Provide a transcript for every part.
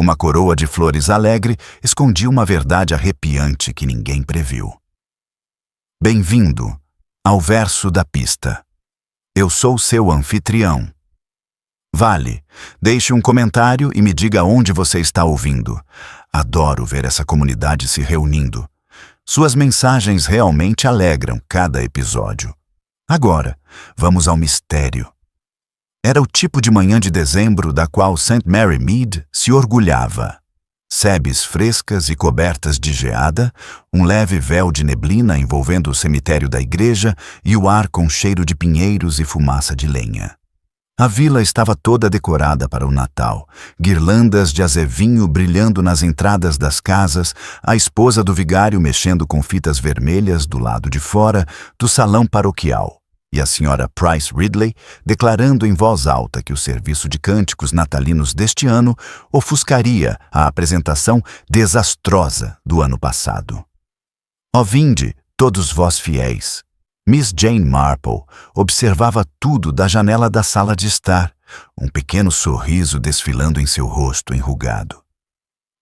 Uma coroa de flores alegre escondia uma verdade arrepiante que ninguém previu. Bem-vindo ao verso da pista. Eu sou seu anfitrião. Vale, deixe um comentário e me diga onde você está ouvindo. Adoro ver essa comunidade se reunindo. Suas mensagens realmente alegram cada episódio. Agora, vamos ao mistério. Era o tipo de manhã de dezembro da qual St. Mary Mead se orgulhava. Sebes frescas e cobertas de geada, um leve véu de neblina envolvendo o cemitério da igreja e o ar com cheiro de pinheiros e fumaça de lenha. A vila estava toda decorada para o Natal, guirlandas de azevinho brilhando nas entradas das casas, a esposa do vigário mexendo com fitas vermelhas do lado de fora do salão paroquial, e a senhora Price Ridley declarando em voz alta que o serviço de cânticos natalinos deste ano ofuscaria a apresentação desastrosa do ano passado. Ó vinde, todos vós fiéis! Miss Jane Marple observava tudo da janela da sala de estar, um pequeno sorriso desfilando em seu rosto enrugado.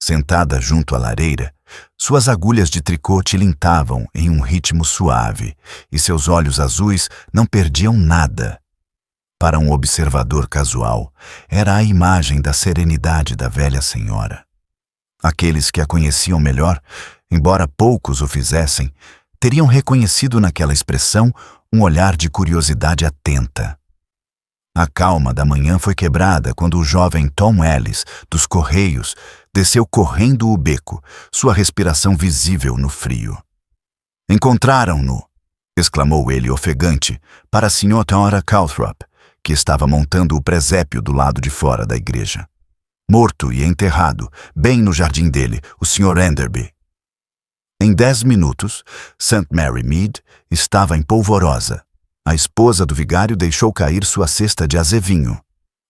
Sentada junto à lareira, suas agulhas de tricô tilintavam em um ritmo suave e seus olhos azuis não perdiam nada. Para um observador casual, era a imagem da serenidade da velha senhora. Aqueles que a conheciam melhor, embora poucos o fizessem, teriam reconhecido naquela expressão um olhar de curiosidade atenta. A calma da manhã foi quebrada quando o jovem Tom Ellis, dos Correios, desceu correndo o beco, sua respiração visível no frio. "Encontraram-no!" exclamou ele ofegante para a senhora Calthrop, que estava montando o presépio do lado de fora da igreja. Morto e enterrado, bem no jardim dele, o Sr. Enderby. Em 10 minutos, St. Mary Mead estava em polvorosa. A esposa do vigário deixou cair sua cesta de azevinho.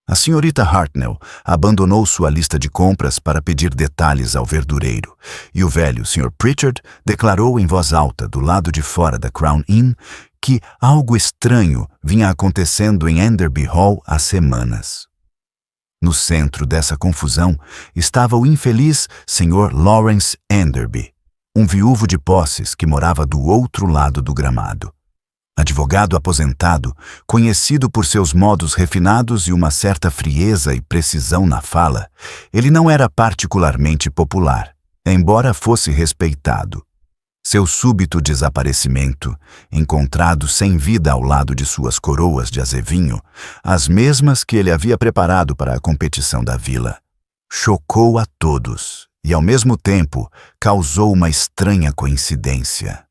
A senhorita Hartnell abandonou sua lista de compras para pedir detalhes ao verdureiro, e o velho Sr. Pritchard declarou em voz alta do lado de fora da Crown Inn que algo estranho vinha acontecendo em Enderby Hall há semanas. No centro dessa confusão estava o infeliz Sr. Lawrence Enderby, um viúvo de posses que morava do outro lado do gramado. Advogado aposentado, conhecido por seus modos refinados e uma certa frieza e precisão na fala, ele não era particularmente popular, embora fosse respeitado. Seu súbito desaparecimento, encontrado sem vida ao lado de suas coroas de azevinho, as mesmas que ele havia preparado para a competição da vila, chocou a todos. E, ao mesmo tempo, causou uma estranha coincidência.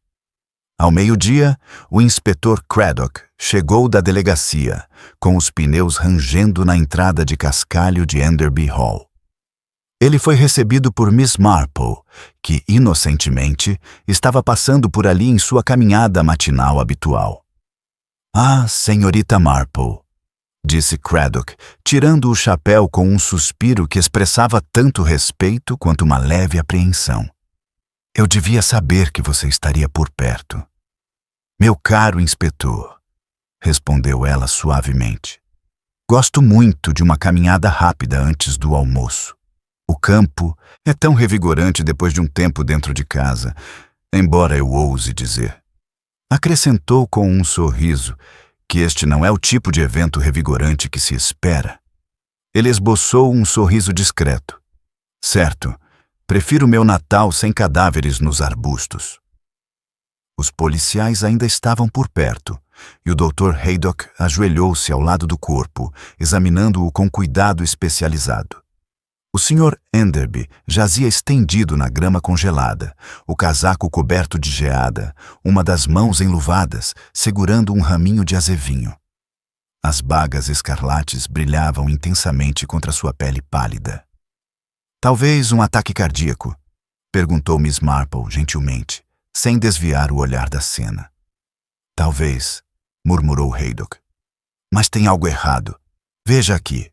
Ao meio-dia, o inspetor Craddock chegou da delegacia, com os pneus rangendo na entrada de cascalho de Enderby Hall. Ele foi recebido por Miss Marple, que, inocentemente, estava passando por ali em sua caminhada matinal habitual. "Ah, senhorita Marple", disse Craddock, tirando o chapéu com um suspiro que expressava tanto respeito quanto uma leve apreensão. "Eu devia saber que você estaria por perto." "Meu caro inspetor", respondeu ela suavemente, "gosto muito de uma caminhada rápida antes do almoço. O campo é tão revigorante depois de um tempo dentro de casa, embora eu ouse dizer." Acrescentou com um sorriso que este não é o tipo de evento revigorante que se espera. Ele esboçou um sorriso discreto. "Certo, prefiro meu Natal sem cadáveres nos arbustos." Os policiais ainda estavam por perto, e o Dr. Haydock ajoelhou-se ao lado do corpo, examinando-o com cuidado especializado. O Sr. Enderby jazia estendido na grama congelada, o casaco coberto de geada, uma das mãos enluvadas, segurando um raminho de azevinho. As bagas escarlates brilhavam intensamente contra sua pele pálida. "Talvez um ataque cardíaco?" perguntou Miss Marple gentilmente, sem desviar o olhar da cena. "Talvez", murmurou Haydock. "Mas tem algo errado. Veja aqui."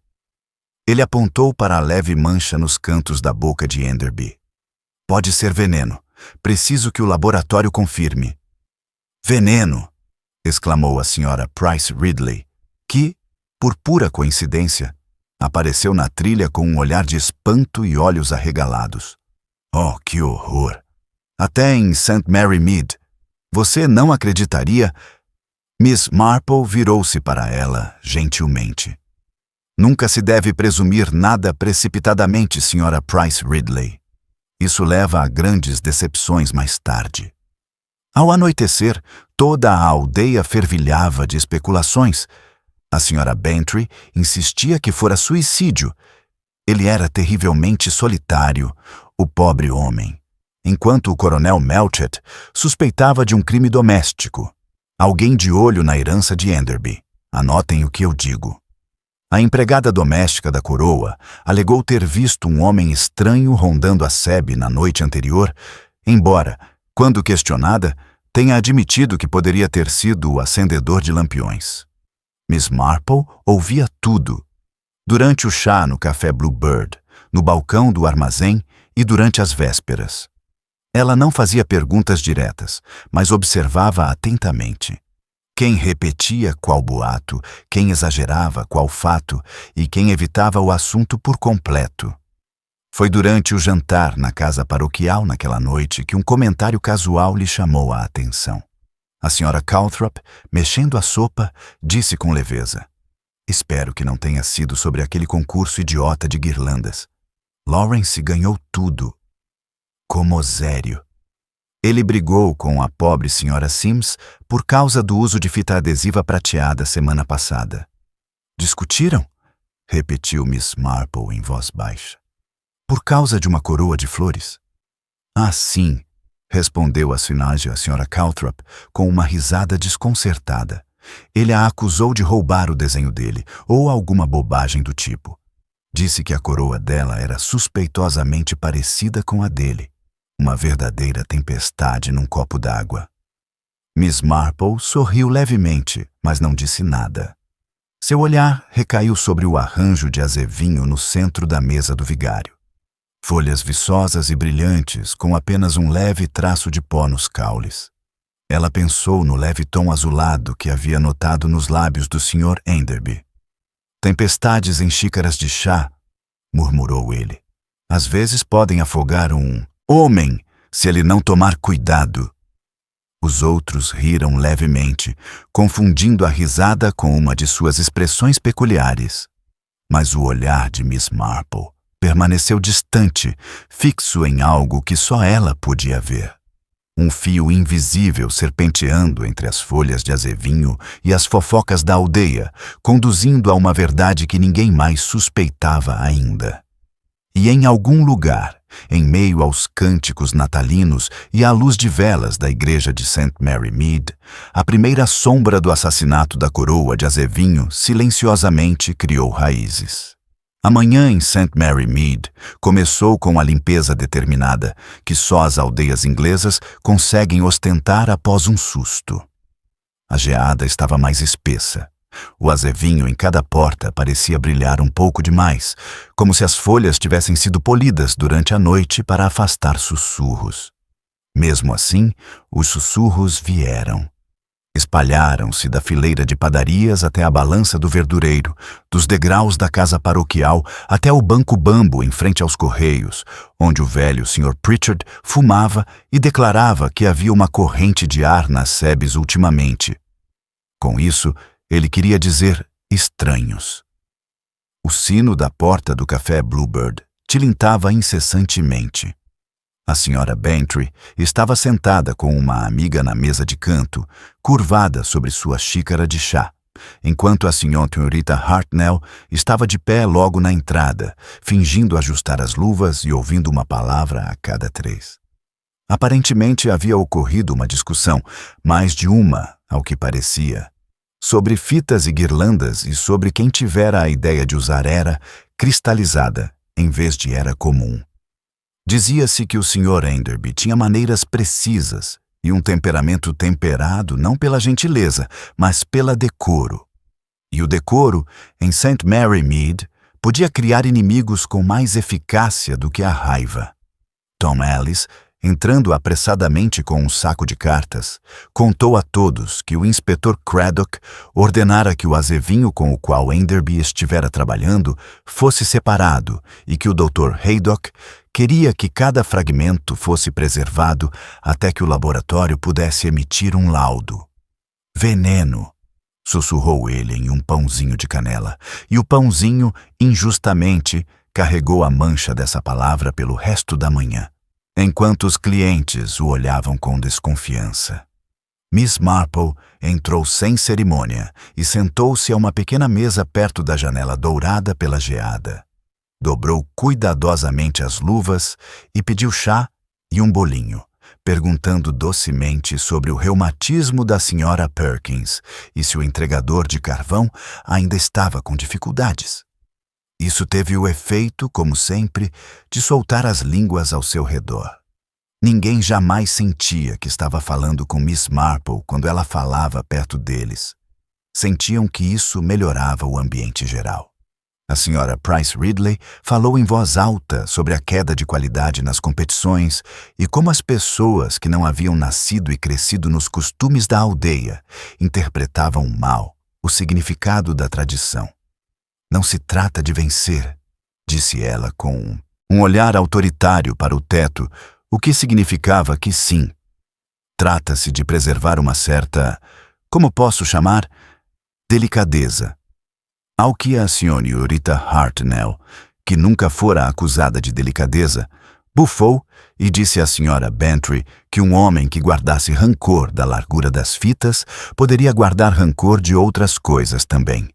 Ele apontou para a leve mancha nos cantos da boca de Enderby. "Pode ser veneno. Preciso que o laboratório confirme." "Veneno!" exclamou a senhora Price Ridley, que, por pura coincidência, Apareceu na trilha com um olhar de espanto e olhos arregalados. Oh, que horror! Até em St. Mary Mead. Você não acreditaria... Miss Marple virou-se para ela, gentilmente. Nunca se deve presumir nada precipitadamente, Sra. Price Ridley. Isso leva a grandes decepções mais tarde. Ao anoitecer, toda a aldeia fervilhava de especulações. A Sra. Bantry insistia que fora suicídio. Ele era terrivelmente solitário, o pobre homem. Enquanto o coronel Melchett suspeitava de um crime doméstico. Alguém de olho na herança de Enderby. Anotem o que eu digo. A empregada doméstica da coroa alegou ter visto um homem estranho rondando a sebe na noite anterior, embora, quando questionada, tenha admitido que poderia ter sido o acendedor de lampiões. Miss Marple ouvia tudo. Durante o chá no café Bluebird, no balcão do armazém e durante as vésperas. Ela não fazia perguntas diretas, mas observava atentamente. Quem repetia qual boato, quem exagerava qual fato e quem evitava o assunto por completo. Foi durante o jantar na casa paroquial naquela noite que um comentário casual lhe chamou a atenção. A Sra. Calthrop, mexendo a sopa, disse com leveza: "Espero que não tenha sido sobre aquele concurso idiota de guirlandas. Lawrence ganhou tudo. Comosério. Ele brigou com a pobre Sra. Sims por causa do uso de fita adesiva prateada semana passada." "Discutiram?" repetiu Miss Marple em voz baixa. "Por causa de uma coroa de flores?" "Ah, sim", respondeu a Sra. Calthrop com uma risada desconcertada. "Ele a acusou de roubar o desenho dele, ou alguma bobagem do tipo. Disse que a coroa dela era suspeitosamente parecida com a dele. Uma verdadeira tempestade num copo d'água." Miss Marple sorriu levemente, mas não disse nada. Seu olhar recaiu sobre o arranjo de azevinho no centro da mesa do vigário. Folhas viçosas e brilhantes, com apenas um leve traço de pó nos caules. Ela pensou no leve tom azulado que havia notado nos lábios do Sr. Enderby. "Tempestades em xícaras de chá", murmurou ele. "Às vezes podem afogar um homem se ele não tomar cuidado." Os outros riram levemente, confundindo a risada com uma de suas expressões peculiares. Mas o olhar de Miss Marple permaneceu distante, fixo em algo que só ela podia ver. Um fio invisível serpenteando entre as folhas de azevinho e as fofocas da aldeia, conduzindo a uma verdade que ninguém mais suspeitava ainda. E em algum lugar, em meio aos cânticos natalinos e à luz de velas da igreja de St. Mary Mead, a primeira sombra do assassinato da coroa de azevinho silenciosamente criou raízes. A manhã em St. Mary Mead começou com a limpeza determinada que só as aldeias inglesas conseguem ostentar após um susto. A geada estava mais espessa. O azevinho em cada porta parecia brilhar um pouco demais, como se as folhas tivessem sido polidas durante a noite para afastar sussurros. Mesmo assim, os sussurros vieram. Espalharam-se da fileira de padarias até a balança do verdureiro, dos degraus da casa paroquial até o banco bambo em frente aos correios, onde o velho Sr. Pritchard fumava e declarava que havia uma corrente de ar nas sebes ultimamente. Com isso, ele queria dizer estranhos. O sino da porta do café Bluebird tilintava incessantemente. A Sra. Bantry estava sentada com uma amiga na mesa de canto, curvada sobre sua xícara de chá, enquanto a Sra. Hartnell estava de pé logo na entrada, fingindo ajustar as luvas e ouvindo uma palavra a cada 3. Aparentemente havia ocorrido uma discussão, mais de uma, ao que parecia, sobre fitas e guirlandas e sobre quem tivera a ideia de usar era cristalizada em vez de era comum. Dizia-se que o Sr. Enderby tinha maneiras precisas e um temperamento temperado não pela gentileza, mas pela decoro. E o decoro, em St. Mary Mead, podia criar inimigos com mais eficácia do que a raiva. Tom Ellis entrando apressadamente com um saco de cartas, contou a todos que o inspetor Craddock ordenara que o azevinho com o qual Enderby estivera trabalhando fosse separado e que o Dr. Haydock queria que cada fragmento fosse preservado até que o laboratório pudesse emitir um laudo. Veneno! Sussurrou ele em um pãozinho de canela, e o pãozinho, injustamente, carregou a mancha dessa palavra pelo resto da manhã, enquanto os clientes o olhavam com desconfiança. Miss Marple entrou sem cerimônia e sentou-se a uma pequena mesa perto da janela dourada pela geada. Dobrou cuidadosamente as luvas e pediu chá e um bolinho, perguntando docemente sobre o reumatismo da Sra. Perkins e se o entregador de carvão ainda estava com dificuldades. Isso teve o efeito, como sempre, de soltar as línguas ao seu redor. Ninguém jamais sentia que estava falando com Miss Marple quando ela falava perto deles. Sentiam que isso melhorava o ambiente geral. A Sra. Price Ridley falou em voz alta sobre a queda de qualidade nas competições e como as pessoas que não haviam nascido e crescido nos costumes da aldeia interpretavam mal o significado da tradição. Não se trata de vencer, disse ela com um olhar autoritário para o teto, o que significava que sim. Trata-se de preservar uma certa, como posso chamar, delicadeza. Ao que a senhorita Hartnell, que nunca fora acusada de delicadeza, bufou e disse à senhora Bantry que um homem que guardasse rancor da largura das fitas poderia guardar rancor de outras coisas também.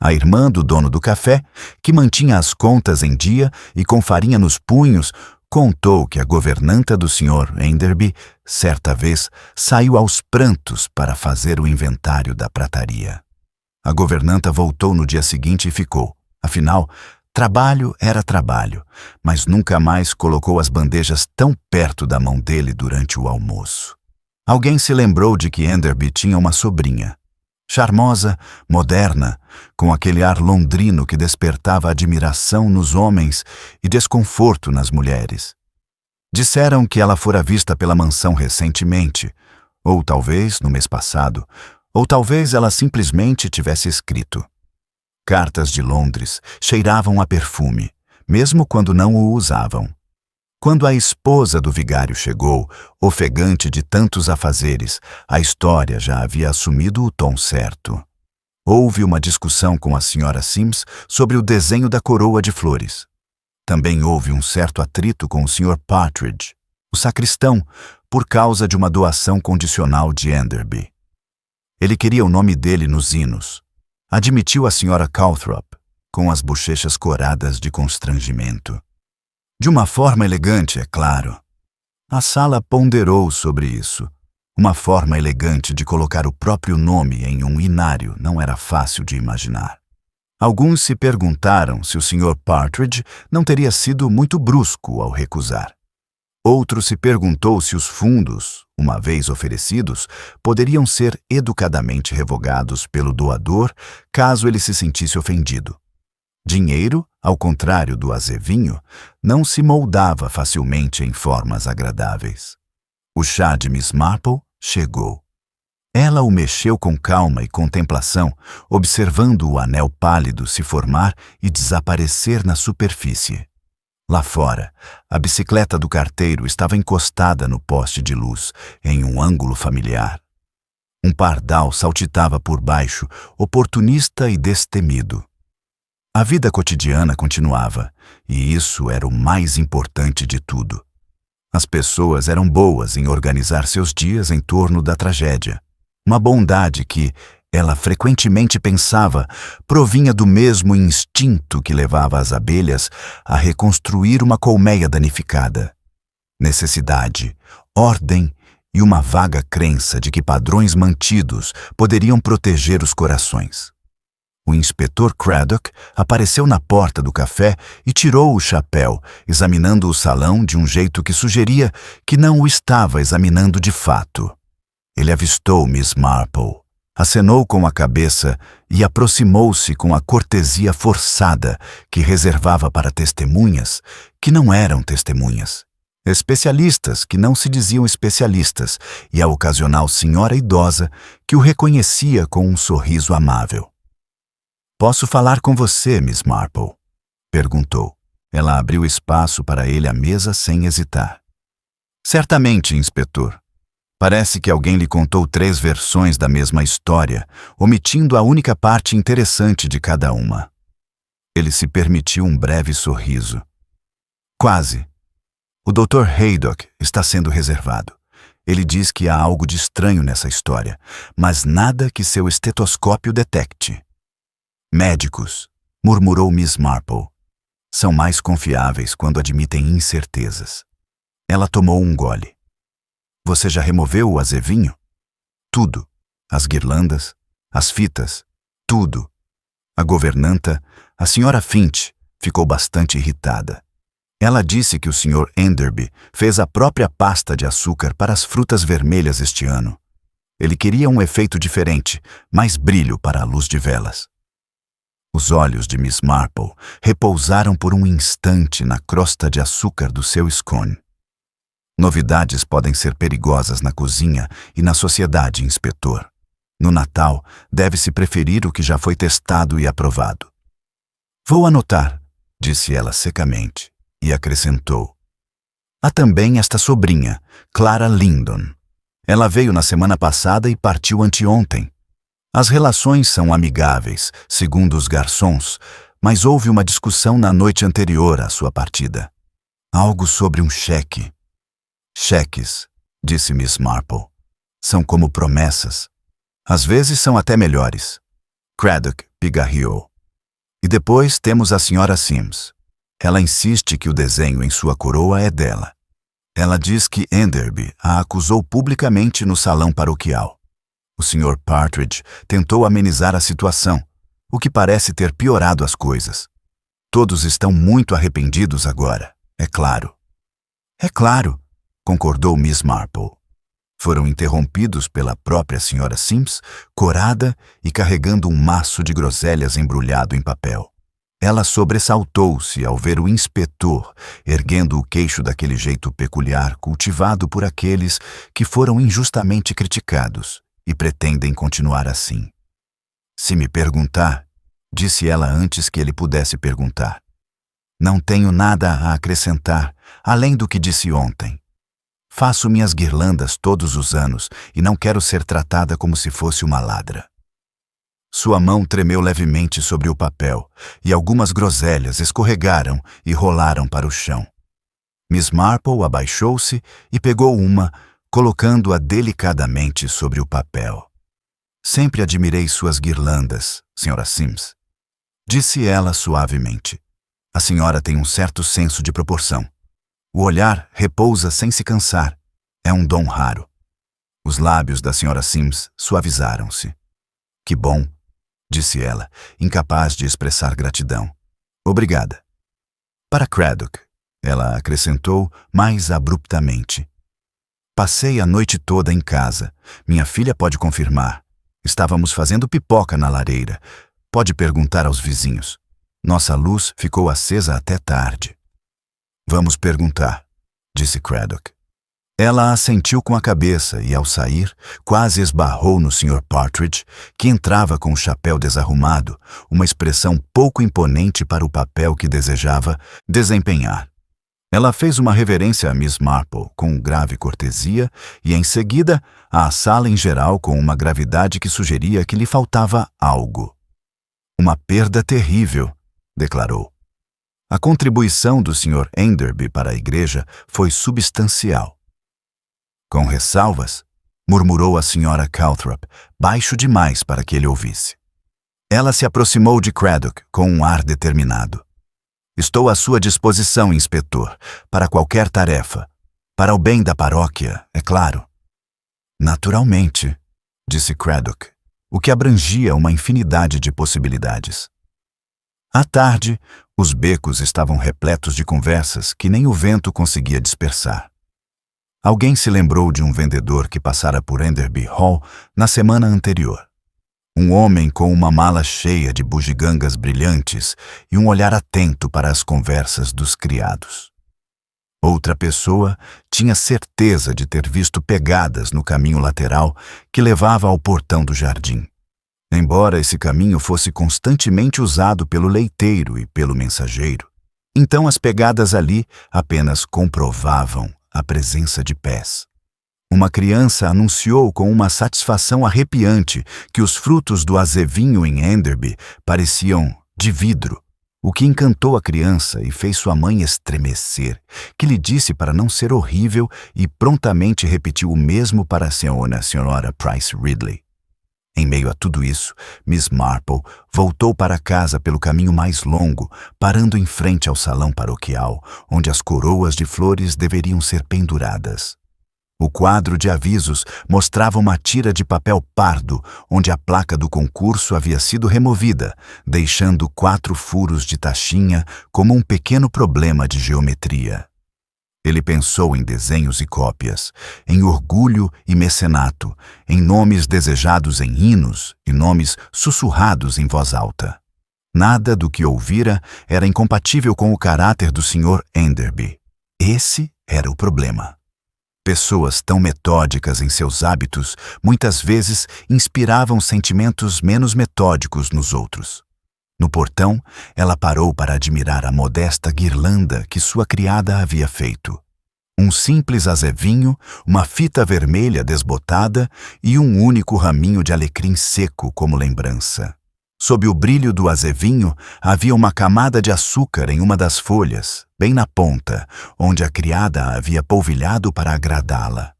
A irmã do dono do café, que mantinha as contas em dia e com farinha nos punhos, contou que a governanta do Sr. Enderby, certa vez, saiu aos prantos para fazer o inventário da prataria. A governanta voltou no dia seguinte e ficou. Afinal, trabalho era trabalho, mas nunca mais colocou as bandejas tão perto da mão dele durante o almoço. Alguém se lembrou de que Enderby tinha uma sobrinha. Charmosa, moderna, com aquele ar londrino que despertava admiração nos homens e desconforto nas mulheres. Disseram que ela fora vista pela mansão recentemente, ou talvez no mês passado, ou talvez ela simplesmente tivesse escrito. Cartas de Londres cheiravam a perfume, mesmo quando não o usavam. Quando a esposa do vigário chegou, ofegante de tantos afazeres, a história já havia assumido o tom certo. Houve uma discussão com a Sra. Sims sobre o desenho da coroa de flores. Também houve um certo atrito com o Sr. Partridge, o sacristão, por causa de uma doação condicional de Enderby. Ele queria o nome dele nos hinos. Admitiu a Sra. Calthrop, com as bochechas coradas de constrangimento. De uma forma elegante, é claro. A sala ponderou sobre isso. Uma forma elegante de colocar o próprio nome em um inário não era fácil de imaginar. Alguns se perguntaram se o Sr. Partridge não teria sido muito brusco ao recusar. Outro se perguntou se os fundos, uma vez oferecidos, poderiam ser educadamente revogados pelo doador caso ele se sentisse ofendido. Dinheiro, ao contrário do azevinho, não se moldava facilmente em formas agradáveis. O chá de Miss Marple chegou. Ela o mexeu com calma e contemplação, observando o anel pálido se formar e desaparecer na superfície. Lá fora, a bicicleta do carteiro estava encostada no poste de luz, em um ângulo familiar. Um pardal saltitava por baixo, oportunista e destemido. A vida cotidiana continuava, e isso era o mais importante de tudo. As pessoas eram boas em organizar seus dias em torno da tragédia. Uma bondade que, ela frequentemente pensava, provinha do mesmo instinto que levava as abelhas a reconstruir uma colmeia danificada. Necessidade, ordem e uma vaga crença de que padrões mantidos poderiam proteger os corações. O inspetor Craddock apareceu na porta do café e tirou o chapéu, examinando o salão de um jeito que sugeria que não o estava examinando de fato. Ele avistou Miss Marple, acenou com a cabeça e aproximou-se com a cortesia forçada que reservava para testemunhas que não eram testemunhas, Especialistas que não se diziam especialistas e a ocasional senhora idosa que o reconhecia com um sorriso amável. "Posso falar com você, Miss Marple?" perguntou. Ela abriu espaço para ele à mesa sem hesitar. "Certamente, inspetor. Parece que alguém lhe contou 3 versões da mesma história, omitindo a única parte interessante de cada uma." Ele se permitiu um breve sorriso. "Quase. O Dr. Haydock está sendo reservado. Ele diz que há algo de estranho nessa história, mas nada que seu estetoscópio detecte." "Médicos", murmurou Miss Marple, "são mais confiáveis quando admitem incertezas." Ela tomou um gole. "Você já removeu o azevinho?" "Tudo. As guirlandas, as fitas, tudo." A governanta, a Sra. Finch, ficou bastante irritada. Ela disse que o Sr. Enderby fez a própria pasta de açúcar para as frutas vermelhas este ano. Ele queria um efeito diferente, mais brilho para a luz de velas. Os olhos de Miss Marple repousaram por um instante na crosta de açúcar do seu scone. "Novidades podem ser perigosas na cozinha e na sociedade, inspetor. No Natal, deve-se preferir o que já foi testado e aprovado." "Vou anotar", disse ela secamente, e acrescentou: "Há também esta sobrinha, Clara Lindon. Ela veio na semana passada e partiu anteontem. As relações são amigáveis, segundo os garçons, mas houve uma discussão na noite anterior à sua partida. Algo sobre um cheque." "Cheques", disse Miss Marple, "são como promessas. Às vezes são até melhores." Craddock pigarreou. "E depois temos a Sra. Sims. Ela insiste que o desenho em sua coroa é dela. Ela diz que Enderby a acusou publicamente no salão paroquial. O Sr. Partridge tentou amenizar a situação, o que parece ter piorado as coisas. Todos estão muito arrependidos agora, é claro." "É claro", concordou Miss Marple. Foram interrompidos pela própria Sra. Sims, corada e carregando um maço de groselhas embrulhado em papel. Ela sobressaltou-se ao ver o inspetor erguendo o queixo daquele jeito peculiar cultivado por aqueles que foram injustamente criticados e pretendem continuar assim. "Se me perguntar", disse ela antes que ele pudesse perguntar, "não tenho nada a acrescentar, além do que disse ontem. Faço minhas guirlandas todos os anos e não quero ser tratada como se fosse uma ladra." Sua mão tremeu levemente sobre o papel e algumas groselhas escorregaram e rolaram para o chão. Miss Marple abaixou-se e pegou uma, colocando-a delicadamente sobre o papel. "Sempre admirei suas guirlandas, Sra. Sims", disse ela suavemente. "A senhora tem um certo senso de proporção. O olhar repousa sem se cansar. É um dom raro." Os lábios da Sra. Sims suavizaram-se. "Que bom", disse ela, incapaz de expressar gratidão. "Obrigada." "Para Craddock", ela acrescentou mais abruptamente. "Passei a noite toda em casa. Minha filha pode confirmar. Estávamos fazendo pipoca na lareira. Pode perguntar aos vizinhos. Nossa luz ficou acesa até tarde." "Vamos perguntar", disse Craddock. Ela assentiu com a cabeça e, ao sair, quase esbarrou no Sr. Partridge, que entrava com o chapéu desarrumado, uma expressão pouco imponente para o papel que desejava desempenhar. Ela fez uma reverência a Miss Marple com grave cortesia e, em seguida, à sala em geral com uma gravidade que sugeria que lhe faltava algo. "Uma perda terrível", declarou. A contribuição do Sr. Enderby para a igreja foi substancial. "Com ressalvas", murmurou a Sra. Calthrop, baixo demais para que ele ouvisse. Ela se aproximou de Craddock com um ar determinado. "Estou à sua disposição, inspetor, para qualquer tarefa. Para o bem da paróquia, é claro." "Naturalmente", disse Craddock, o que abrangia uma infinidade de possibilidades. À tarde, os becos estavam repletos de conversas que nem o vento conseguia dispersar. Alguém se lembrou de um vendedor que passara por Enderby Hall na semana anterior. Um homem com uma mala cheia de bugigangas brilhantes e um olhar atento para as conversas dos criados. Outra pessoa tinha certeza de ter visto pegadas no caminho lateral que levava ao portão do jardim. Embora esse caminho fosse constantemente usado pelo leiteiro e pelo mensageiro, então as pegadas ali apenas comprovavam a presença de pés. Uma criança anunciou com uma satisfação arrepiante que os frutos do azevinho em Enderby pareciam de vidro, o que encantou a criança e fez sua mãe estremecer, que lhe disse para não ser horrível e prontamente repetiu o mesmo para a senhora Price Ridley. Em meio a tudo isso, Miss Marple voltou para casa pelo caminho mais longo, parando em frente ao salão paroquial, onde as coroas de flores deveriam ser penduradas. O quadro de avisos mostrava uma tira de papel pardo, onde a placa do concurso havia sido removida, deixando 4 furos de tachinha como um pequeno problema de geometria. Ele pensou em desenhos e cópias, em orgulho e mecenato, em nomes desejados em hinos e nomes sussurrados em voz alta. Nada do que ouvira era incompatível com o caráter do Sr. Enderby. Esse era o problema. Pessoas tão metódicas em seus hábitos muitas vezes inspiravam sentimentos menos metódicos nos outros. No portão, ela parou para admirar a modesta guirlanda que sua criada havia feito. Um simples azevinho, uma fita vermelha desbotada e um único raminho de alecrim seco como lembrança. Sob o brilho do azevinho, havia uma camada de açúcar em uma das folhas, bem na ponta, onde a criada a havia polvilhado para agradá-la.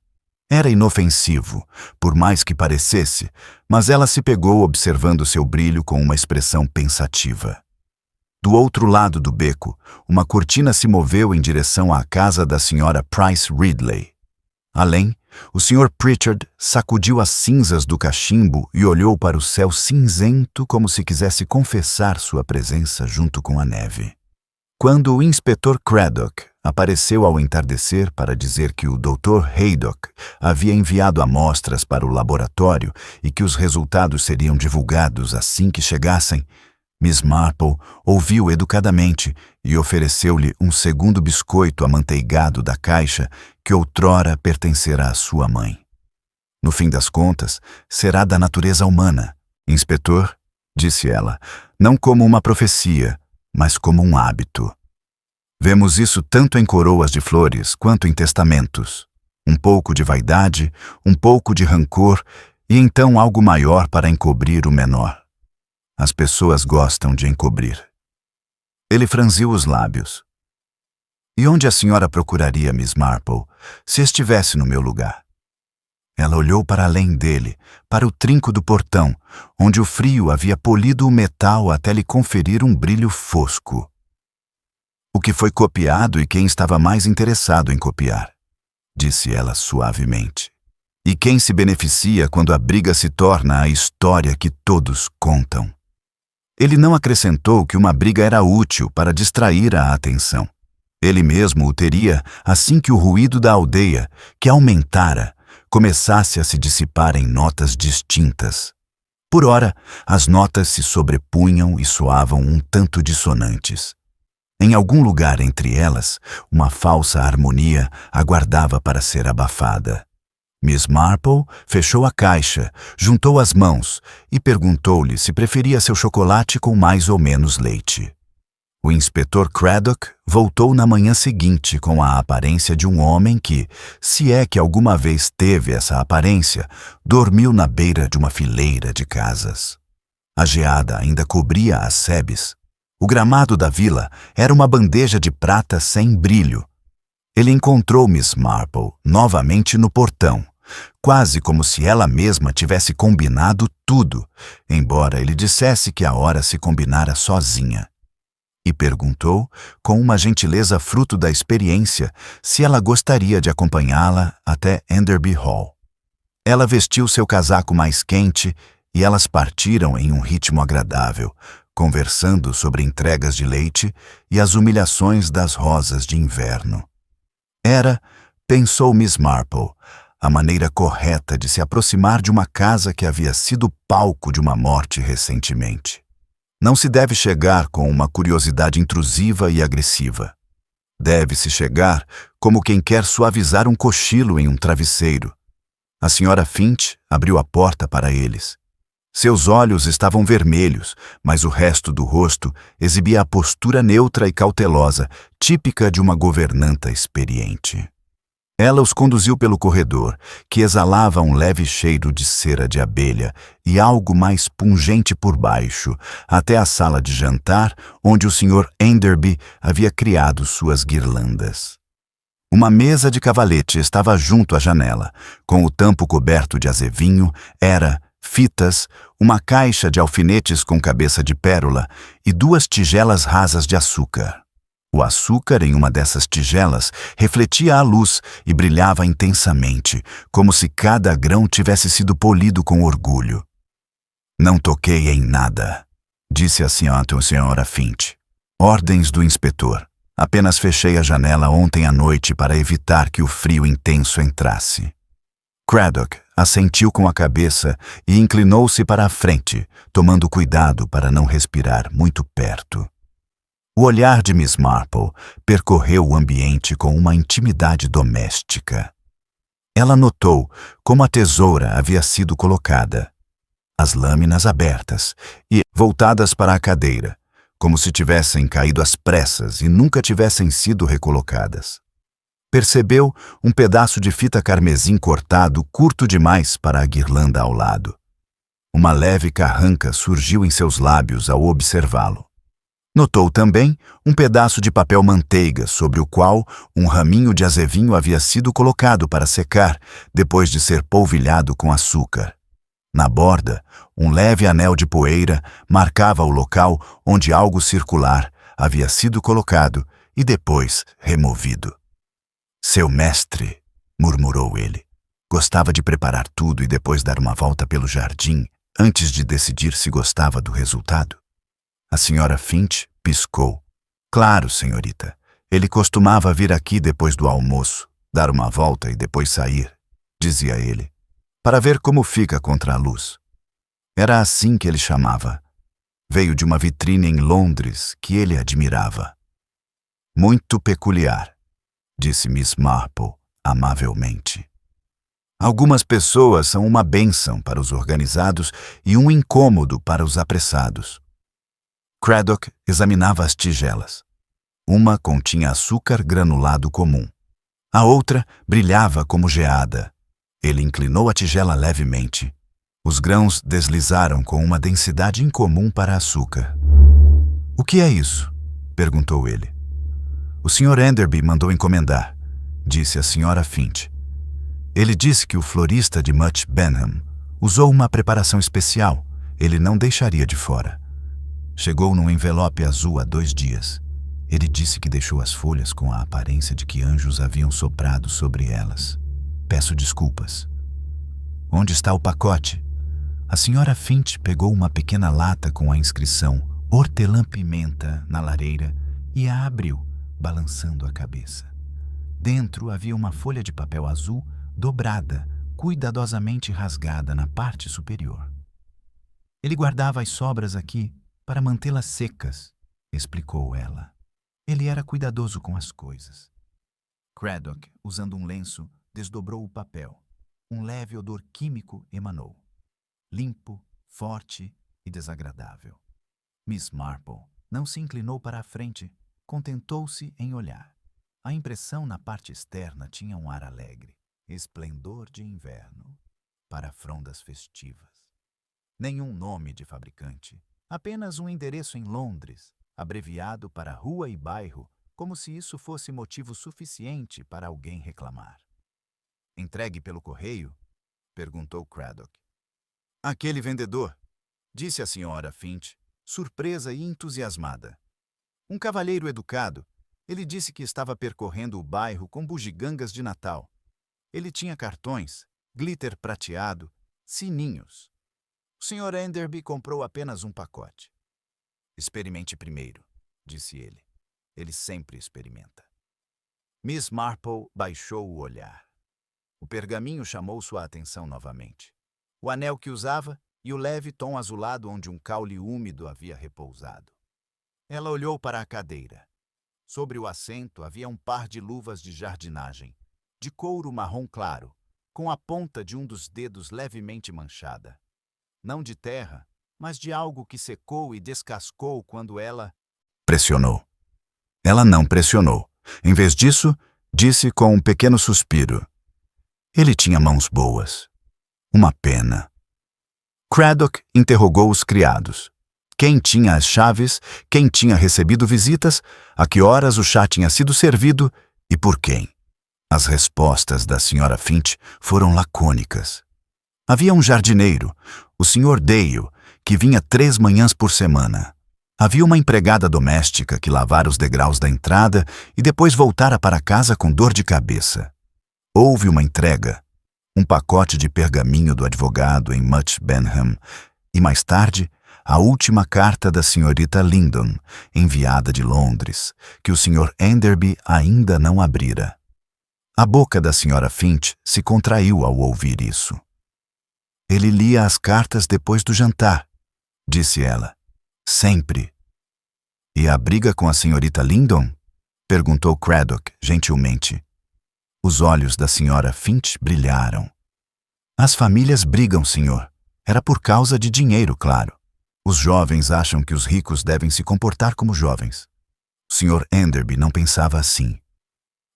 Era inofensivo, por mais que parecesse, mas ela se pegou observando seu brilho com uma expressão pensativa. Do outro lado do beco, uma cortina se moveu em direção à casa da Sra. Price Ridley. Além, o Sr. Pritchard sacudiu as cinzas do cachimbo e olhou para o céu cinzento como se quisesse confessar sua presença junto com a neve. Quando o inspetor Craddock apareceu ao entardecer para dizer que o Dr. Haydock havia enviado amostras para o laboratório e que os resultados seriam divulgados assim que chegassem, Miss Marple ouviu educadamente e ofereceu-lhe um segundo biscoito amanteigado da caixa que outrora pertencera à sua mãe. No fim das contas, será da natureza humana, inspetor, disse ela, não como uma profecia, mas como um hábito. Vemos isso tanto em coroas de flores quanto em testamentos. Um pouco de vaidade, um pouco de rancor e então algo maior para encobrir o menor. As pessoas gostam de encobrir. Ele franziu os lábios. E onde a senhora procuraria Miss Marple se estivesse no meu lugar? Ela olhou para além dele, para o trinco do portão, onde o frio havia polido o metal até lhe conferir um brilho fosco. O que foi copiado e quem estava mais interessado em copiar, disse ela suavemente. E quem se beneficia quando a briga se torna a história que todos contam. Ele não acrescentou que uma briga era útil para distrair a atenção. Ele mesmo o teria assim que o ruído da aldeia, que aumentara, começasse a se dissipar em notas distintas. Por ora, as notas se sobrepunham e soavam um tanto dissonantes. Em algum lugar entre elas, uma falsa harmonia aguardava para ser abafada. Miss Marple fechou a caixa, juntou as mãos e perguntou-lhe se preferia seu chocolate com mais ou menos leite. O inspetor Craddock voltou na manhã seguinte com a aparência de um homem que, se é que alguma vez teve essa aparência, dormiu na beira de uma fileira de casas. A geada ainda cobria as sebes. O gramado da vila era uma bandeja de prata sem brilho. Ele encontrou Miss Marple novamente no portão, quase como se ela mesma tivesse combinado tudo, embora ele dissesse que a hora se combinara sozinha. E perguntou, com uma gentileza fruto da experiência, se ela gostaria de acompanhá-la até Enderby Hall. Ela vestiu seu casaco mais quente e elas partiram em um ritmo agradável, conversando sobre entregas de leite e as humilhações das rosas de inverno. Era, pensou Miss Marple, a maneira correta de se aproximar de uma casa que havia sido palco de uma morte recentemente. Não se deve chegar com uma curiosidade intrusiva e agressiva. Deve-se chegar como quem quer suavizar um cochilo em um travesseiro. A senhora Finch abriu a porta para eles. Seus olhos estavam vermelhos, mas o resto do rosto exibia a postura neutra e cautelosa, típica de uma governanta experiente. Ela os conduziu pelo corredor, que exalava um leve cheiro de cera de abelha e algo mais pungente por baixo, até a sala de jantar, onde o Sr. Enderby havia criado suas guirlandas. Uma mesa de cavalete estava junto à janela, com o tampo coberto de azevinho, fitas, uma caixa de alfinetes com cabeça de pérola e 2 tigelas rasas de açúcar. O açúcar em uma dessas tigelas refletia a luz e brilhava intensamente, como se cada grão tivesse sido polido com orgulho. Não toquei em nada, disse a senhora Finch. Ordens do inspetor. Apenas fechei a janela ontem à noite para evitar que o frio intenso entrasse. Craddock assentiu com a cabeça e inclinou-se para a frente, tomando cuidado para não respirar muito perto. O olhar de Miss Marple percorreu o ambiente com uma intimidade doméstica. Ela notou como a tesoura havia sido colocada, as lâminas abertas e voltadas para a cadeira, como se tivessem caído às pressas e nunca tivessem sido recolocadas. Percebeu um pedaço de fita carmesim cortado curto demais para a guirlanda ao lado. Uma leve carranca surgiu em seus lábios ao observá-lo. Notou também um pedaço de papel manteiga sobre o qual um raminho de azevinho havia sido colocado para secar depois de ser polvilhado com açúcar. Na borda, um leve anel de poeira marcava o local onde algo circular havia sido colocado e depois removido. Seu mestre, murmurou ele, gostava de preparar tudo e depois dar uma volta pelo jardim antes de decidir se gostava do resultado. A senhora Finch piscou. Claro, senhorita. Ele costumava vir aqui depois do almoço, dar uma volta e depois sair, dizia ele, para ver como fica contra a luz. Era assim que ele chamava. Veio de uma vitrine em Londres que ele admirava. Muito peculiar, disse Miss Marple amavelmente. Algumas pessoas são uma bênção para os organizados e um incômodo para os apressados. Craddock examinava as tigelas. Uma continha açúcar granulado comum. A outra brilhava como geada. Ele inclinou a tigela levemente. Os grãos deslizaram com uma densidade incomum para açúcar. O que é isso? Perguntou ele. O Sr. Enderby mandou encomendar, disse a senhora Finch. Ele disse que o florista de Much Benham usou uma preparação especial. Ele não deixaria de fora. Chegou num envelope azul há 2 dias. Ele disse que deixou as folhas com a aparência de que anjos haviam soprado sobre elas. Peço desculpas. Onde está o pacote? A senhora Finch pegou uma pequena lata com a inscrição Hortelã-pimenta na lareira e a abriu, balançando a cabeça. Dentro havia uma folha de papel azul dobrada, cuidadosamente rasgada na parte superior. Ele guardava as sobras aqui para mantê-las secas, explicou ela. Ele era cuidadoso com as coisas. Craddock, usando um lenço, desdobrou o papel. Um leve odor químico emanou. Limpo, forte e desagradável. Miss Marple não se inclinou para a frente, contentou-se em olhar. A impressão na parte externa tinha um ar alegre, esplendor de inverno, para frondas festivas. Nenhum nome de fabricante, apenas um endereço em Londres, abreviado para rua e bairro, como se isso fosse motivo suficiente para alguém reclamar. Entregue pelo correio? Perguntou Craddock. Aquele vendedor, disse a senhora Finch, surpresa e entusiasmada. Um cavalheiro educado, ele disse que estava percorrendo o bairro com bugigangas de Natal. Ele tinha cartões, glitter prateado, sininhos. O Sr. Enderby comprou apenas um pacote. Experimente primeiro, disse ele. Ele sempre experimenta. Miss Marple baixou o olhar. O pergaminho chamou sua atenção novamente. O anel que usava e o leve tom azulado onde um caule úmido havia repousado. Ela olhou para a cadeira. Sobre o assento havia um par de luvas de jardinagem, de couro marrom claro, com a ponta de um dos dedos levemente manchada. Não de terra, mas de algo que secou e descascou quando ela pressionou. Ela não pressionou. Em vez disso, disse com um pequeno suspiro: ele tinha mãos boas. Uma pena. Craddock interrogou os criados. Quem tinha as chaves, quem tinha recebido visitas, a que horas o chá tinha sido servido e por quem. As respostas da Sra. Finch foram lacônicas. Havia um jardineiro, o Sr. Dale, que vinha 3 manhãs por semana. Havia uma empregada doméstica que lavara os degraus da entrada e depois voltara para casa com dor de cabeça. Houve uma entrega, um pacote de pergaminho do advogado em Much Benham e, mais tarde, a última carta da senhorita Lindon, enviada de Londres, que o Sr. Enderby ainda não abrira. A boca da Sra. Finch se contraiu ao ouvir isso. Ele lia as cartas depois do jantar, disse ela. Sempre. E a briga com a senhorita Lindon? Perguntou Craddock, gentilmente. Os olhos da Sra. Finch brilharam. As famílias brigam, senhor. Era por causa de dinheiro, claro. Os jovens acham que os ricos devem se comportar como jovens. O Sr. Enderby não pensava assim.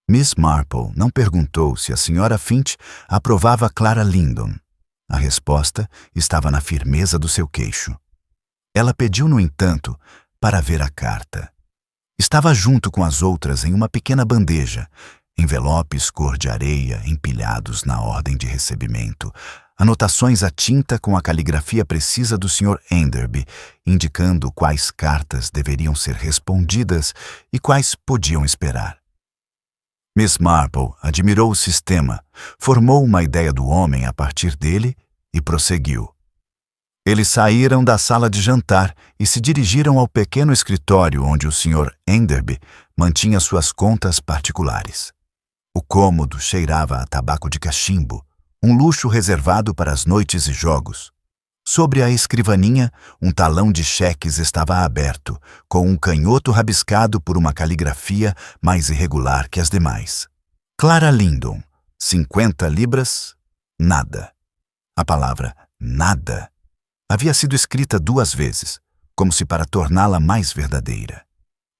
Miss Marple não perguntou se a Sra. Finch aprovava Clara Lindon. A resposta estava na firmeza do seu queixo. Ela pediu, no entanto, para ver a carta. Estava junto com as outras em uma pequena bandeja, envelopes cor de areia empilhados na ordem de recebimento, anotações à tinta com a caligrafia precisa do Sr. Enderby, indicando quais cartas deveriam ser respondidas e quais podiam esperar. Miss Marple admirou o sistema, formou uma ideia do homem a partir dele e prosseguiu. Eles saíram da sala de jantar e se dirigiram ao pequeno escritório onde o Sr. Enderby mantinha suas contas particulares. O cômodo cheirava a tabaco de cachimbo, um luxo reservado para as noites e jogos. Sobre a escrivaninha, um talão de cheques estava aberto, com um canhoto rabiscado por uma caligrafia mais irregular que as demais. Clara Lindon, 50 libras, nada. A palavra nada havia sido escrita 2 vezes, como se para torná-la mais verdadeira.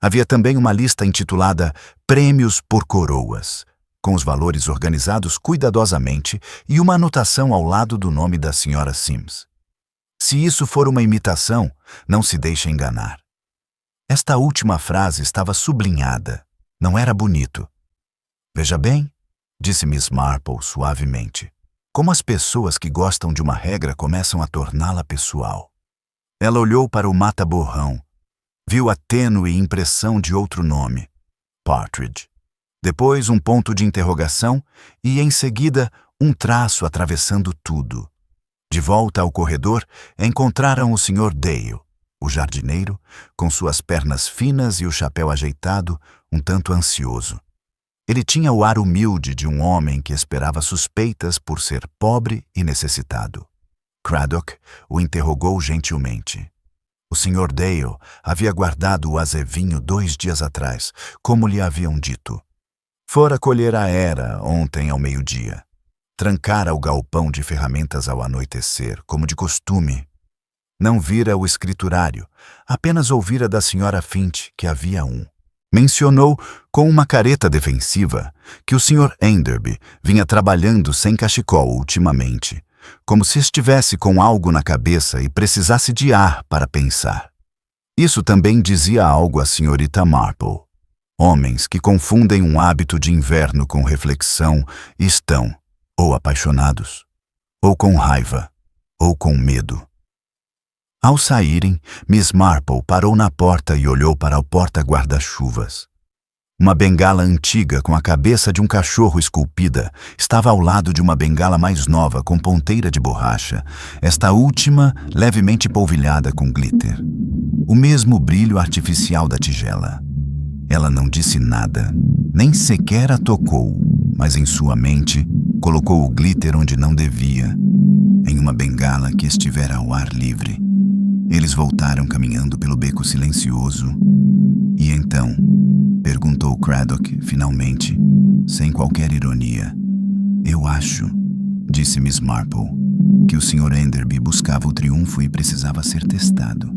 Havia também uma lista intitulada Prêmios por Coroas, com os valores organizados cuidadosamente e uma anotação ao lado do nome da Sra. Sims. Se isso for uma imitação, não se deixe enganar. Esta última frase estava sublinhada. Não era bonito. Veja bem, disse Miss Marple suavemente, como as pessoas que gostam de uma regra começam a torná-la pessoal. Ela olhou para o mata-borrão. Viu a tênue impressão de outro nome, Partridge. Depois um ponto de interrogação e, em seguida, um traço atravessando tudo. De volta ao corredor, encontraram o Sr. Dale, o jardineiro, com suas pernas finas e o chapéu ajeitado, um tanto ansioso. Ele tinha o ar humilde de um homem que esperava suspeitas por ser pobre e necessitado. Craddock o interrogou gentilmente. O Sr. Dale havia guardado o azevinho 2 dias atrás, como lhe haviam dito. Fora colher a era ontem ao meio-dia. Trancara o galpão de ferramentas ao anoitecer, como de costume. Não vira o escriturário, apenas ouvira da Sra. Finch que havia um. Mencionou, com uma careta defensiva, que o Sr. Enderby vinha trabalhando sem cachecol ultimamente, como se estivesse com algo na cabeça e precisasse de ar para pensar. Isso também dizia algo à senhorita Marple. Homens que confundem um hábito de inverno com reflexão estão ou apaixonados, ou com raiva, ou com medo. Ao saírem, Miss Marple parou na porta e olhou para o porta-guarda-chuvas. Uma bengala antiga com a cabeça de um cachorro esculpida estava ao lado de uma bengala mais nova com ponteira de borracha, esta última levemente polvilhada com glitter. O mesmo brilho artificial da tigela. Ela não disse nada, nem sequer a tocou, mas em sua mente colocou o glitter onde não devia, em uma bengala que estivera ao ar livre. Eles voltaram caminhando pelo beco silencioso, e então Perguntou Craddock, finalmente, sem qualquer ironia. Eu acho, disse Miss Marple, que o Sr. Enderby buscava o triunfo e precisava ser testado.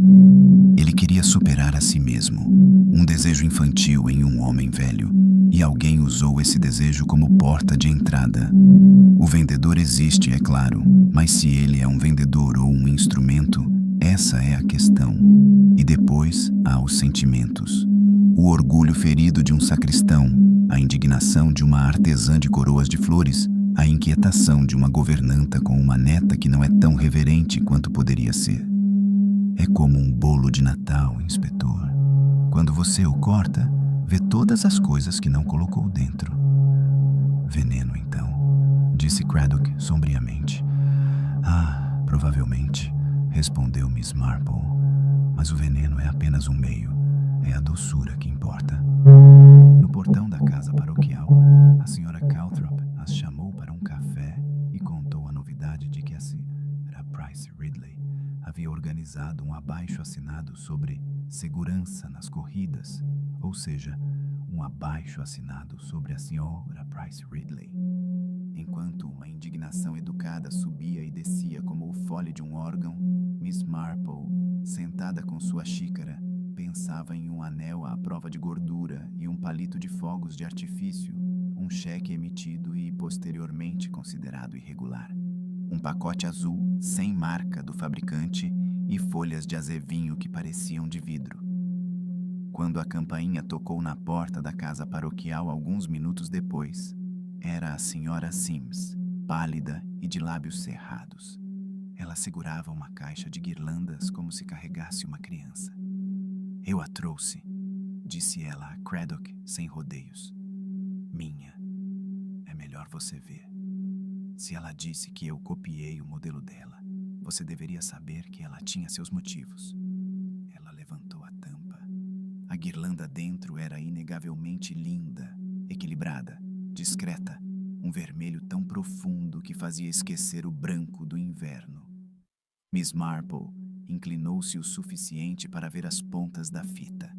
Ele queria superar a si mesmo, um desejo infantil em um homem velho, e alguém usou esse desejo como porta de entrada. O vendedor existe, é claro, mas se ele é um vendedor ou um instrumento, essa é a questão. E depois há os sentimentos. O orgulho ferido de um sacristão, a indignação de uma artesã de coroas de flores, a inquietação de uma governanta com uma neta que não é tão reverente quanto poderia ser. É como um bolo de Natal, inspetor. Quando você o corta, vê todas as coisas que não colocou dentro. Veneno, então, disse Craddock sombriamente. Ah, provavelmente, respondeu Miss Marple. Mas o veneno é apenas um meio. É a doçura que importa. No portão da casa paroquial, a senhora Calthrop as chamou para um café e contou a novidade de que a senhora Price Ridley havia organizado um abaixo-assinado sobre segurança nas corridas, ou seja, um abaixo-assinado sobre a senhora Price Ridley. Enquanto uma indignação educada subia e descia como o fole de um órgão, Miss Marple, sentada com sua xícara, pensava em um anel à prova de gordura e um palito de fogos de artifício, um cheque emitido e posteriormente considerado irregular, um pacote azul sem marca do fabricante e folhas de azevinho que pareciam de vidro. Quando a campainha tocou na porta da casa paroquial alguns minutos depois, era a senhora Sims, pálida e de lábios cerrados. Ela segurava uma caixa de guirlandas como se carregasse uma criança. Eu a trouxe, disse ela a Craddock sem rodeios. Minha. É melhor você ver. Se ela disse que eu copiei o modelo dela, você deveria saber que ela tinha seus motivos. Ela levantou a tampa. A guirlanda dentro era inegavelmente linda, equilibrada, discreta, um vermelho tão profundo que fazia esquecer o branco do inverno. Miss Marple inclinou-se o suficiente para ver as pontas da fita.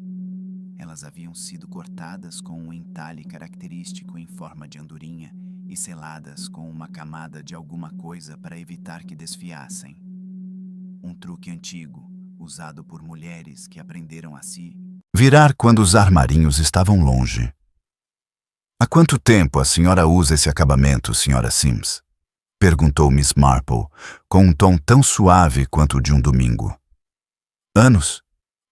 Elas haviam sido cortadas com um entalhe característico em forma de andorinha e seladas com uma camada de alguma coisa para evitar que desfiassem. Um truque antigo, usado por mulheres que aprenderam a se virar quando os armarinhos estavam longe. Há quanto tempo a senhora usa esse acabamento, senhora Sims? Perguntou Miss Marple, com um tom tão suave quanto o de um domingo. Anos,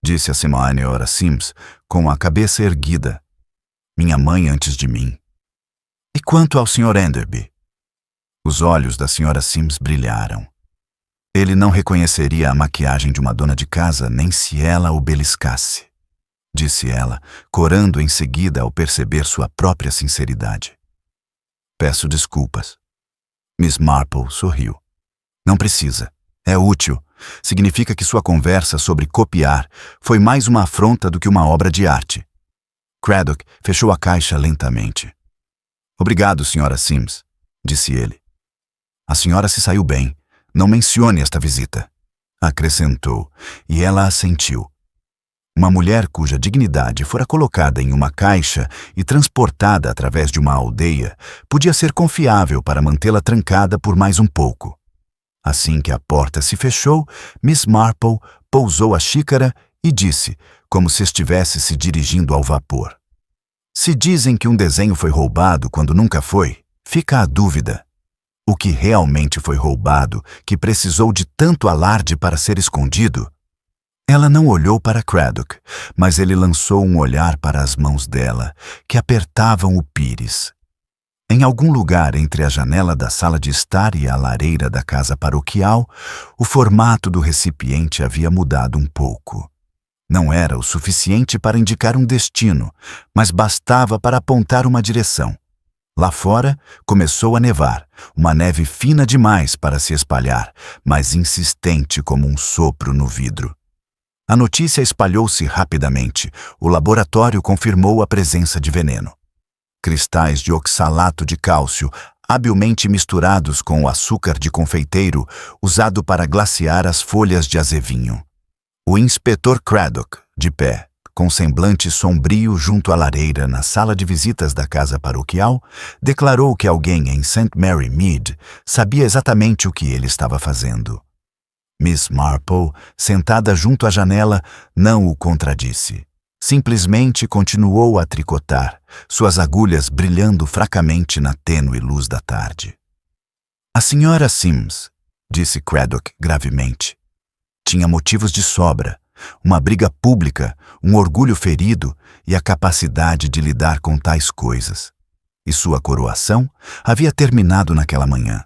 disse a senhora Sims, com a cabeça erguida. Minha mãe antes de mim. E quanto ao Sr. Enderby? Os olhos da senhora Sims brilharam. Ele não reconheceria a maquiagem de uma dona de casa nem se ela o beliscasse, disse ela, corando em seguida ao perceber sua própria sinceridade. Peço desculpas. Miss Marple sorriu. Não precisa. É útil. Significa que sua conversa sobre copiar foi mais uma afronta do que uma obra de arte. Craddock fechou a caixa lentamente. Obrigado, senhora Sims, disse ele. A senhora se saiu bem. Não mencione esta visita, acrescentou, e ela assentiu. Uma mulher cuja dignidade fora colocada em uma caixa e transportada através de uma aldeia podia ser confiável para mantê-la trancada por mais um pouco. Assim que a porta se fechou, Miss Marple pousou a xícara e disse, como se estivesse se dirigindo ao vapor. Se dizem que um desenho foi roubado quando nunca foi, fica a dúvida. O que realmente foi roubado, que precisou de tanto alarde para ser escondido? Ela não olhou para Craddock, mas ele lançou um olhar para as mãos dela, que apertavam o pires. Em algum lugar entre a janela da sala de estar e a lareira da casa paroquial, o formato do recipiente havia mudado um pouco. Não era o suficiente para indicar um destino, mas bastava para apontar uma direção. Lá fora, começou a nevar, uma neve fina demais para se espalhar, mas insistente como um sopro no vidro. A notícia espalhou-se rapidamente. O laboratório confirmou a presença de veneno. Cristais de oxalato de cálcio, habilmente misturados com o açúcar de confeiteiro, usado para glaciar as folhas de azevinho. O inspetor Craddock, de pé, com semblante sombrio junto à lareira na sala de visitas da casa paroquial, declarou que alguém em St. Mary Mead sabia exatamente o que ele estava fazendo. Miss Marple, sentada junto à janela, não o contradisse. Simplesmente continuou a tricotar, suas agulhas brilhando fracamente na tênue luz da tarde. A senhora Sims, disse Craddock gravemente, tinha motivos de sobra, uma briga pública, um orgulho ferido e a capacidade de lidar com tais coisas. E sua coroação havia terminado naquela manhã.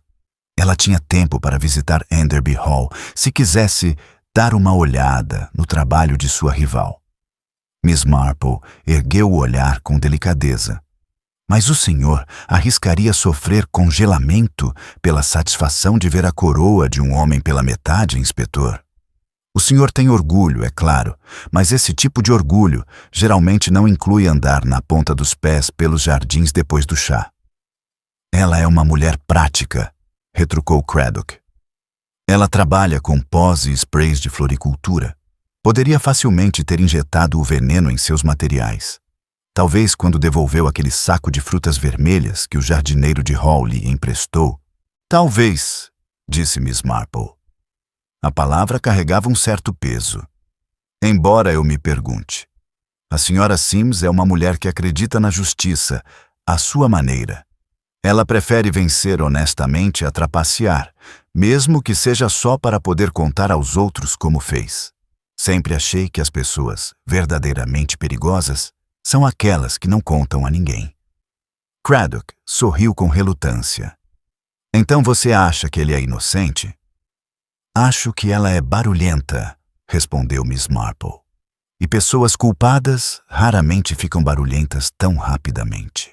Ela tinha tempo para visitar Enderby Hall, se quisesse dar uma olhada no trabalho de sua rival. Miss Marple ergueu o olhar com delicadeza. Mas o senhor arriscaria sofrer congelamento pela satisfação de ver a coroa de um homem pela metade, inspetor? O senhor tem orgulho, é claro, mas esse tipo de orgulho geralmente não inclui andar na ponta dos pés pelos jardins depois do chá. Ela é uma mulher prática, retrucou Craddock. Ela trabalha com pós e sprays de floricultura. Poderia facilmente ter injetado o veneno em seus materiais. Talvez quando devolveu aquele saco de frutas vermelhas que o jardineiro de Hall lhe emprestou. Talvez, disse Miss Marple. A palavra carregava um certo peso. Embora eu me pergunte. A senhora Sims é uma mulher que acredita na justiça, à sua maneira. Ela prefere vencer honestamente a trapacear, mesmo que seja só para poder contar aos outros como fez. Sempre achei que as pessoas verdadeiramente perigosas são aquelas que não contam a ninguém. Craddock sorriu com relutância. Então você acha que ele é inocente? Acho que ela é barulhenta, respondeu Miss Marple. E pessoas culpadas raramente ficam barulhentas tão rapidamente.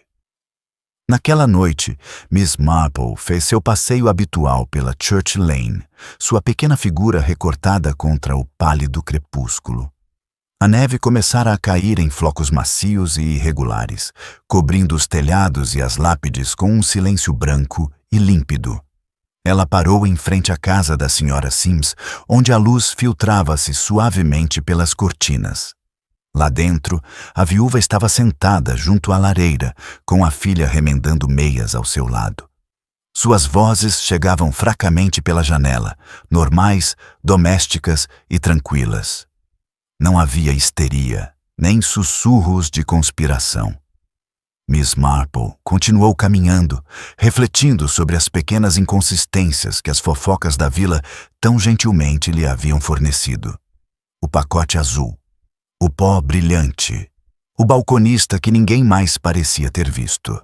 Naquela noite, Miss Marple fez seu passeio habitual pela Church Lane, sua pequena figura recortada contra o pálido crepúsculo. A neve começara a cair em flocos macios e irregulares, cobrindo os telhados e as lápides com um silêncio branco e límpido. Ela parou em frente à casa da senhora Sims, onde a luz filtrava-se suavemente pelas cortinas. Lá dentro, a viúva estava sentada junto à lareira, com a filha remendando meias ao seu lado. Suas vozes chegavam fracamente pela janela, normais, domésticas e tranquilas. Não havia histeria, nem sussurros de conspiração. Miss Marple continuou caminhando, refletindo sobre as pequenas inconsistências que as fofocas da vila tão gentilmente lhe haviam fornecido. O pacote azul, o pó brilhante, o balconista que ninguém mais parecia ter visto.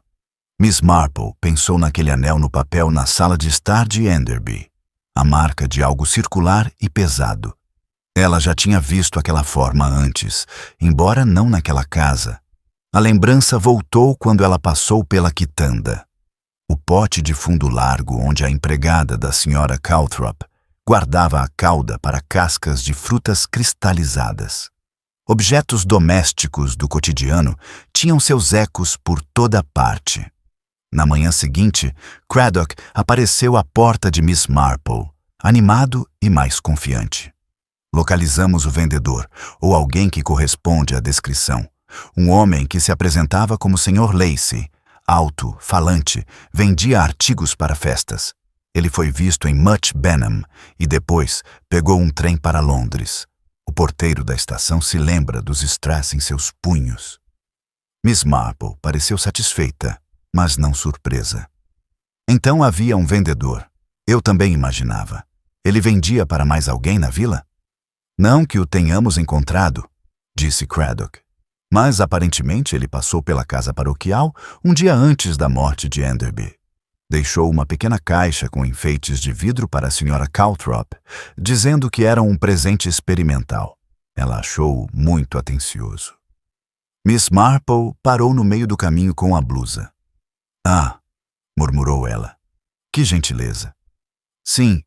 Miss Marple pensou naquele anel no papel na sala de estar de Enderby, a marca de algo circular e pesado. Ela já tinha visto aquela forma antes, embora não naquela casa. A lembrança voltou quando ela passou pela quitanda. O pote de fundo largo onde a empregada da senhora Calthrop guardava a cauda para cascas de frutas cristalizadas. Objetos domésticos do cotidiano tinham seus ecos por toda parte. Na manhã seguinte, Craddock apareceu à porta de Miss Marple, animado e mais confiante. Localizamos o vendedor, ou alguém que corresponde à descrição. Um homem que se apresentava como Sr. Lacey, alto, falante, vendia artigos para festas. Ele foi visto em Much Benham e depois pegou um trem para Londres. O porteiro da estação se lembra dos strass em seus punhos. Miss Marple pareceu satisfeita, mas não surpresa. Então havia um vendedor. Eu também imaginava. Ele vendia para mais alguém na vila? Não que o tenhamos encontrado, disse Craddock. Mas aparentemente ele passou pela casa paroquial um dia antes da morte de Enderby. Deixou uma pequena caixa com enfeites de vidro para a senhora Calthrop, dizendo que era um presente experimental. Ela achou muito atencioso. Miss Marple parou no meio do caminho com a blusa. Ah, murmurou ela. Que gentileza. Sim,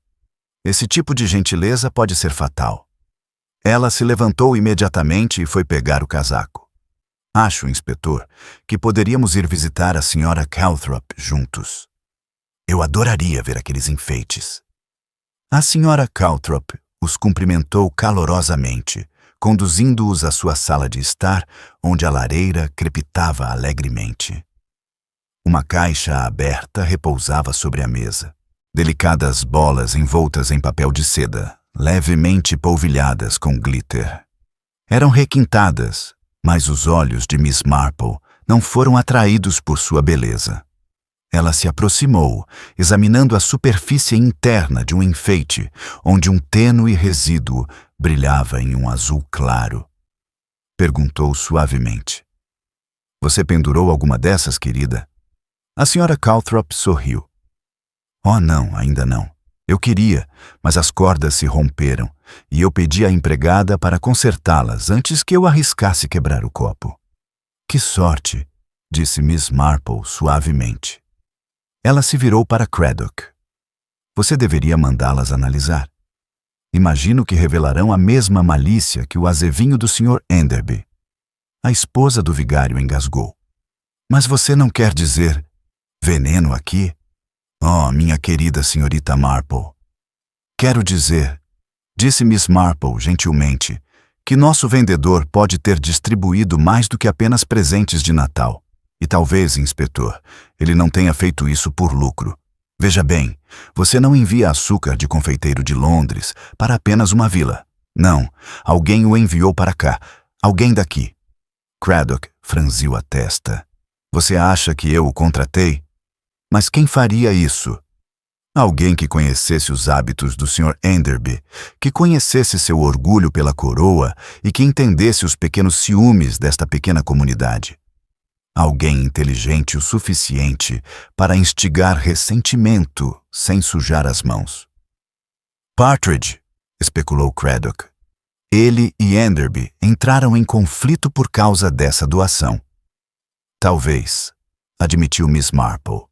esse tipo de gentileza pode ser fatal. Ela se levantou imediatamente e foi pegar o casaco. Acho, inspetor, que poderíamos ir visitar a senhora Calthrop juntos. Eu adoraria ver aqueles enfeites. A senhora Calthrop os cumprimentou calorosamente, conduzindo-os à sua sala de estar, onde a lareira crepitava alegremente. Uma caixa aberta repousava sobre a mesa. Delicadas bolas envoltas em papel de seda, levemente polvilhadas com glitter. Eram requintadas, mas os olhos de Miss Marple não foram atraídos por sua beleza. Ela se aproximou, examinando a superfície interna de um enfeite, onde um tênue resíduo brilhava em um azul claro. Perguntou suavemente: "Você pendurou alguma dessas, querida?" A senhora Calthrop sorriu. "Oh, não, ainda não. Eu queria, mas as cordas se romperam, e eu pedi à empregada para consertá-las antes que eu arriscasse quebrar o copo." "Que sorte", disse Miss Marple suavemente. Ela se virou para Craddock. "Você deveria mandá-las analisar. Imagino que revelarão a mesma malícia que o azevinho do Sr. Enderby." A esposa do vigário engasgou. "Mas você não quer dizer veneno aqui?" "Oh, minha querida senhorita Marple." "Quero dizer", disse Miss Marple gentilmente, "que nosso vendedor pode ter distribuído mais do que apenas presentes de Natal. E talvez, inspetor, ele não tenha feito isso por lucro. Veja bem, você não envia açúcar de confeiteiro de Londres para apenas uma vila. Não, alguém o enviou para cá, alguém daqui." Craddock franziu a testa. "Você acha que eu o contratei? Mas quem faria isso? Alguém que conhecesse os hábitos do Sr. Enderby, que conhecesse seu orgulho pela coroa e que entendesse os pequenos ciúmes desta pequena comunidade. Alguém inteligente o suficiente para instigar ressentimento sem sujar as mãos." "Partridge", especulou Craddock. "Ele e Enderby entraram em conflito por causa dessa doação." "Talvez", admitiu Miss Marple.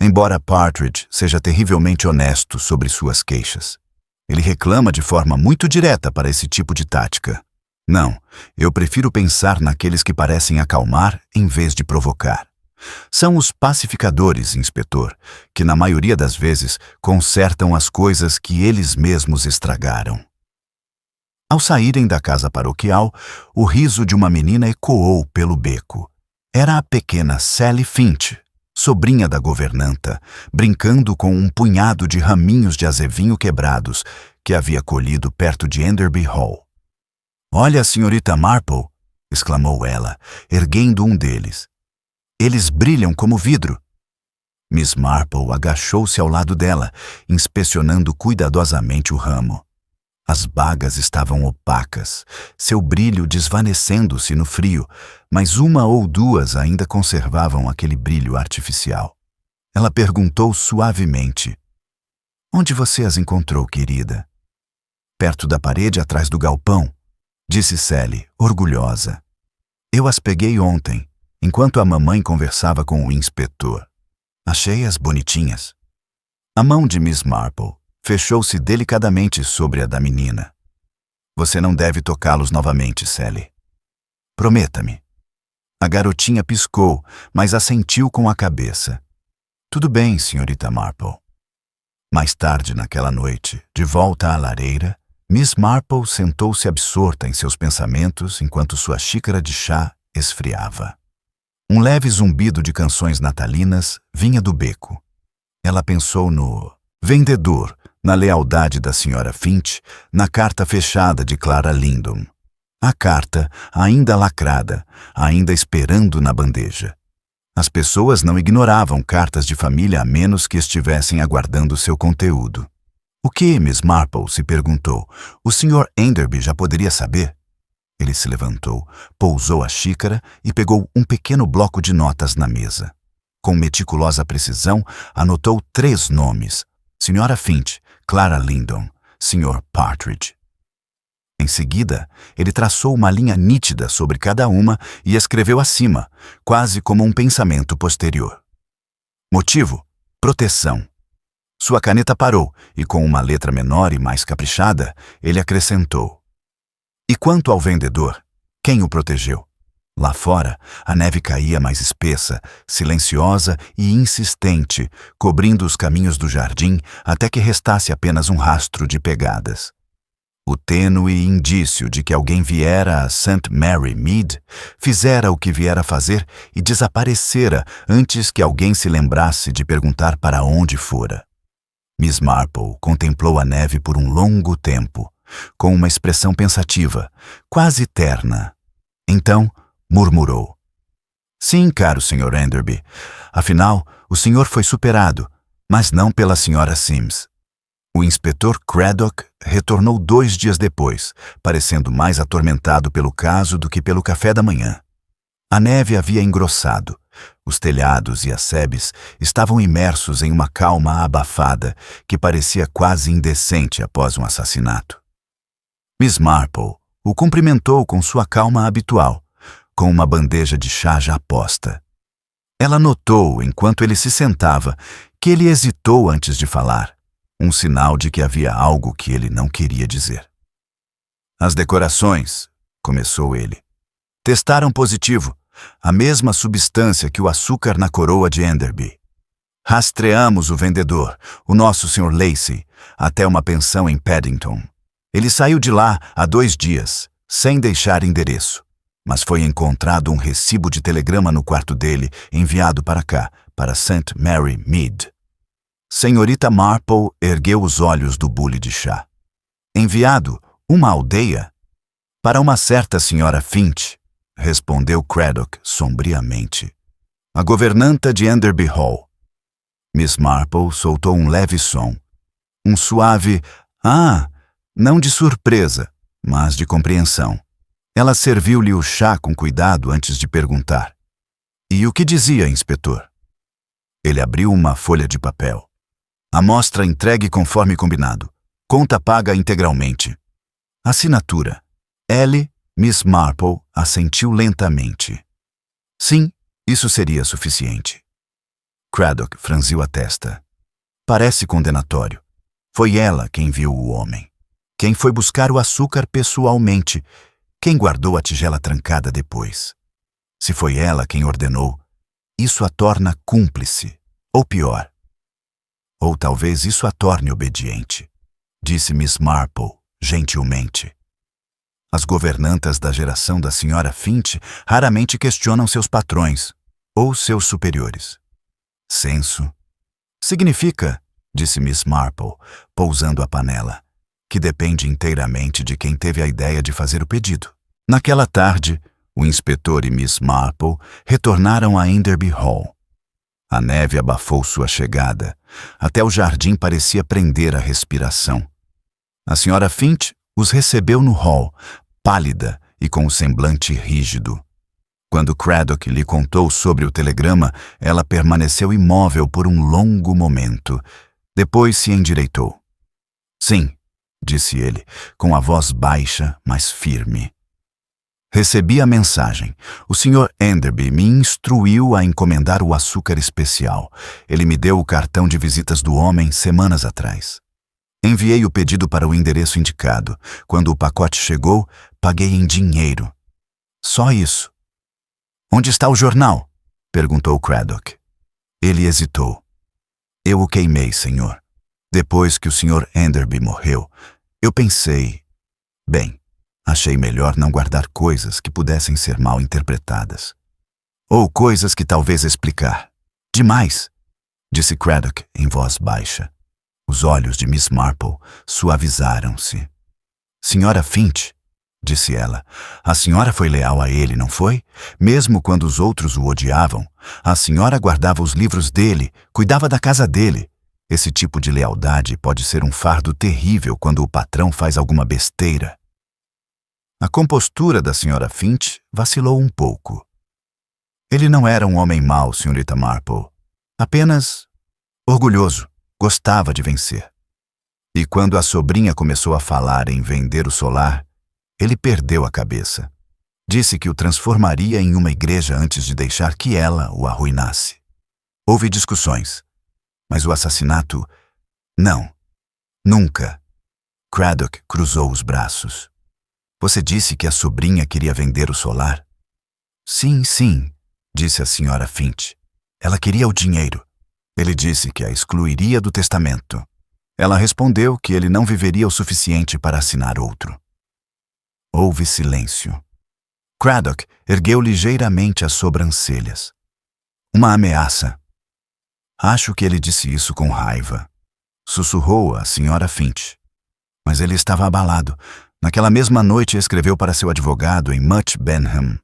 "Embora Partridge seja terrivelmente honesto sobre suas queixas. Ele reclama de forma muito direta para esse tipo de tática. Não, eu prefiro pensar naqueles que parecem acalmar em vez de provocar. São os pacificadores, inspetor, que na maioria das vezes consertam as coisas que eles mesmos estragaram." Ao saírem da casa paroquial, o riso de uma menina ecoou pelo beco. Era a pequena Sally Finch, sobrinha da governanta, brincando com um punhado de raminhos de azevinho quebrados que havia colhido perto de Enderby Hall. "Olha, senhorita Marple", exclamou ela, erguendo um deles. "Eles brilham como vidro." Miss Marple agachou-se ao lado dela, inspecionando cuidadosamente o ramo. As bagas estavam opacas, seu brilho desvanecendo-se no frio, mas uma ou duas ainda conservavam aquele brilho artificial. Ela perguntou suavemente: "Onde você as encontrou, querida?" "Perto da parede atrás do galpão", disse Sally, orgulhosa. "Eu as peguei ontem, enquanto a mamãe conversava com o inspetor. Achei-as bonitinhas." A mão de Miss Marple fechou-se delicadamente sobre a da menina. "Você não deve tocá-los novamente, Sally. Prometa-me." A garotinha piscou, mas assentiu com a cabeça. "Tudo bem, senhorita Marple." Mais tarde naquela noite, de volta à lareira, Miss Marple sentou-se absorta em seus pensamentos enquanto sua xícara de chá esfriava. Um leve zumbido de canções natalinas vinha do beco. Ela pensou no vendedor, na lealdade da senhora Finch, na carta fechada de Clara Lindon. A carta, ainda lacrada, ainda esperando na bandeja. As pessoas não ignoravam cartas de família a menos que estivessem aguardando seu conteúdo. "O que, Miss Marple?" se perguntou. "O Sr. Enderby já poderia saber?" Ele se levantou, pousou a xícara e pegou um pequeno bloco de notas na mesa. Com meticulosa precisão, anotou 3 nomes: Senhora Finch, Clara Lindon, Sr. Partridge. Em seguida, ele traçou uma linha nítida sobre cada uma e escreveu acima, quase como um pensamento posterior. Motivo: proteção. Sua caneta parou e, com uma letra menor e mais caprichada, ele acrescentou: "E quanto ao vendedor, quem o protegeu?" Lá fora, a neve caía mais espessa, silenciosa e insistente, cobrindo os caminhos do jardim até que restasse apenas um rastro de pegadas. O tênue indício de que alguém viera a St. Mary Mead fizera o que viera fazer e desaparecera antes que alguém se lembrasse de perguntar para onde fora. Miss Marple contemplou a neve por um longo tempo, com uma expressão pensativa, quase terna. Então, murmurou. Sim, caro Sr. Enderby. Afinal, o senhor foi superado, mas não pela Sra. Sims. O inspetor Craddock retornou 2 dias depois, parecendo mais atormentado pelo caso do que pelo café da manhã. A neve havia engrossado. Os telhados e as sebes estavam imersos em uma calma abafada que parecia quase indecente após um assassinato. Miss Marple o cumprimentou com sua calma habitual, com uma bandeja de chá já posta. Ela notou, enquanto ele se sentava, que ele hesitou antes de falar, um sinal de que havia algo que ele não queria dizer. As decorações, começou ele, testaram positivo, a mesma substância que o açúcar na coroa de Enderby. Rastreamos o vendedor, o nosso Sr. Lacey, até uma pensão em Paddington. Ele saiu de lá há 2 dias, sem deixar endereço, mas foi encontrado um recibo de telegrama no quarto dele, enviado para cá, para St. Mary Mead. Senhorita Marple ergueu os olhos do bule de chá. Enviado, uma aldeia? Para uma certa senhora Finch, respondeu Craddock sombriamente. A governanta de Enderby Hall. Miss Marple soltou um leve som. Um suave "ah", não de surpresa, mas de compreensão. Ela serviu-lhe o chá com cuidado antes de perguntar. E o que dizia, inspetor? Ele abriu uma folha de papel. Amostra entregue conforme combinado. Conta paga integralmente. Assinatura. L. Miss Marple assentiu lentamente. Sim, isso seria suficiente. Craddock franziu a testa. Parece condenatório. Foi ela quem viu o homem. Quem foi buscar o açúcar pessoalmente. Quem guardou a tigela trancada depois. Se foi ela quem ordenou, isso a torna cúmplice. Ou pior. Ou talvez isso a torne obediente, disse Miss Marple, gentilmente. As governantas da geração da Sra. Finch raramente questionam seus patrões ou seus superiores. Senso. Significa, disse Miss Marple, pousando a panela, que depende inteiramente de quem teve a ideia de fazer o pedido. Naquela tarde, o inspetor e Miss Marple retornaram a Enderby Hall. A neve abafou sua chegada. Até o jardim parecia prender a respiração. A Sra. Finch os recebeu no hall, pálida e com o semblante rígido. Quando Craddock lhe contou sobre o telegrama, ela permaneceu imóvel por um longo momento. Depois se endireitou. Sim, disse ele, com a voz baixa, mas firme. Recebi a mensagem. O Sr. Enderby me instruiu a encomendar o açúcar especial. Ele me deu o cartão de visitas do homem semanas atrás. Enviei o pedido para o endereço indicado. Quando o pacote chegou, paguei em dinheiro. Só isso. Onde está o jornal? Perguntou Craddock. Ele hesitou. Eu o queimei, senhor. Depois que o Sr. Enderby morreu, eu pensei... Bem, achei melhor não guardar coisas que pudessem ser mal interpretadas. Ou coisas que talvez explicar. Demais, disse Craddock em voz baixa. Os olhos de Miss Marple suavizaram-se. Sra. Finch, disse ela, a senhora foi leal a ele, não foi? Mesmo quando os outros o odiavam, a senhora guardava os livros dele, cuidava da casa dele. Esse tipo de lealdade pode ser um fardo terrível quando o patrão faz alguma besteira. A compostura da Sra. Finch vacilou um pouco. Ele não era um homem mau, Srta. Marple. Apenas orgulhoso, gostava de vencer. E quando a sobrinha começou a falar em vender o solar, ele perdeu a cabeça. Disse que o transformaria em uma igreja antes de deixar que ela o arruinasse. Houve discussões, mas o assassinato... Não, nunca. Craddock cruzou os braços. Você disse que a sobrinha queria vender o solar? Sim, sim, disse a Sra. Finch. Ela queria o dinheiro. Ele disse que a excluiria do testamento. Ela respondeu que ele não viveria o suficiente para assinar outro. Houve silêncio. Craddock ergueu ligeiramente as sobrancelhas. Uma ameaça. Acho que ele disse isso com raiva. Sussurrou a Sra. Finch. Mas ele estava abalado. Naquela mesma noite escreveu para seu advogado em Much Benham.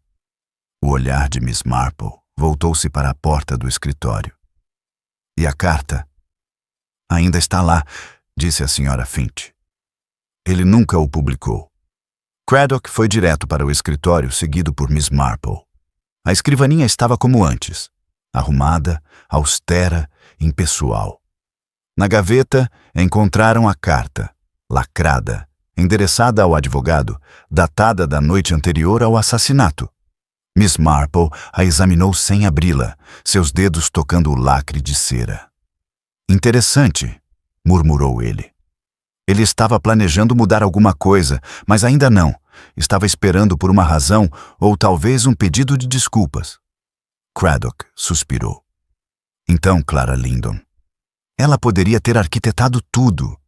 O olhar de Miss Marple voltou-se para a porta do escritório. E a carta? Ainda está lá, disse a Sra. Finch. Ele nunca o publicou. Craddock foi direto para o escritório, seguido por Miss Marple. A escrivaninha estava como antes, arrumada, austera, impessoal. Na gaveta encontraram a carta, lacrada, endereçada ao advogado, datada da noite anterior ao assassinato. Miss Marple a examinou sem abri-la, seus dedos tocando o lacre de cera. Interessante, murmurou ele. Ele estava planejando mudar alguma coisa, mas ainda não. Estava esperando por uma razão ou talvez um pedido de desculpas. Craddock suspirou. Então, Clara Lindon. Ela poderia ter arquitetado tudo.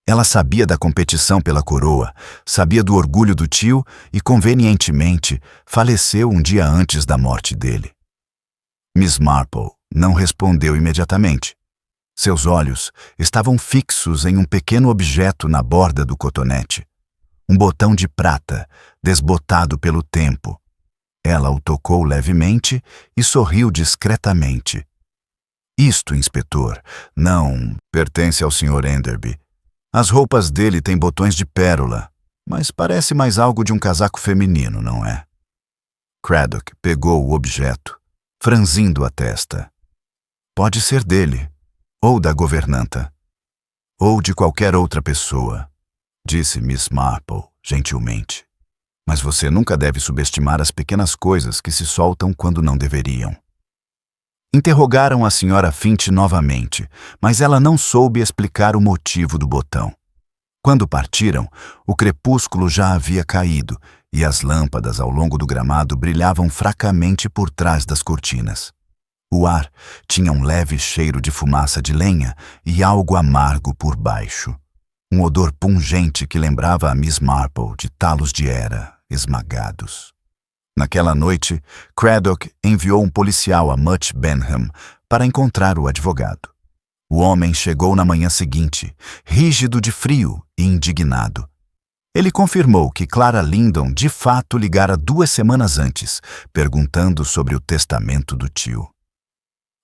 Ela sabia da competição pela coroa, sabia do orgulho do tio e, convenientemente, faleceu um dia antes da morte dele. Miss Marple não respondeu imediatamente. Seus olhos estavam fixos em um pequeno objeto na borda do cotonete. Um botão de prata, desbotado pelo tempo. Ela o tocou levemente e sorriu discretamente. Isto, inspetor, não pertence ao Sr. Enderby. As roupas dele têm botões de pérola, mas parece mais algo de um casaco feminino, não é? Craddock pegou o objeto, franzindo a testa. Pode ser dele, ou da governanta, ou de qualquer outra pessoa, disse Miss Marple gentilmente. Mas você nunca deve subestimar as pequenas coisas que se soltam quando não deveriam. Interrogaram a Sra. Finch novamente, mas ela não soube explicar o motivo do botão. Quando partiram, o crepúsculo já havia caído e as lâmpadas ao longo do gramado brilhavam fracamente por trás das cortinas. O ar tinha um leve cheiro de fumaça de lenha e algo amargo por baixo. Um odor pungente que lembrava a Miss Marple de talos de era esmagados. Naquela noite, Craddock enviou um policial a Much Benham para encontrar o advogado. O homem chegou na manhã seguinte, rígido de frio e indignado. Ele confirmou que Clara Lindon de fato ligara 2 semanas antes, perguntando sobre o testamento do tio.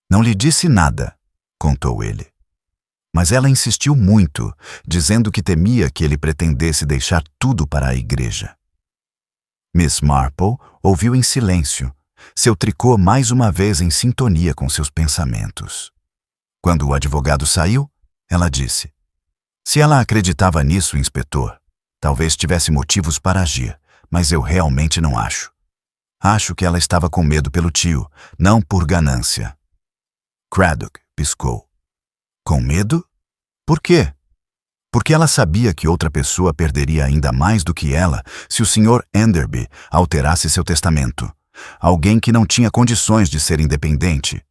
Não lhe disse nada, contou ele. Mas ela insistiu muito, dizendo que temia que ele pretendesse deixar tudo para a igreja. Miss Marple ouviu em silêncio, seu tricô mais uma vez em sintonia com seus pensamentos. Quando o advogado saiu, ela disse: se ela acreditava nisso, inspetor, talvez tivesse motivos para agir, mas eu realmente não acho. Acho que ela estava com medo pelo tio, não por ganância. Craddock piscou. Com medo? Por quê? Porque ela sabia que outra pessoa perderia ainda mais do que ela se o Sr. Enderby alterasse seu testamento. Alguém que não tinha condições de ser independente.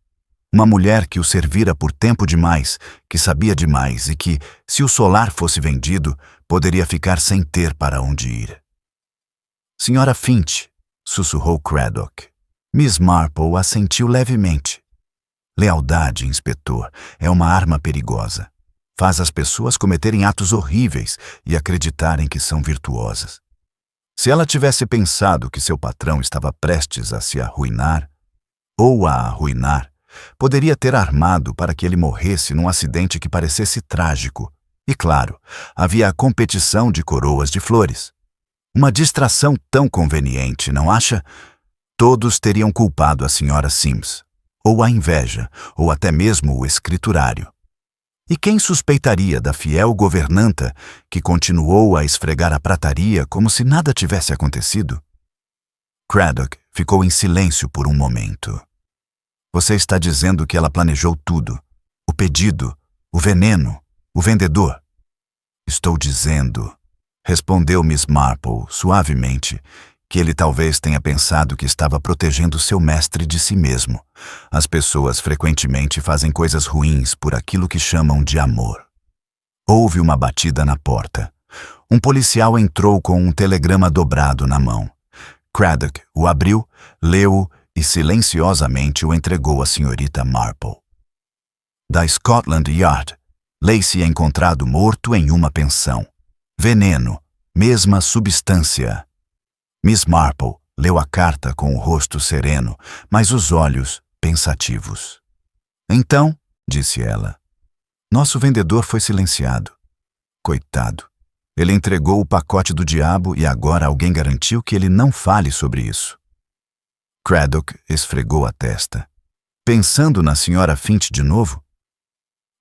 Uma mulher que o servira por tempo demais, que sabia demais e que, se o solar fosse vendido, poderia ficar sem ter para onde ir. Sra. Finch, sussurrou Craddock. Miss Marple assentiu levemente. Lealdade, inspetor, é uma arma perigosa. Faz as pessoas cometerem atos horríveis e acreditarem que são virtuosas. Se ela tivesse pensado que seu patrão estava prestes a se arruinar, ou a arruinar, poderia ter armado para que ele morresse num acidente que parecesse trágico. E claro, havia a competição de coroas de flores. Uma distração tão conveniente, não acha? Todos teriam culpado a Sra. Sims, ou a inveja, ou até mesmo o escriturário. E quem suspeitaria da fiel governanta que continuou a esfregar a prataria como se nada tivesse acontecido? Craddock ficou em silêncio por um momento. Você está dizendo que ela planejou tudo? O pedido, o veneno, o vendedor? Estou dizendo, respondeu Miss Marple suavemente, que ele talvez tenha pensado que estava protegendo seu mestre de si mesmo. As pessoas frequentemente fazem coisas ruins por aquilo que chamam de amor. Houve uma batida na porta. Um policial entrou com um telegrama dobrado na mão. Craddock o abriu, leu-o e silenciosamente o entregou à senhorita Marple. Da Scotland Yard, Lacey é encontrado morto em uma pensão. Veneno, mesma substância. Miss Marple leu a carta com o rosto sereno, mas os olhos pensativos. Então, disse ela, nosso vendedor foi silenciado. Coitado. Ele entregou o pacote do diabo e agora alguém garantiu que ele não fale sobre isso. Craddock esfregou a testa. Pensando na senhora Finch de novo?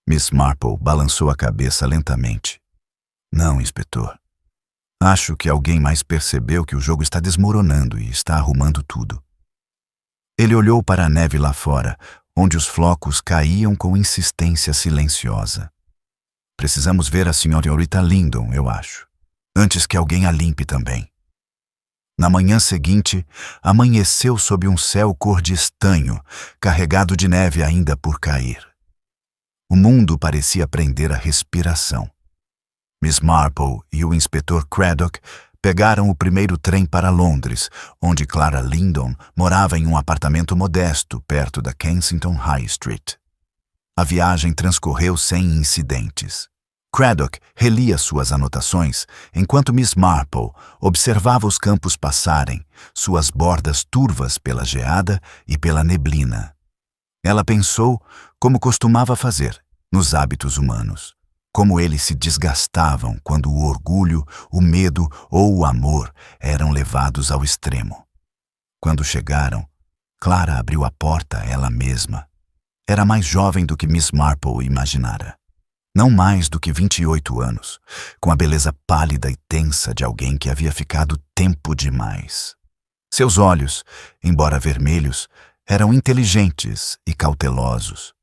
Miss Marple balançou a cabeça lentamente. Não, inspetor. Acho que alguém mais percebeu que o jogo está desmoronando e está arrumando tudo. Ele olhou para a neve lá fora, onde os flocos caíam com insistência silenciosa. Precisamos ver a senhorita Lindon, eu acho, antes que alguém a limpe também. Na manhã seguinte, amanheceu sob um céu cor de estanho, carregado de neve ainda por cair. O mundo parecia prender a respiração. Miss Marple e o inspetor Craddock pegaram o primeiro trem para Londres, onde Clara Lindon morava em um apartamento modesto perto da Kensington High Street. A viagem transcorreu sem incidentes. Craddock relia suas anotações, enquanto Miss Marple observava os campos passarem, suas bordas turvas pela geada e pela neblina. Ela pensou, como costumava fazer, nos hábitos humanos, como eles se desgastavam quando o orgulho, o medo ou o amor eram levados ao extremo. Quando chegaram, Clara abriu a porta ela mesma. Era mais jovem do que Miss Marple imaginara. Não mais do que 28 anos, com a beleza pálida e tensa de alguém que havia ficado tempo demais. Seus olhos, embora vermelhos, eram inteligentes e cautelosos.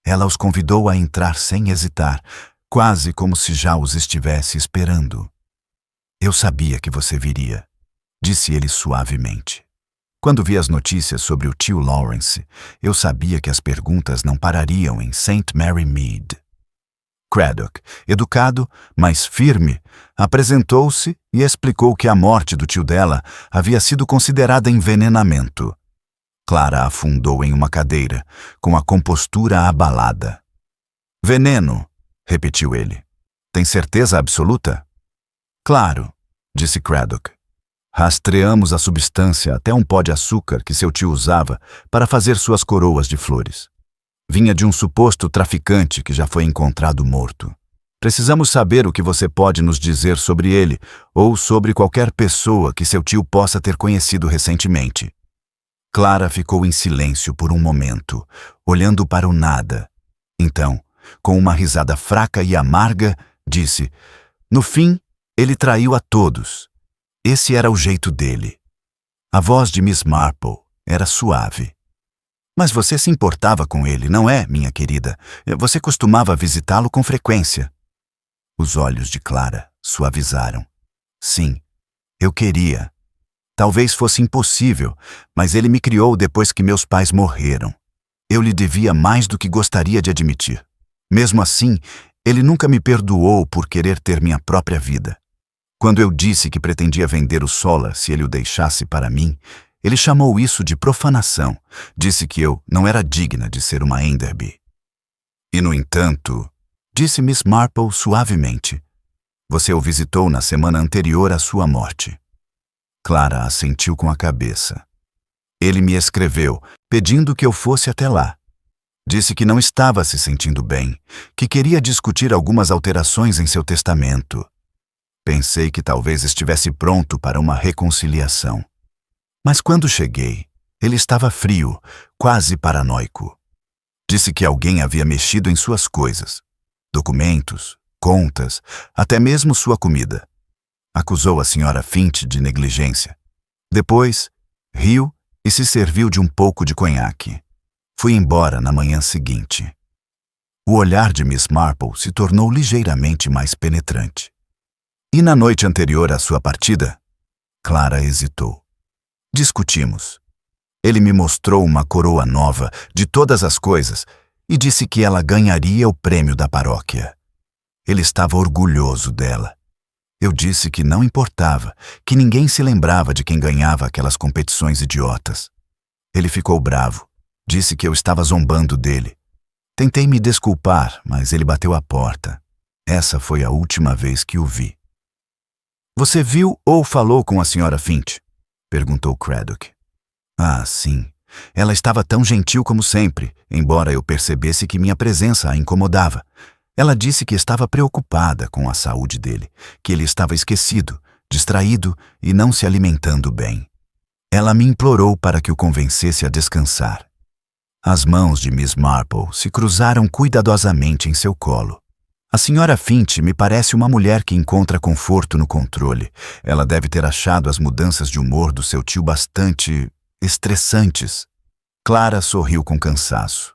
Ela os convidou a entrar sem hesitar, quase como se já os estivesse esperando. Eu sabia que você viria, disse ele suavemente. Quando vi as notícias sobre o tio Lawrence, eu sabia que as perguntas não parariam em St. Mary Mead. Craddock, educado, mas firme, apresentou-se e explicou que a morte do tio dela havia sido considerada envenenamento. Clara afundou em uma cadeira, com a compostura abalada. Veneno, repetiu ele. Tem certeza absoluta? Claro, disse Craddock. Rastreamos a substância até um pó de açúcar que seu tio usava para fazer suas coroas de flores. Vinha de um suposto traficante que já foi encontrado morto. Precisamos saber o que você pode nos dizer sobre ele ou sobre qualquer pessoa que seu tio possa ter conhecido recentemente. Clara ficou em silêncio por um momento, olhando para o nada. Então, com uma risada fraca e amarga, disse: no fim, ele traiu a todos. Esse era o jeito dele. A voz de Miss Marple era suave. Mas você se importava com ele, não é, minha querida? Você costumava visitá-lo com frequência. Os olhos de Clara suavizaram. Sim, eu queria. Talvez fosse impossível, mas ele me criou depois que meus pais morreram. Eu lhe devia mais do que gostaria de admitir. Mesmo assim, ele nunca me perdoou por querer ter minha própria vida. Quando eu disse que pretendia vender o Solar se ele o deixasse para mim, ele chamou isso de profanação. Disse que eu não era digna de ser uma Enderby. E, no entanto, disse Miss Marple suavemente, você o visitou na semana anterior à sua morte. Clara assentiu com a cabeça. Ele me escreveu, pedindo que eu fosse até lá. Disse que não estava se sentindo bem, que queria discutir algumas alterações em seu testamento. Pensei que talvez estivesse pronto para uma reconciliação. Mas quando cheguei, ele estava frio, quase paranoico. Disse que alguém havia mexido em suas coisas, documentos, contas, até mesmo sua comida. Acusou a senhora Finch de negligência. Depois, riu e se serviu de um pouco de conhaque. Fui embora na manhã seguinte. O olhar de Miss Marple se tornou ligeiramente mais penetrante. E na noite anterior à sua partida? Clara hesitou. Discutimos. Ele me mostrou uma coroa nova de todas as coisas e disse que ela ganharia o prêmio da paróquia. Ele estava orgulhoso dela. Eu disse que não importava, que ninguém se lembrava de quem ganhava aquelas competições idiotas. Ele ficou bravo. Disse que eu estava zombando dele. Tentei me desculpar, mas ele bateu a porta. Essa foi a última vez que o vi. Você viu ou falou com a Sra. Finch? Perguntou Craddock. Ah, sim. Ela estava tão gentil como sempre, embora eu percebesse que minha presença a incomodava. Ela disse que estava preocupada com a saúde dele, que ele estava esquecido, distraído e não se alimentando bem. Ela me implorou para que o convencesse a descansar. As mãos de Miss Marple se cruzaram cuidadosamente em seu colo. A Sra. Finch me parece uma mulher que encontra conforto no controle. Ela deve ter achado as mudanças de humor do seu tio bastante estressantes. Clara sorriu com cansaço.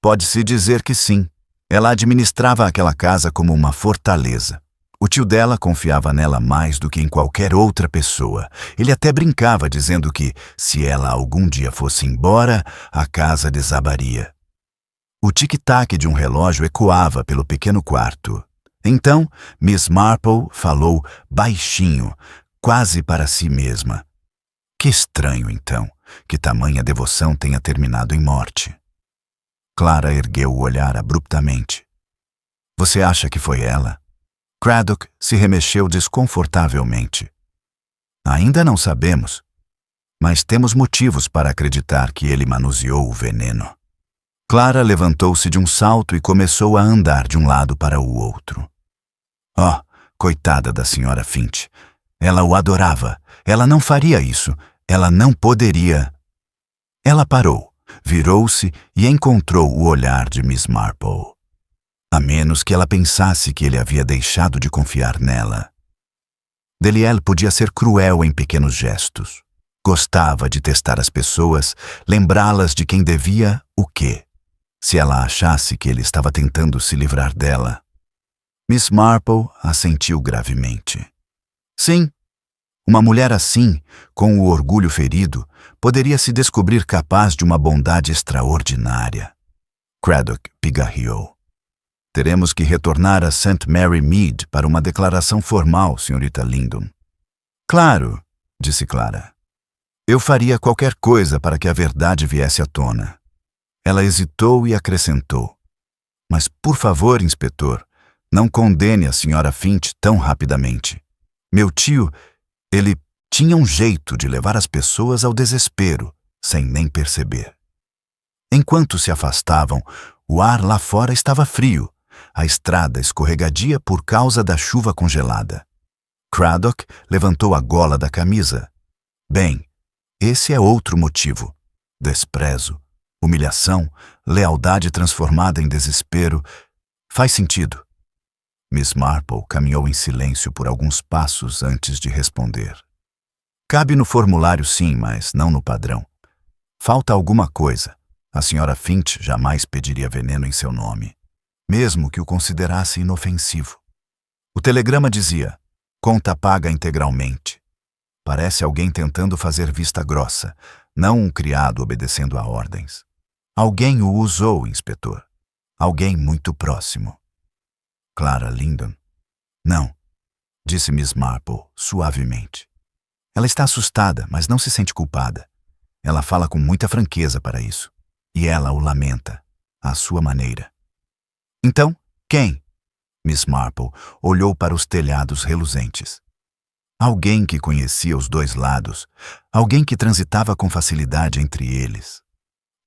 Pode-se dizer que sim. Ela administrava aquela casa como uma fortaleza. O tio dela confiava nela mais do que em qualquer outra pessoa. Ele até brincava dizendo que, se ela algum dia fosse embora, a casa desabaria. O tic-tac de um relógio ecoava pelo pequeno quarto. Então, Miss Marple falou baixinho, quase para si mesma. Que estranho, então, que tamanha devoção tenha terminado em morte. Clara ergueu o olhar abruptamente. Você acha que foi ela? Craddock se remexeu desconfortavelmente. Ainda não sabemos, mas temos motivos para acreditar que ele manuseou o veneno. Clara levantou-se de um salto e começou a andar de um lado para o outro. Oh, coitada da Sra. Finch. Ela o adorava. Ela não faria isso. Ela não poderia. Ela parou, virou-se e encontrou o olhar de Miss Marple. A menos que ela pensasse que ele havia deixado de confiar nela. Deliel podia ser cruel em pequenos gestos. Gostava de testar as pessoas, lembrá-las de quem devia o quê. Se ela achasse que ele estava tentando se livrar dela. Miss Marple assentiu gravemente. Sim, uma mulher assim, com o orgulho ferido, poderia se descobrir capaz de uma bondade extraordinária. Craddock pigarreou. Teremos que retornar a St. Mary Mead para uma declaração formal, senhorita Lindon. Claro, disse Clara. Eu faria qualquer coisa para que a verdade viesse à tona. Ela hesitou e acrescentou. Mas, por favor, inspetor, não condene a Sra. Finch tão rapidamente. Meu tio, ele tinha um jeito de levar as pessoas ao desespero, sem nem perceber. Enquanto se afastavam, o ar lá fora estava frio, a estrada escorregadia por causa da chuva congelada. Craddock levantou a gola da camisa. Bem, esse é outro motivo. Desprezo, humilhação, lealdade transformada em desespero. Faz sentido. Miss Marple caminhou em silêncio por alguns passos antes de responder. Cabe no formulário sim, mas não no padrão. Falta alguma coisa. A Sra. Finch jamais pediria veneno em seu nome, mesmo que o considerasse inofensivo. O telegrama dizia, conta paga integralmente. Parece alguém tentando fazer vista grossa, não um criado obedecendo a ordens. Alguém o usou, inspetor. Alguém muito próximo. Clara Lindon. Não, disse Miss Marple suavemente. Ela está assustada, mas não se sente culpada. Ela fala com muita franqueza para isso. E ela o lamenta, à sua maneira. Então, quem? Miss Marple olhou para os telhados reluzentes. Alguém que conhecia os dois lados, alguém que transitava com facilidade entre eles.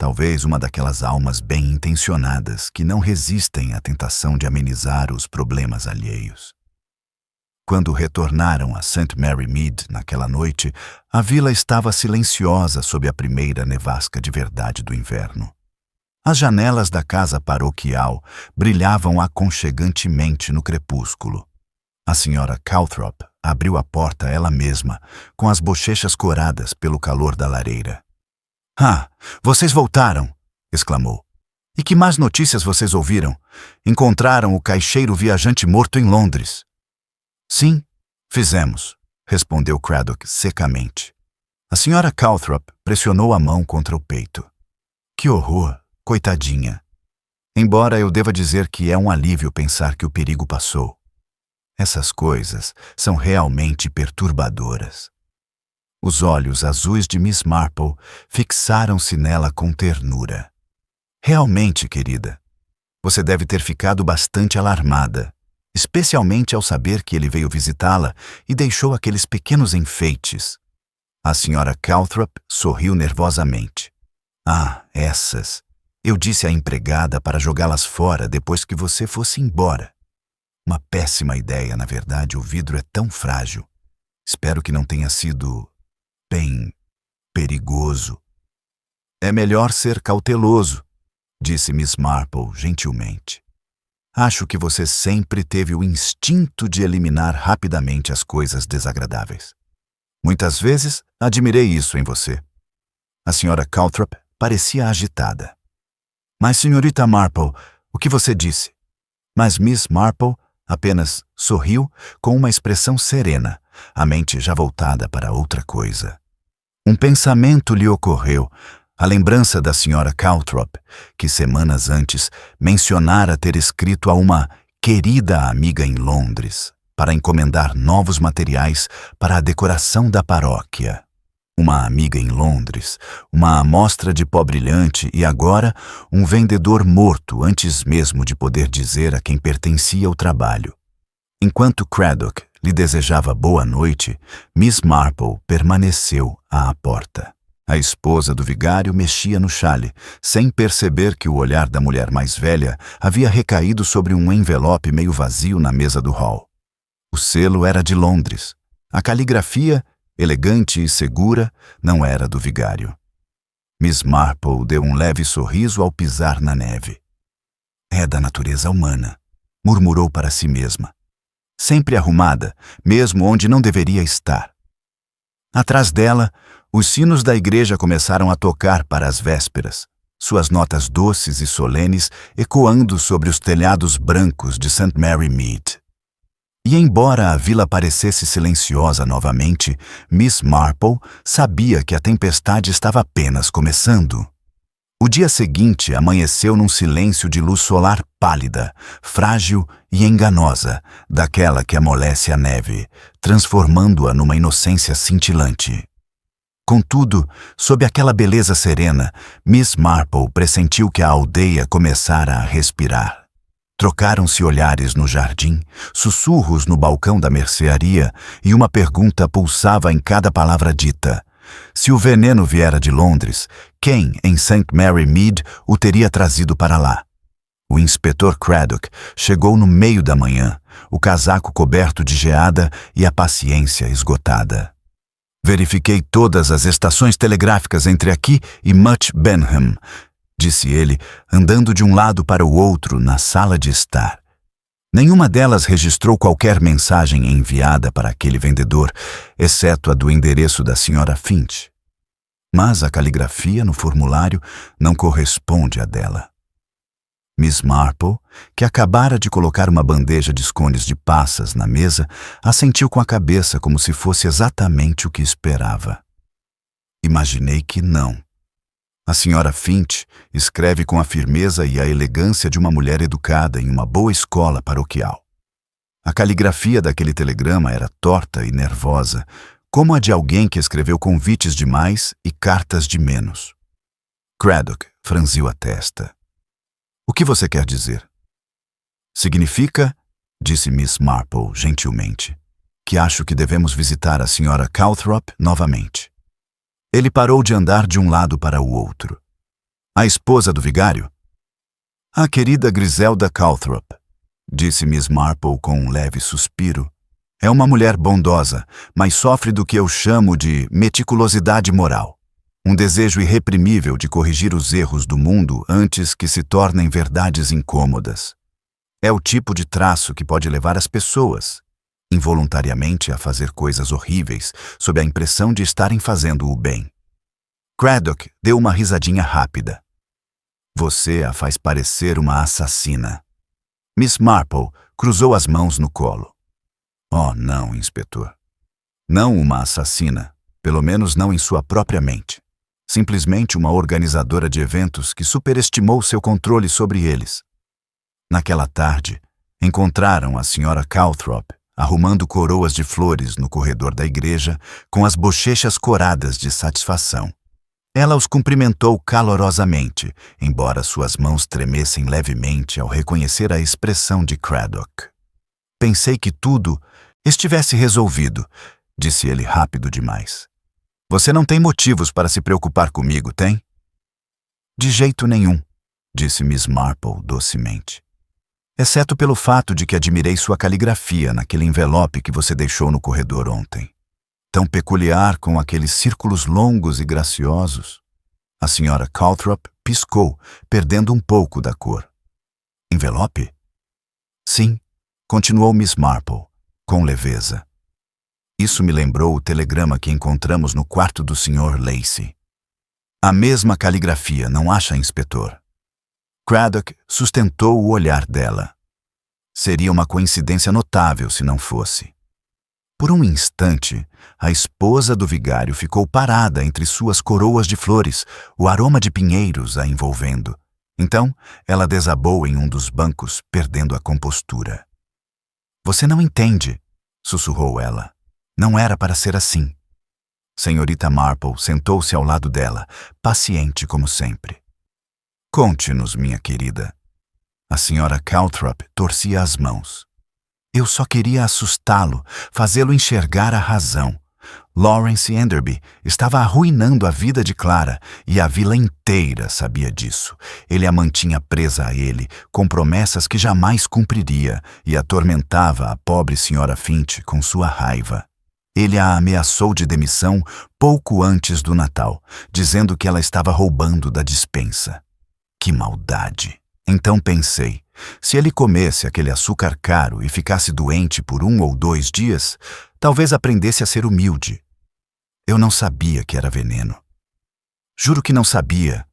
Talvez uma daquelas almas bem-intencionadas que não resistem à tentação de amenizar os problemas alheios. Quando retornaram a St. Mary Mead naquela noite, a vila estava silenciosa sob a primeira nevasca de verdade do inverno. As janelas da casa paroquial brilhavam aconchegantemente no crepúsculo. A Sra. Calthrop abriu a porta ela mesma, com as bochechas coradas pelo calor da lareira. — Ah, vocês voltaram! Exclamou. — E que más notícias vocês ouviram? Encontraram o caixeiro viajante morto em Londres. — Sim, fizemos, respondeu Craddock secamente. A Sra. Calthrop pressionou a mão contra o peito. — Que horror, coitadinha! Embora eu deva dizer que é um alívio pensar que o perigo passou. Essas coisas são realmente perturbadoras. Os olhos azuis de Miss Marple fixaram-se nela com ternura. Realmente, querida, você deve ter ficado bastante alarmada, especialmente ao saber que ele veio visitá-la e deixou aqueles pequenos enfeites. A senhora Calthrop sorriu nervosamente. Ah, essas. Eu disse à empregada para jogá-las fora depois que você fosse embora. Uma péssima ideia, na verdade, o vidro é tão frágil. Espero que não tenha sido, bem, perigoso. É melhor ser cauteloso, disse Miss Marple gentilmente. Acho que você sempre teve o instinto de eliminar rapidamente as coisas desagradáveis. Muitas vezes admirei isso em você. A senhora Calthrop parecia agitada. Mas, senhorita Marple, o que você disse? Mas Miss Marple apenas sorriu com uma expressão serena, a mente já voltada para outra coisa. Um pensamento lhe ocorreu, a lembrança da senhora Calthrop, que semanas antes mencionara ter escrito a uma querida amiga em Londres para encomendar novos materiais para a decoração da paróquia. Uma amiga em Londres, uma amostra de pó brilhante e agora um vendedor morto antes mesmo de poder dizer a quem pertencia o trabalho. Enquanto Craddock lhe desejava boa noite, Miss Marple permaneceu à porta. A esposa do vigário mexia no xale, sem perceber que o olhar da mulher mais velha havia recaído sobre um envelope meio vazio na mesa do hall. O selo era de Londres. A caligrafia, elegante e segura, não era do vigário. Miss Marple deu um leve sorriso ao pisar na neve. É da natureza humana, murmurou para si mesma. Sempre arrumada, mesmo onde não deveria estar. Atrás dela, os sinos da igreja começaram a tocar para as vésperas, suas notas doces e solenes ecoando sobre os telhados brancos de St. Mary Mead. E embora a vila parecesse silenciosa novamente, Miss Marple sabia que a tempestade estava apenas começando. O dia seguinte amanheceu num silêncio de luz solar pálida, frágil e enganosa, daquela que amolece a neve, transformando-a numa inocência cintilante. Contudo, sob aquela beleza serena, Miss Marple pressentiu que a aldeia começara a respirar. Trocaram-se olhares no jardim, sussurros no balcão da mercearia e uma pergunta pulsava em cada palavra dita. Se o veneno viera de Londres, quem, em St. Mary Mead, o teria trazido para lá? O inspetor Craddock chegou no meio da manhã, o casaco coberto de geada e a paciência esgotada. Verifiquei todas as estações telegráficas entre aqui e Much Benham, disse ele, andando de um lado para o outro na sala de estar. Nenhuma delas registrou qualquer mensagem enviada para aquele vendedor, exceto a do endereço da senhora Finch. Mas a caligrafia no formulário não corresponde à dela. Miss Marple, que acabara de colocar uma bandeja de scones de passas na mesa, assentiu com a cabeça como se fosse exatamente o que esperava. Imaginei que não. A senhora Finch escreve com a firmeza e a elegância de uma mulher educada em uma boa escola paroquial. A caligrafia daquele telegrama era torta e nervosa, como a de alguém que escreveu convites demais e cartas de menos. Craddock franziu a testa. O que você quer dizer? Significa, disse Miss Marple gentilmente, que acho que devemos visitar a senhora Calthrop novamente. Ele parou de andar de um lado para o outro. A esposa do vigário? A querida Griselda Calthrop, disse Miss Marple com um leve suspiro. É uma mulher bondosa, mas sofre do que eu chamo de meticulosidade moral. Um desejo irreprimível de corrigir os erros do mundo antes que se tornem verdades incômodas. É o tipo de traço que pode levar as pessoas, involuntariamente, a fazer coisas horríveis, sob a impressão de estarem fazendo o bem. Craddock deu uma risadinha rápida. Você a faz parecer uma assassina. Miss Marple cruzou as mãos no colo. Oh, não, inspetor. Não uma assassina, pelo menos não em sua própria mente. Simplesmente uma organizadora de eventos que superestimou seu controle sobre eles. Naquela tarde, encontraram a Sra. Calthrop arrumando coroas de flores no corredor da igreja com as bochechas coradas de satisfação. Ela os cumprimentou calorosamente, embora suas mãos tremessem levemente ao reconhecer a expressão de Craddock. Pensei que tudo estivesse resolvido, disse ele rápido demais. Você não tem motivos para se preocupar comigo, tem? De jeito nenhum, disse Miss Marple docemente. Exceto pelo fato de que admirei sua caligrafia naquele envelope que você deixou no corredor ontem. Tão peculiar, com aqueles círculos longos e graciosos. A Sra. Calthrop piscou, perdendo um pouco da cor. Envelope? Sim, continuou Miss Marple, com leveza. Isso me lembrou o telegrama que encontramos no quarto do Sr. Lacey. A mesma caligrafia, não acha, inspetor? Craddock sustentou o olhar dela. Seria uma coincidência notável se não fosse. Por um instante, a esposa do vigário ficou parada entre suas coroas de flores, o aroma de pinheiros a envolvendo. Então, ela desabou em um dos bancos, perdendo a compostura. Você não entende, sussurrou ela. Não era para ser assim. Senhorita Marple sentou-se ao lado dela, paciente como sempre. Conte-nos, minha querida. A Sra. Calthrop torcia as mãos. Eu só queria assustá-lo, fazê-lo enxergar a razão. Lawrence Enderby estava arruinando a vida de Clara, e a vila inteira sabia disso. Ele a mantinha presa a ele, com promessas que jamais cumpriria, e atormentava a pobre Sra. Finch com sua raiva. Ele a ameaçou de demissão pouco antes do Natal, dizendo que ela estava roubando da despensa. Que maldade! Então pensei, se ele comesse aquele açúcar caro e ficasse doente por 1 ou 2 dias, talvez aprendesse a ser humilde. Eu não sabia que era veneno. Juro que não sabia.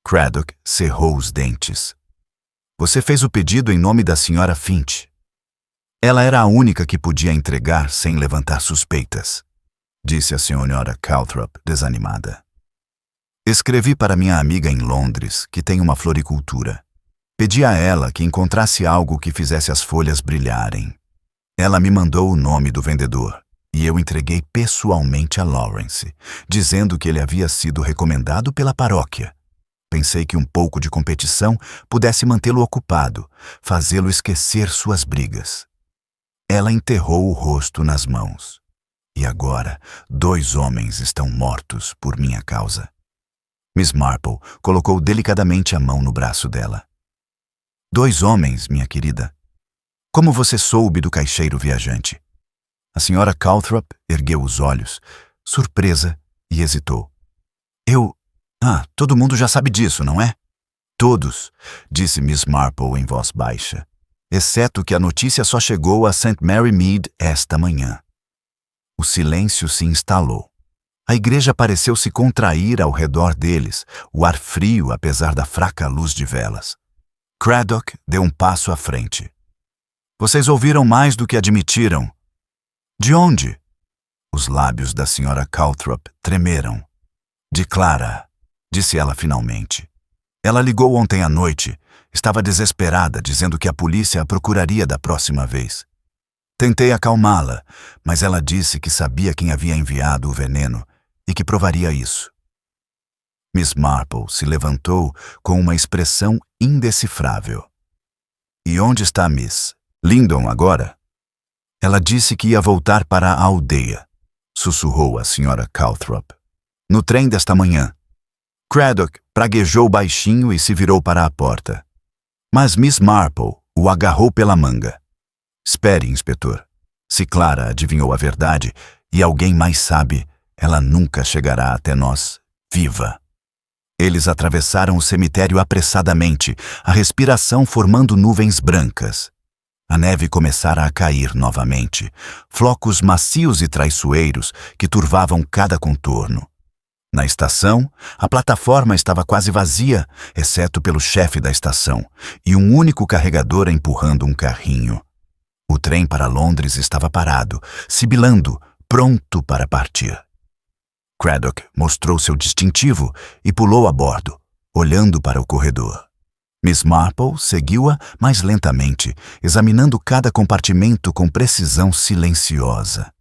Craddock cerrou os dentes. Você fez o pedido em nome da Sra. Finch. Ela era a única que podia entregar sem levantar suspeitas, disse a Sra. Calthrop, desanimada. Escrevi para minha amiga em Londres, que tem uma floricultura. Pedi a ela que encontrasse algo que fizesse as folhas brilharem. Ela me mandou o nome do vendedor, e eu entreguei pessoalmente a Lawrence, dizendo que ele havia sido recomendado pela paróquia. Pensei que um pouco de competição pudesse mantê-lo ocupado, fazê-lo esquecer suas brigas. Ela enterrou o rosto nas mãos. E agora, 2 homens estão mortos por minha causa. Miss Marple colocou delicadamente a mão no braço dela. 2 homens, minha querida. Como você soube do caixeiro viajante? A Sra. Calthrop ergueu os olhos, surpresa, e hesitou. Todo mundo já sabe disso, não é? Todos, disse Miss Marple em voz baixa, exceto que a notícia só chegou a St. Mary Mead esta manhã. O silêncio se instalou. A igreja pareceu se contrair ao redor deles, o ar frio apesar da fraca luz de velas. Craddock deu um passo à frente. Vocês ouviram mais do que admitiram. De onde? Os lábios da Sra. Calthrop tremeram. De Clara, disse ela finalmente. Ela ligou ontem à noite. Estava desesperada, dizendo que a polícia a procuraria da próxima vez. Tentei acalmá-la, mas ela disse que sabia quem havia enviado o veneno e que provaria isso. Miss Marple se levantou com uma expressão indecifrável. E onde está Miss Lindon agora? Ela disse que ia voltar para a aldeia, sussurrou a Sra. Calthrop. No trem desta manhã. Craddock praguejou baixinho e se virou para a porta. Mas Miss Marple o agarrou pela manga. Espere, inspetor. Se Clara adivinhou a verdade e alguém mais sabe, ela nunca chegará até nós, viva. Eles atravessaram o cemitério apressadamente, a respiração formando nuvens brancas. A neve começara a cair novamente, flocos macios e traiçoeiros que turvavam cada contorno. Na estação, a plataforma estava quase vazia, exceto pelo chefe da estação, e um único carregador empurrando um carrinho. O trem para Londres estava parado, sibilando, pronto para partir. Craddock mostrou seu distintivo e pulou a bordo, olhando para o corredor. Miss Marple seguiu-a mais lentamente, examinando cada compartimento com precisão silenciosa.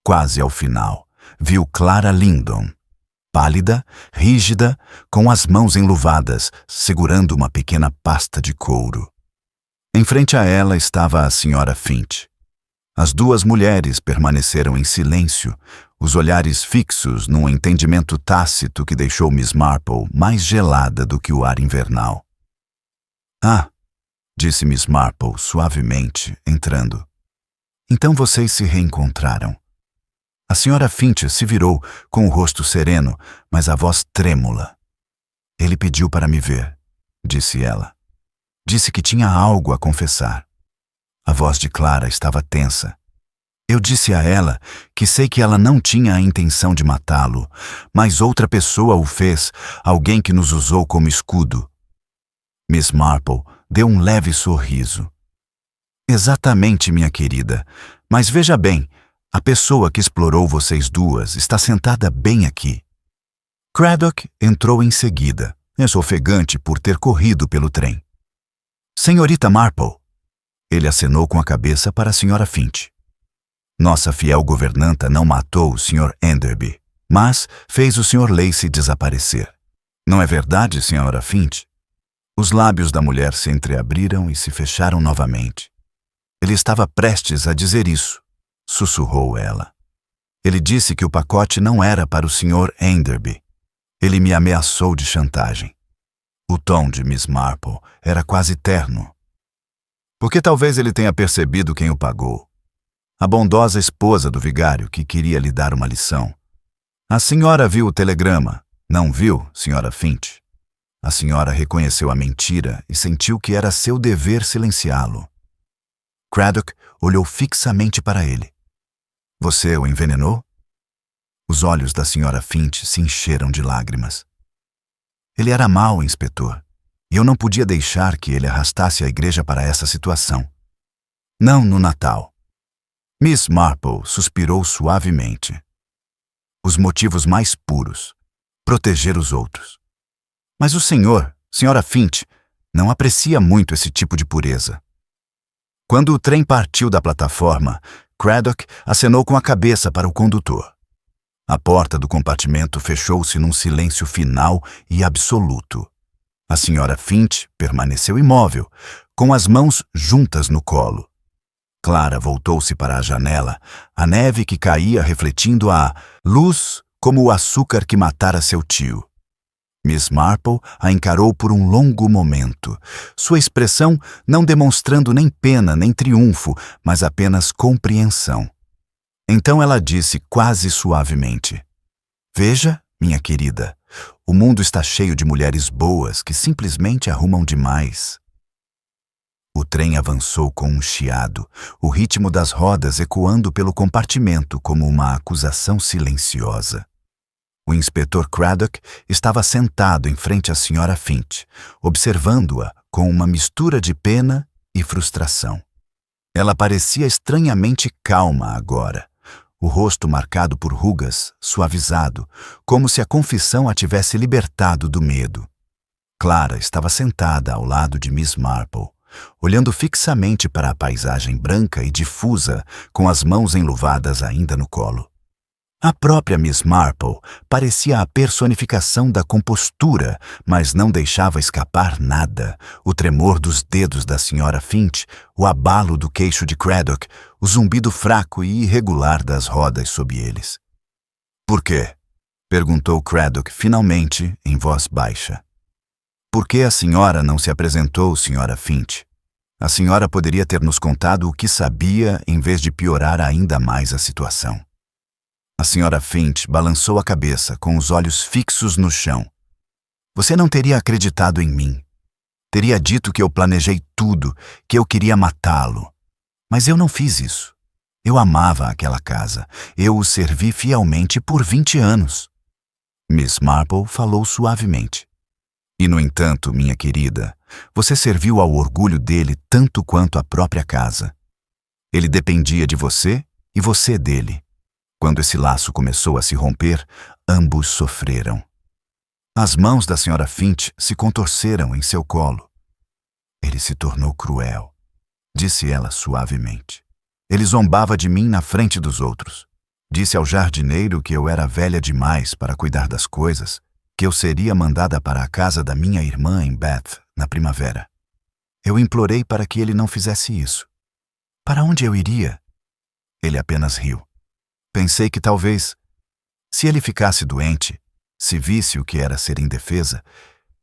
Quase ao final, viu Clara Lindon, pálida, rígida, com as mãos enluvadas, segurando uma pequena pasta de couro. Em frente a ela estava a Sra. Finch. As duas mulheres permaneceram em silêncio, os olhares fixos num entendimento tácito que deixou Miss Marple mais gelada do que o ar invernal. "Ah", disse Miss Marple suavemente, entrando. "Então vocês se reencontraram." A Sra. Finch se virou, com o rosto sereno, mas a voz trêmula. "Ele pediu para me ver", disse ela. "Disse que tinha algo a confessar." A voz de Clara estava tensa. "Eu disse a ela que sei que ela não tinha a intenção de matá-lo, mas outra pessoa o fez, alguém que nos usou como escudo." Miss Marple deu um leve sorriso. "Exatamente, minha querida. Mas veja bem, a pessoa que explorou vocês duas está sentada bem aqui." Craddock entrou em seguida, ofegante por ter corrido pelo trem. "Senhorita Marple." Ele acenou com a cabeça para a Sra. Finch. "Nossa fiel governanta não matou o Sr. Enderby, mas fez o Sr. Lacey desaparecer. Não é verdade, Sra. Finch?" Os lábios da mulher se entreabriram e se fecharam novamente. "Ele estava prestes a dizer isso", sussurrou ela. "Ele disse que o pacote não era para o Sr. Enderby. Ele me ameaçou de chantagem." O tom de Miss Marple era quase terno. "Porque talvez ele tenha percebido quem o pagou. A bondosa esposa do vigário que queria lhe dar uma lição. A senhora viu o telegrama, não viu, Sra. Finch? A senhora reconheceu a mentira e sentiu que era seu dever silenciá-lo." Craddock olhou fixamente para ele. "Você o envenenou?" Os olhos da Sra. Finch se encheram de lágrimas. "Ele era mau, inspetor, e eu não podia deixar que ele arrastasse a igreja para essa situação. Não no Natal." Miss Marple suspirou suavemente. "Os motivos mais puros. Proteger os outros. Mas o senhor, Sra. Finch, não aprecia muito esse tipo de pureza." Quando o trem partiu da plataforma, Craddock acenou com a cabeça para o condutor. A porta do compartimento fechou-se num silêncio final e absoluto. A Sra. Finch permaneceu imóvel, com as mãos juntas no colo. Clara voltou-se para a janela, a neve que caía refletindo a luz como o açúcar que matara seu tio. Miss Marple a encarou por um longo momento, sua expressão não demonstrando nem pena nem triunfo, mas apenas compreensão. Então ela disse quase suavemente: "Veja, minha querida, o mundo está cheio de mulheres boas que simplesmente arrumam demais." O trem avançou com um chiado, o ritmo das rodas ecoando pelo compartimento como uma acusação silenciosa. O inspetor Craddock estava sentado em frente à Sra. Finch, observando-a com uma mistura de pena e frustração. Ela parecia estranhamente calma agora, o rosto marcado por rugas, suavizado, como se a confissão a tivesse libertado do medo. Clara estava sentada ao lado de Miss Marple, olhando fixamente para a paisagem branca e difusa, com as mãos enluvadas ainda no colo. A própria Miss Marple parecia a personificação da compostura, mas não deixava escapar nada: o tremor dos dedos da Sra. Finch, o abalo do queixo de Craddock, o zumbido fraco e irregular das rodas sob eles. "Por quê?" perguntou Craddock finalmente, em voz baixa. "Por que a senhora não se apresentou, Sra. Finch? A senhora poderia ter nos contado o que sabia em vez de piorar ainda mais a situação." A Sra. Finch balançou a cabeça, com os olhos fixos no chão. "Você não teria acreditado em mim. Teria dito que eu planejei tudo, que eu queria matá-lo. Mas eu não fiz isso. Eu amava aquela casa. Eu o servi fielmente por 20 anos. Miss Marple falou suavemente. "E, no entanto, minha querida, você serviu ao orgulho dele tanto quanto a própria casa. Ele dependia de você e você dele. Quando esse laço começou a se romper, Ambos sofreram. As mãos da Sra. Finch se contorceram em seu colo. Ele se tornou cruel, disse ela suavemente. Ele zombava de mim na frente dos outros. Disse ao jardineiro que eu era velha demais para cuidar das coisas, que eu seria mandada para a casa da minha irmã em Bath, na primavera. Eu implorei para que ele não fizesse isso. Para onde eu iria? Ele apenas riu. Pensei que talvez, se ele ficasse doente, se visse o que era ser indefesa,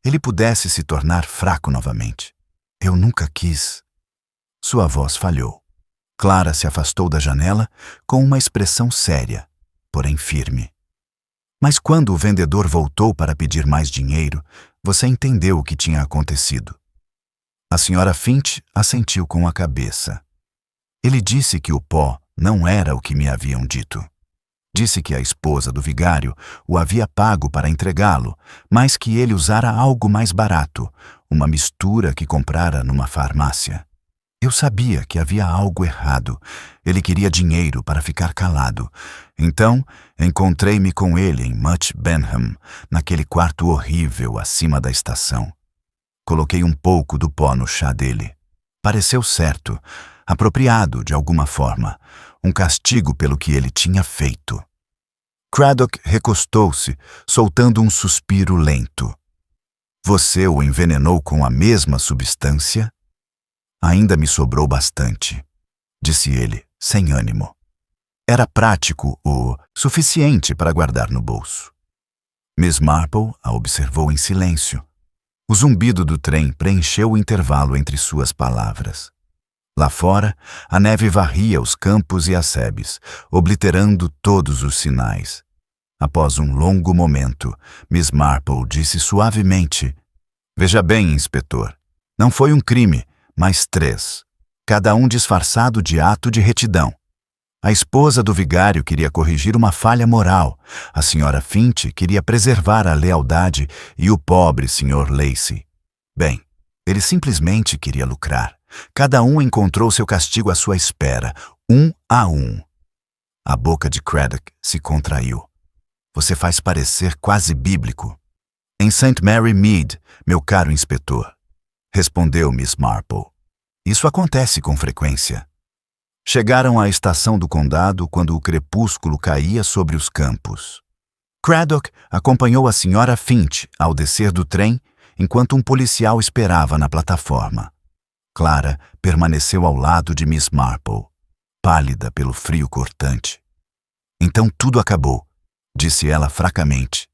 ele pudesse se tornar fraco novamente. Eu nunca quis. Sua voz falhou. Clara se afastou da janela com uma expressão séria, porém firme. Mas quando o vendedor voltou para pedir mais dinheiro, você entendeu o que tinha acontecido. A Sra. Finch assentiu com a cabeça. Ele disse que o pó não era o que me haviam dito. Disse que a esposa do vigário o havia pago para entregá-lo, mas que ele usara algo mais barato, uma mistura que comprara numa farmácia. Eu sabia que havia algo errado. Ele queria dinheiro para ficar calado. Então, encontrei-me com ele em Much Benham, naquele quarto horrível acima da estação. Coloquei um pouco do pó no chá dele. Pareceu certo, apropriado de alguma forma, um castigo pelo que ele tinha feito. Craddock recostou-se, soltando um suspiro lento. Você o envenenou com a mesma substância? Ainda me sobrou bastante, disse ele, sem ânimo. Era prático o suficiente para guardar no bolso. Miss Marple a observou em silêncio. O zumbido do trem preencheu o intervalo entre suas palavras. Lá fora, a neve varria os campos e as sebes, obliterando todos os sinais. Após um longo momento, Miss Marple disse suavemente: Veja bem, inspetor, não foi um crime, mas 3, cada um disfarçado de ato de retidão. A esposa do vigário queria corrigir uma falha moral, a Sra. Finch queria preservar a lealdade e o pobre Sr. Lacey. Bem, ele simplesmente queria lucrar. Cada um encontrou seu castigo à sua espera, 1 a 1. A boca de Craddock se contraiu. Você faz parecer quase bíblico. Em St. Mary Mead, meu caro inspetor, respondeu Miss Marple. Isso acontece com frequência. Chegaram à estação do condado quando o crepúsculo caía sobre os campos. Craddock acompanhou a Sra. Finch ao descer do trem, enquanto um policial esperava na plataforma. Clara permaneceu ao lado de Miss Marple, pálida pelo frio cortante. Então tudo acabou, disse ela fracamente.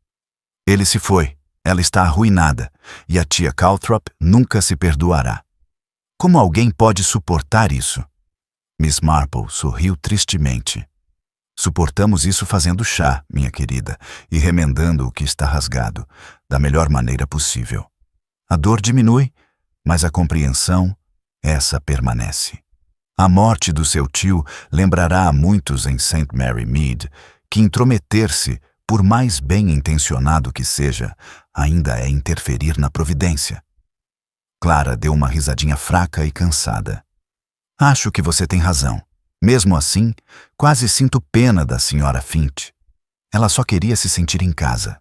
Ele se foi, ela está arruinada, e a tia Calthrop nunca se perdoará. Como alguém pode suportar isso? Miss Marple sorriu tristemente. Suportamos isso fazendo chá, minha querida, e remendando o que está rasgado, da melhor maneira possível. A dor diminui, mas a compreensão, essa permanece. A morte do seu tio lembrará a muitos em St. Mary Mead que intrometer-se, por mais bem intencionado que seja, ainda é interferir na providência. Clara deu uma risadinha fraca e cansada. Acho que você tem razão. Mesmo assim, quase sinto pena da Sra. Finch. Ela só queria se sentir em casa.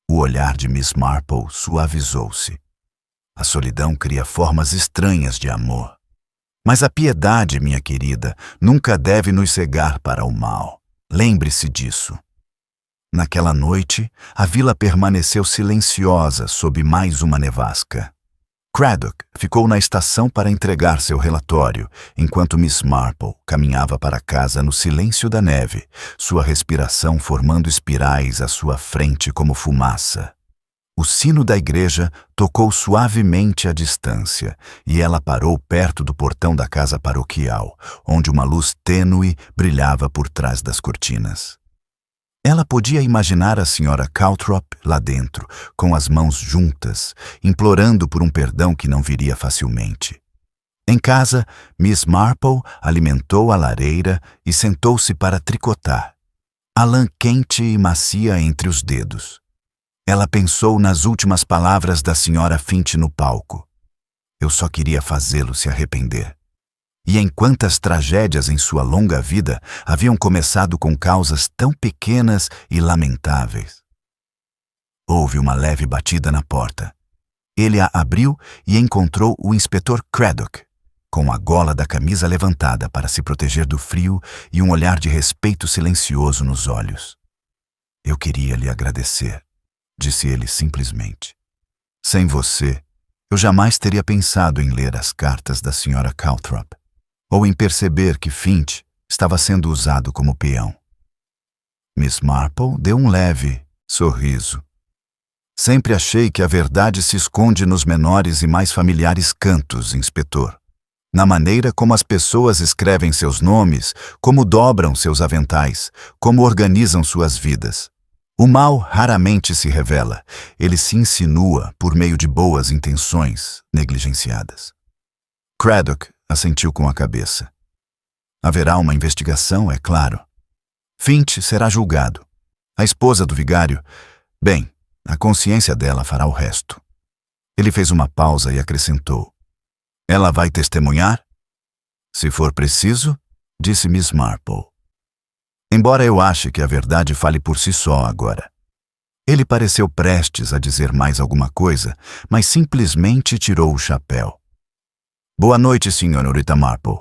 O olhar de Miss Marple suavizou-se. A solidão cria formas estranhas de amor. Mas a piedade, minha querida, nunca deve nos cegar para o mal. Lembre-se disso. Naquela noite, a vila permaneceu silenciosa sob mais uma nevasca. Craddock ficou na estação para entregar seu relatório, enquanto Miss Marple caminhava para casa no silêncio da neve, sua respiração formando espirais à sua frente como fumaça. O sino da igreja tocou suavemente à distância, e ela parou perto do portão da casa paroquial, onde uma luz tênue brilhava por trás das cortinas. Ela podia imaginar a Sra. Calthrop lá dentro, com as mãos juntas, implorando por um perdão que não viria facilmente. Em casa, Miss Marple alimentou a lareira e sentou-se para tricotar. A lã quente e macia entre os dedos. Ela pensou nas últimas palavras da Sra. Finch no palco. Eu só queria fazê-lo se arrepender. E em quantas tragédias em sua longa vida haviam começado com causas tão pequenas e lamentáveis. Houve uma leve batida na porta. Ele a abriu e encontrou o inspetor Craddock, com a gola da camisa levantada para se proteger do frio e um olhar de respeito silencioso nos olhos. "Eu queria lhe agradecer", disse ele simplesmente. "Sem você, eu jamais teria pensado em ler as cartas da Sra. Calthrop, ou em perceber que Finch estava sendo usado como peão." Miss Marple deu um leve sorriso. "Sempre achei que a verdade se esconde nos menores e mais familiares cantos, inspetor. Na maneira como as pessoas escrevem seus nomes, como dobram seus aventais, como organizam suas vidas. O mal raramente se revela, ele se insinua por meio de boas intenções negligenciadas." Craddock assentiu com a cabeça. "Haverá uma investigação, é claro. Finch será julgado. A esposa do vigário, bem, a consciência dela fará o resto." Ele fez uma pausa e acrescentou: "Ela vai testemunhar?" "Se for preciso", disse Miss Marple. "Embora eu ache que a verdade fale por si só agora." Ele pareceu prestes a dizer mais alguma coisa, mas simplesmente tirou o chapéu. "Boa noite, Srta. Marple."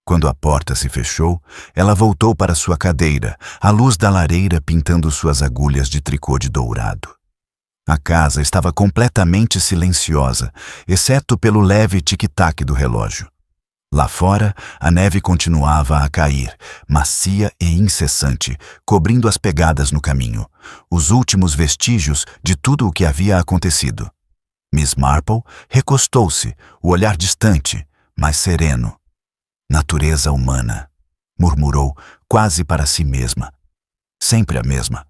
Quando a porta se fechou, ela voltou para sua cadeira, a luz da lareira pintando suas agulhas de tricô de dourado. A casa estava completamente silenciosa, exceto pelo leve tic-tac do relógio. Lá fora, a neve continuava a cair, macia e incessante, cobrindo as pegadas no caminho, os últimos vestígios de tudo o que havia acontecido. Miss Marple recostou-se, o olhar distante, mas sereno. "Natureza humana", murmurou quase para si mesma. Sempre a mesma.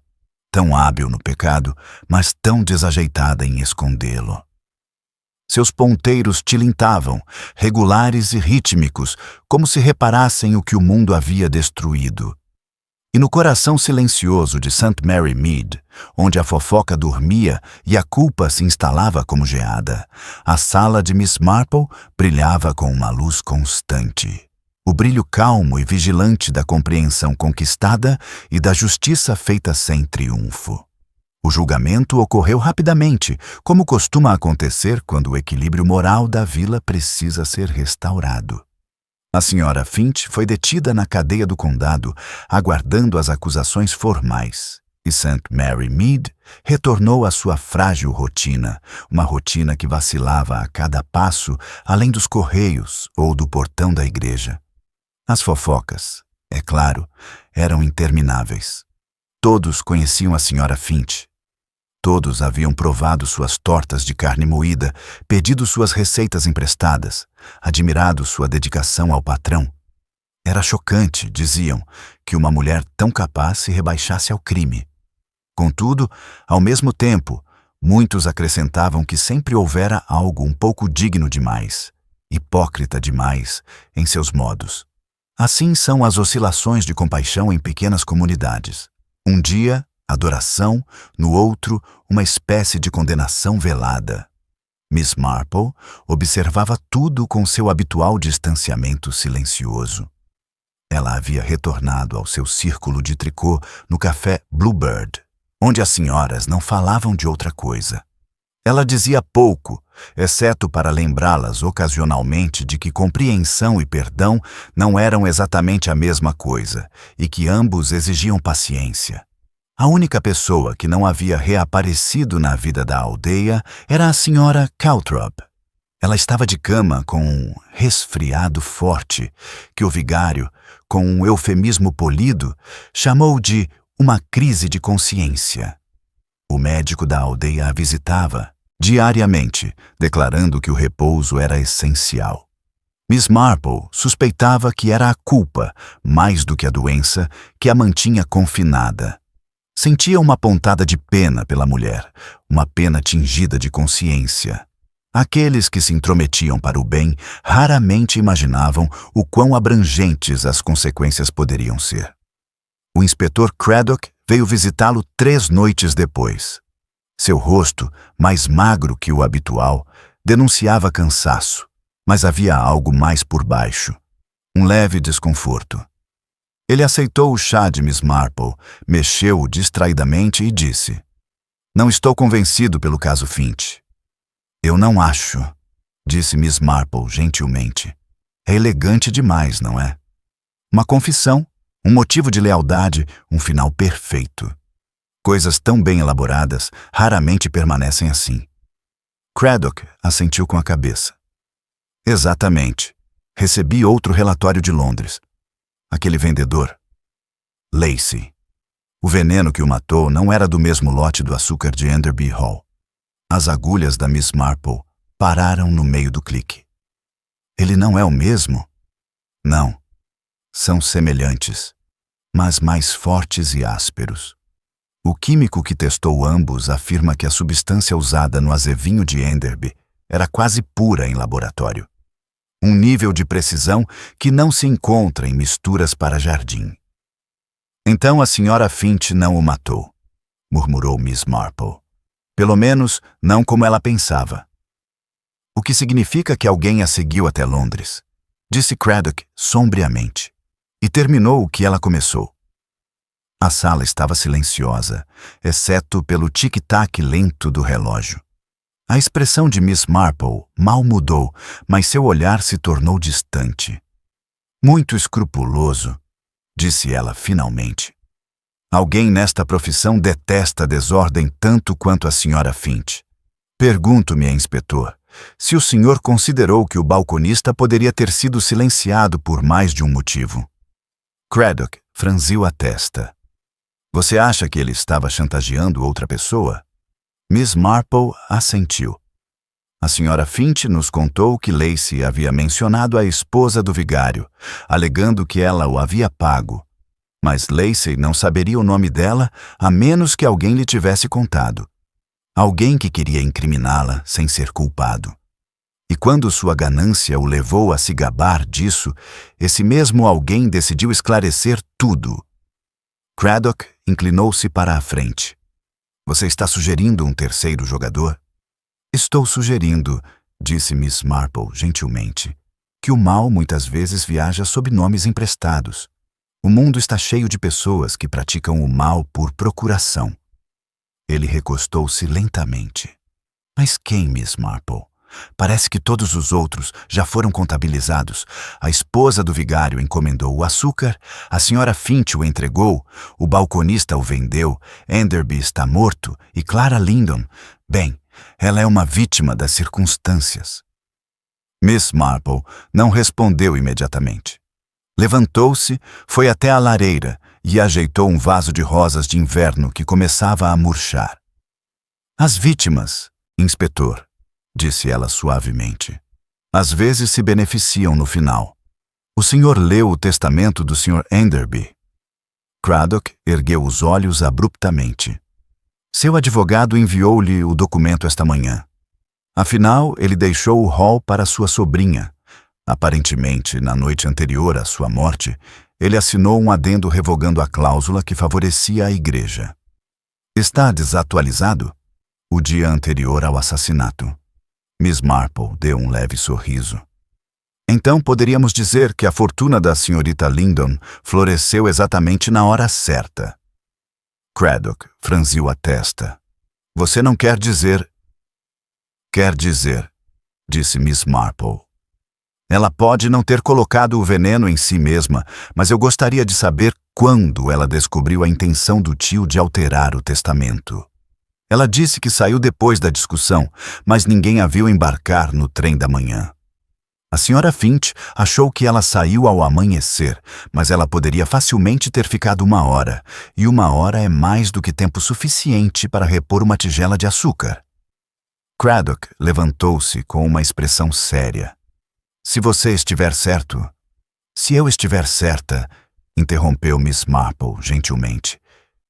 Tão hábil no pecado, mas tão desajeitada em escondê-lo. Seus ponteiros tilintavam, regulares e rítmicos, como se reparassem o que o mundo havia destruído. E no coração silencioso de St. Mary Mead, onde a fofoca dormia e a culpa se instalava como geada, a sala de Miss Marple brilhava com uma luz constante. O brilho calmo e vigilante da compreensão conquistada e da justiça feita sem triunfo. O julgamento ocorreu rapidamente, como costuma acontecer quando o equilíbrio moral da vila precisa ser restaurado. A Sra. Finch foi detida na cadeia do condado, aguardando as acusações formais, e St. Mary Mead retornou à sua frágil rotina, uma rotina que vacilava a cada passo, além dos correios ou do portão da igreja. As fofocas, é claro, eram intermináveis. Todos conheciam a Sra. Finch. Todos haviam provado suas tortas de carne moída, pedido suas receitas emprestadas, admirado sua dedicação ao patrão. Era chocante, diziam, que uma mulher tão capaz se rebaixasse ao crime. Contudo, ao mesmo tempo, muitos acrescentavam que sempre houvera algo um pouco digno demais, hipócrita demais, em seus modos. Assim são as oscilações de compaixão em pequenas comunidades. Um dia, adoração, no outro, uma espécie de condenação velada. Miss Marple observava tudo com seu habitual distanciamento silencioso. Ela havia retornado ao seu círculo de tricô no café Bluebird, onde as senhoras não falavam de outra coisa. Ela dizia pouco, exceto para lembrá-las ocasionalmente de que compreensão e perdão não eram exatamente a mesma coisa e que ambos exigiam paciência. A única pessoa que não havia reaparecido na vida da aldeia era a Sra. Calthrop. Ela estava de cama com um resfriado forte, que o vigário, com um eufemismo polido, chamou de uma crise de consciência. O médico da aldeia a visitava diariamente, declarando que o repouso era essencial. Miss Marple suspeitava que era a culpa, mais do que a doença, que a mantinha confinada. Sentia uma pontada de pena pela mulher, uma pena tingida de consciência. Aqueles que se intrometiam para o bem raramente imaginavam o quão abrangentes as consequências poderiam ser. O inspetor Craddock veio visitá-lo 3 noites depois. Seu rosto, mais magro que o habitual, denunciava cansaço, mas havia algo mais por baixo. um leve desconforto. Ele aceitou o chá de Miss Marple, mexeu-o distraidamente e disse: "Não estou convencido pelo caso Finch." "Eu não acho", disse Miss Marple gentilmente. "É elegante demais, não é? Uma confissão, um motivo de lealdade, um final perfeito. Coisas tão bem elaboradas raramente permanecem assim." Craddock assentiu com a cabeça. "Exatamente. Recebi outro relatório de Londres. Aquele vendedor. Lacey. O veneno que o matou não era do mesmo lote do açúcar de Enderby Hall." As agulhas da Miss Marple pararam no meio do clique. "Ele não é o mesmo?" "Não. São semelhantes, mas mais fortes e ásperos. O químico que testou ambos afirma que a substância usada no azevinho de Enderby era quase pura em laboratório. Um nível de precisão que não se encontra em misturas para jardim." "Então a senhora Finch não o matou", murmurou Miss Marple. "Pelo menos não como ela pensava." "O que significa que alguém a seguiu até Londres", disse Craddock sombriamente, e terminou o que ela começou. A sala estava silenciosa, exceto pelo tic-tac lento do relógio. A expressão de Miss Marple mal mudou, mas seu olhar se tornou distante. "Muito escrupuloso", disse ela finalmente. "Alguém nesta profissão detesta a desordem tanto quanto a senhora Finch. Pergunto-me, inspetor, se o senhor considerou que o balconista poderia ter sido silenciado por mais de um motivo." Craddock franziu a testa. "Você acha que ele estava chantageando outra pessoa?" Miss Marple assentiu. "A senhora Finch nos contou que Lacey havia mencionado a esposa do vigário, alegando que ela o havia pago. Mas Lacey não saberia o nome dela a menos que alguém lhe tivesse contado. Alguém que queria incriminá-la sem ser culpado. E quando sua ganância o levou a se gabar disso, esse mesmo alguém decidiu esclarecer tudo." Craddock inclinou-se para a frente. "Você está sugerindo um terceiro jogador?" "Estou sugerindo", disse Miss Marple gentilmente, "que o mal muitas vezes viaja sob nomes emprestados. O mundo está cheio de pessoas que praticam o mal por procuração." Ele recostou-se lentamente. "Mas quem, Miss Marple? Parece que todos os outros já foram contabilizados. A esposa do vigário encomendou o açúcar, a senhora Finch o entregou, o balconista o vendeu, Enderby está morto e Clara Lindon, bem, ela é uma vítima das circunstâncias." Miss Marple não respondeu imediatamente. Levantou-se, foi até a lareira e ajeitou um vaso de rosas de inverno que começava a murchar. "As vítimas, inspetor", disse ela suavemente, "às vezes se beneficiam no final. O senhor leu o testamento do Sr. Enderby?" Craddock ergueu os olhos abruptamente. "Seu advogado enviou-lhe o documento esta manhã. Afinal, ele deixou o hall para sua sobrinha. Aparentemente, na noite anterior à sua morte, ele assinou um adendo revogando a cláusula que favorecia a igreja. Está desatualizado? O dia anterior ao assassinato." Miss Marple deu um leve sorriso. "Então poderíamos dizer que a fortuna da senhorita Lindon floresceu exatamente na hora certa." Craddock franziu a testa. "Você não quer dizer..." "Quer dizer", disse Miss Marple. "Ela pode não ter colocado o veneno em si mesma, mas eu gostaria de saber quando ela descobriu a intenção do tio de alterar o testamento. Ela disse que saiu depois da discussão, mas ninguém a viu embarcar no trem da manhã. A senhora Finch achou que ela saiu ao amanhecer, mas ela poderia facilmente ter ficado 1 hora, e 1 hora é mais do que tempo suficiente para repor uma tigela de açúcar." Craddock levantou-se com uma expressão séria. "Se você estiver certo..." "Se eu estiver certa", interrompeu Miss Marple gentilmente,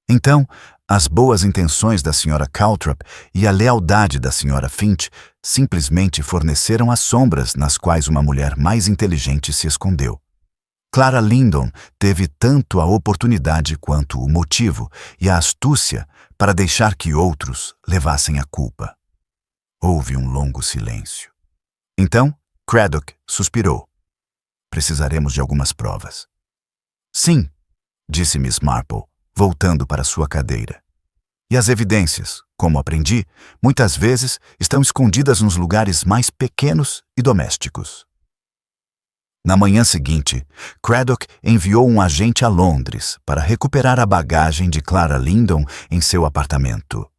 "então as boas intenções da senhora Calthorpe e a lealdade da senhora Finch simplesmente forneceram as sombras nas quais uma mulher mais inteligente se escondeu. Clara Lindon teve tanto a oportunidade quanto o motivo e a astúcia para deixar que outros levassem a culpa." Houve um longo silêncio. Então, Craddock suspirou. precisaremos de algumas provas. Sim, disse Miss Marple, voltando para sua cadeira. E as evidências, como aprendi, muitas vezes estão escondidas nos lugares mais pequenos e domésticos. Na manhã seguinte, Craddock enviou um agente a Londres para recuperar a bagagem de Clara Lindon em seu apartamento.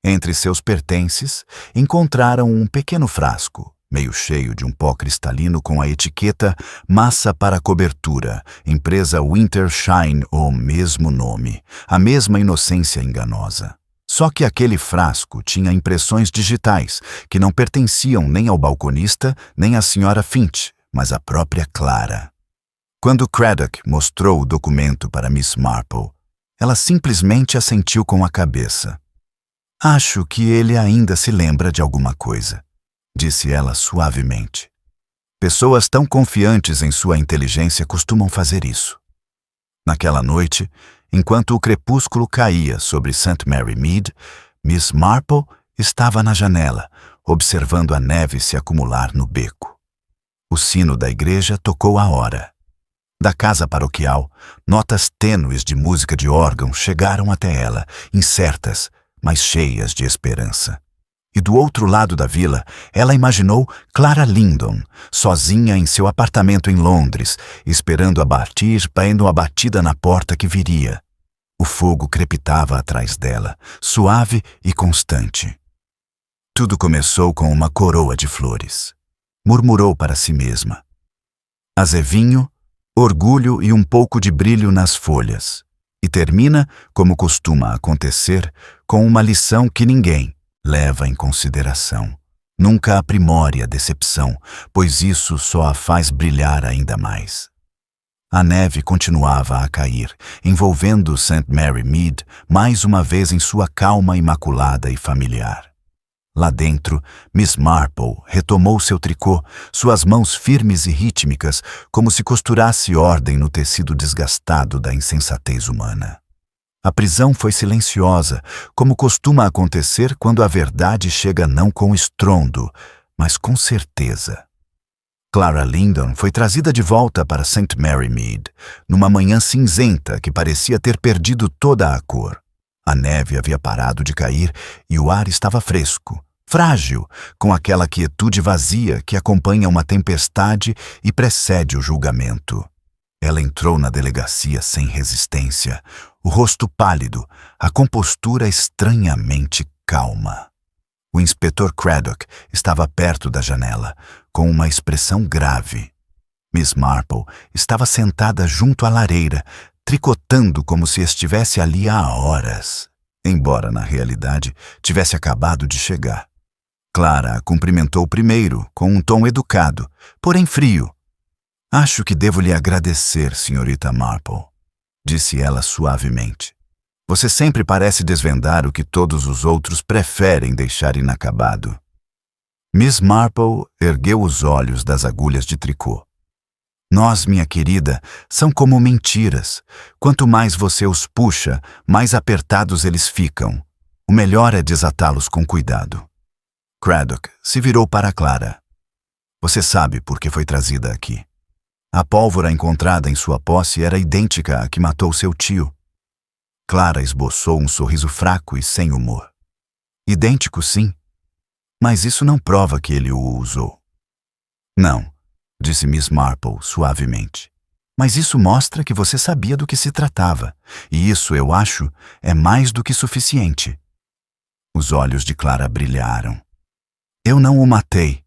Entre seus pertences, encontraram um pequeno frasco, meio cheio de um pó cristalino com a etiqueta Massa para Cobertura, empresa Wintershine, o mesmo nome, a mesma inocência enganosa. Só que aquele frasco tinha impressões digitais, que não pertenciam nem ao balconista, nem à senhora Finch, mas à própria Clara. Quando Craddock mostrou o documento para Miss Marple, ela simplesmente assentiu com a cabeça. Acho que ele ainda se lembra de alguma coisa, disse ela suavemente. Pessoas tão confiantes em sua inteligência costumam fazer isso. Naquela noite, enquanto o crepúsculo caía sobre St. Mary Mead, Miss Marple estava na janela, observando a neve se acumular no beco. O sino da igreja tocou a hora. Da casa paroquial, notas tênues de música de órgão chegaram até ela, incertas, mas cheias de esperança. E do outro lado da vila, ela imaginou Clara Lindon, sozinha em seu apartamento em Londres, esperando a batida na porta que viria. O fogo crepitava atrás dela, suave e constante. Tudo começou com uma coroa de flores. Murmurou para si mesma. Azevinho, orgulho e um pouco de brilho nas folhas. E termina, como costuma acontecer, com uma lição que ninguém leva em consideração. Nunca aprimore a decepção, pois isso só a faz brilhar ainda mais. A neve continuava a cair, envolvendo St. Mary Mead mais uma vez em sua calma imaculada e familiar. Lá dentro, Miss Marple retomou seu tricô, suas mãos firmes e rítmicas, como se costurasse ordem no tecido desgastado da insensatez humana. A prisão foi silenciosa, como costuma acontecer quando a verdade chega não com estrondo, mas com certeza. Clara Lindon foi trazida de volta para St. Mary Mead, numa manhã cinzenta que parecia ter perdido toda a cor. A neve havia parado de cair e o ar estava fresco, frágil, com aquela quietude vazia que acompanha uma tempestade e precede o julgamento. Ela entrou na delegacia sem resistência, o rosto pálido, a compostura estranhamente calma. O inspetor Craddock estava perto da janela, com uma expressão grave. Miss Marple estava sentada junto à lareira, tricotando como se estivesse ali há horas, embora na realidade tivesse acabado de chegar. Clara a cumprimentou primeiro, com um tom educado, porém frio. Acho que devo lhe agradecer, senhorita Marple, disse ela suavemente. Você sempre parece desvendar o que todos os outros preferem deixar inacabado. Miss Marple ergueu os olhos das agulhas de tricô. Nós, minha querida, são como mentiras. Quanto mais você os puxa, mais apertados eles ficam. O melhor é desatá-los com cuidado. Craddock se virou para Clara. Você sabe por que foi trazida aqui. A pólvora encontrada em sua posse era idêntica à que matou seu tio. Clara esboçou um sorriso fraco e sem humor. Idêntico, sim. Mas isso não prova que ele o usou. Não, disse Miss Marple suavemente. Mas isso mostra que você sabia do que se tratava, e isso, eu acho, é mais do que suficiente. Os olhos de Clara brilharam. Eu não o matei,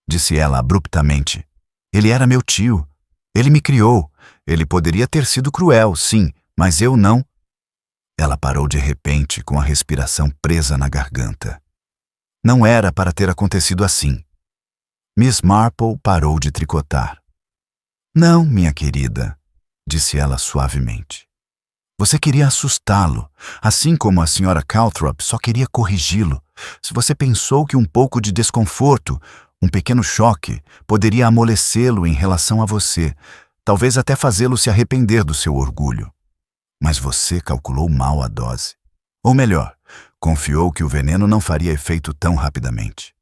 disse ela abruptamente. Ele era meu tio. Ele me criou. Ele poderia ter sido cruel, sim, mas eu não. Ela parou de repente, com a respiração presa na garganta. Não era para ter acontecido assim. Miss Marple parou de tricotar. Não, minha querida, disse ela suavemente. Você queria assustá-lo, assim como a senhora Calthrop só queria corrigi-lo. Se você pensou que um pouco de desconforto, um pequeno choque, poderia amolecê-lo em relação a você, talvez até fazê-lo se arrepender do seu orgulho. Mas você calculou mal a dose. Ou melhor, confiou que o veneno não faria efeito tão rapidamente.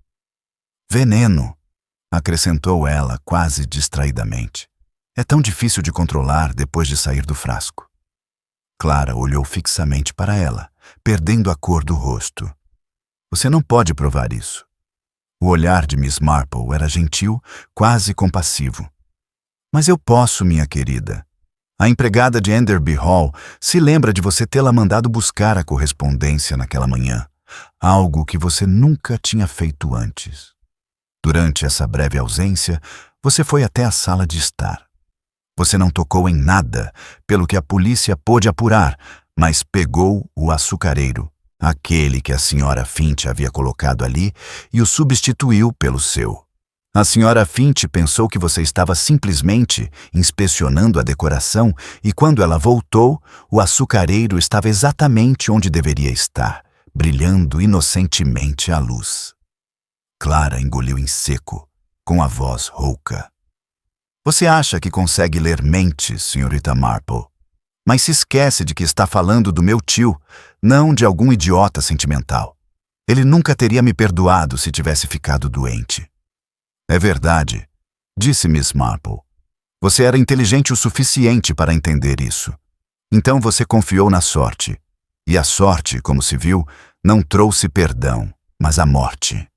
Veneno, acrescentou ela quase distraidamente. É tão difícil de controlar depois de sair do frasco. Clara olhou fixamente para ela, perdendo a cor do rosto. Você não pode provar isso. O olhar de Miss Marple era gentil, quase compassivo. Mas eu posso, minha querida. A empregada de Enderby Hall se lembra de você tê-la mandado buscar a correspondência naquela manhã, algo que você nunca tinha feito antes. Durante essa breve ausência, você foi até a sala de estar. Você não tocou em nada, pelo que a polícia pôde apurar, mas pegou o açucareiro, aquele que a senhora Finch havia colocado ali, e o substituiu pelo seu. A senhora Finch pensou que você estava simplesmente inspecionando a decoração e quando ela voltou, o açucareiro estava exatamente onde deveria estar, brilhando inocentemente à luz. Clara engoliu em seco, com a voz rouca. Você acha que consegue ler mentes, senhorita Marple, mas se esquece de que está falando do meu tio, não de algum idiota sentimental. Ele nunca teria me perdoado se tivesse ficado doente. É verdade, disse Miss Marple. Você era inteligente o suficiente para entender isso. Então você confiou na sorte. E a sorte, como se viu, não trouxe perdão, mas a morte.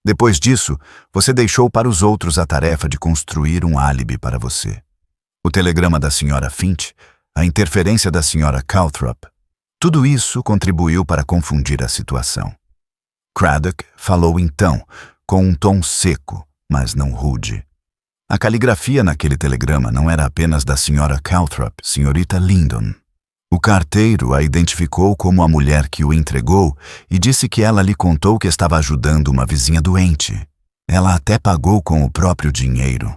Depois disso, você deixou para os outros a tarefa de construir um álibi para você. O telegrama da senhora Finch, a interferência da senhora Calthrop, tudo isso contribuiu para confundir a situação. Craddock falou então, com um tom seco, mas não rude. A caligrafia naquele telegrama não era apenas da senhora Calthrop, senhorita Lyndon. O carteiro a identificou como a mulher que o entregou e disse que ela lhe contou que estava ajudando uma vizinha doente. Ela até pagou com o próprio dinheiro.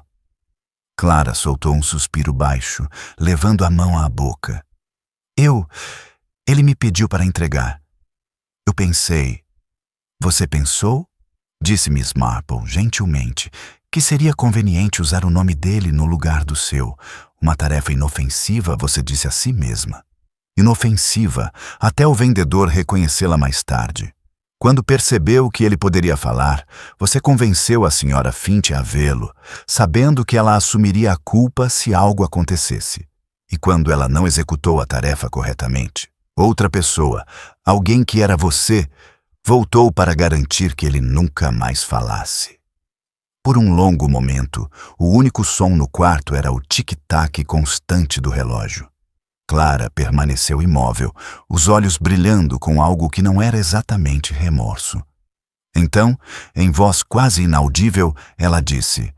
Clara soltou um suspiro baixo, levando a mão à boca. Ele me pediu para entregar. Eu pensei. Você pensou? Disse Miss Marple, gentilmente, que seria conveniente usar o nome dele no lugar do seu. Uma tarefa inofensiva, você disse a si mesma. Inofensiva, até o vendedor reconhecê-la mais tarde. Quando percebeu que ele poderia falar, você convenceu a senhora Finch a vê-lo, sabendo que ela assumiria a culpa se algo acontecesse. E quando ela não executou a tarefa corretamente, outra pessoa, alguém que era você, voltou para garantir que ele nunca mais falasse. Por um longo momento, o único som no quarto era o tic-tac constante do relógio. Clara permaneceu imóvel, os olhos brilhando com algo que não era exatamente remorso. Então, em voz quase inaudível, ela disse: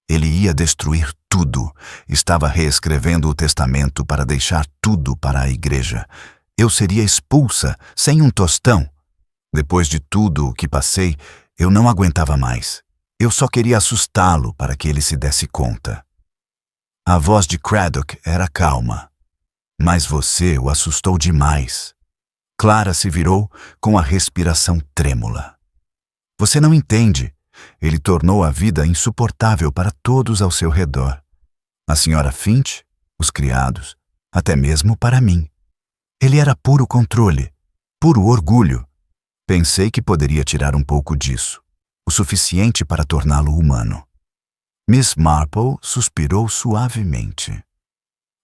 ele ia destruir tudo. Estava reescrevendo o testamento para deixar tudo para a igreja. Eu seria expulsa, sem um tostão. Depois de tudo o que passei, eu não aguentava mais. Eu só queria assustá-lo para que ele se desse conta. A voz de Craddock era calma. Mas você o assustou demais. Clara se virou com a respiração trêmula. Você não entende. Ele tornou a vida insuportável para todos ao seu redor. A senhora Finch, os criados, até mesmo para mim. Ele era puro controle, puro orgulho. Pensei que poderia tirar um pouco disso, o suficiente para torná-lo humano. Miss Marple suspirou suavemente.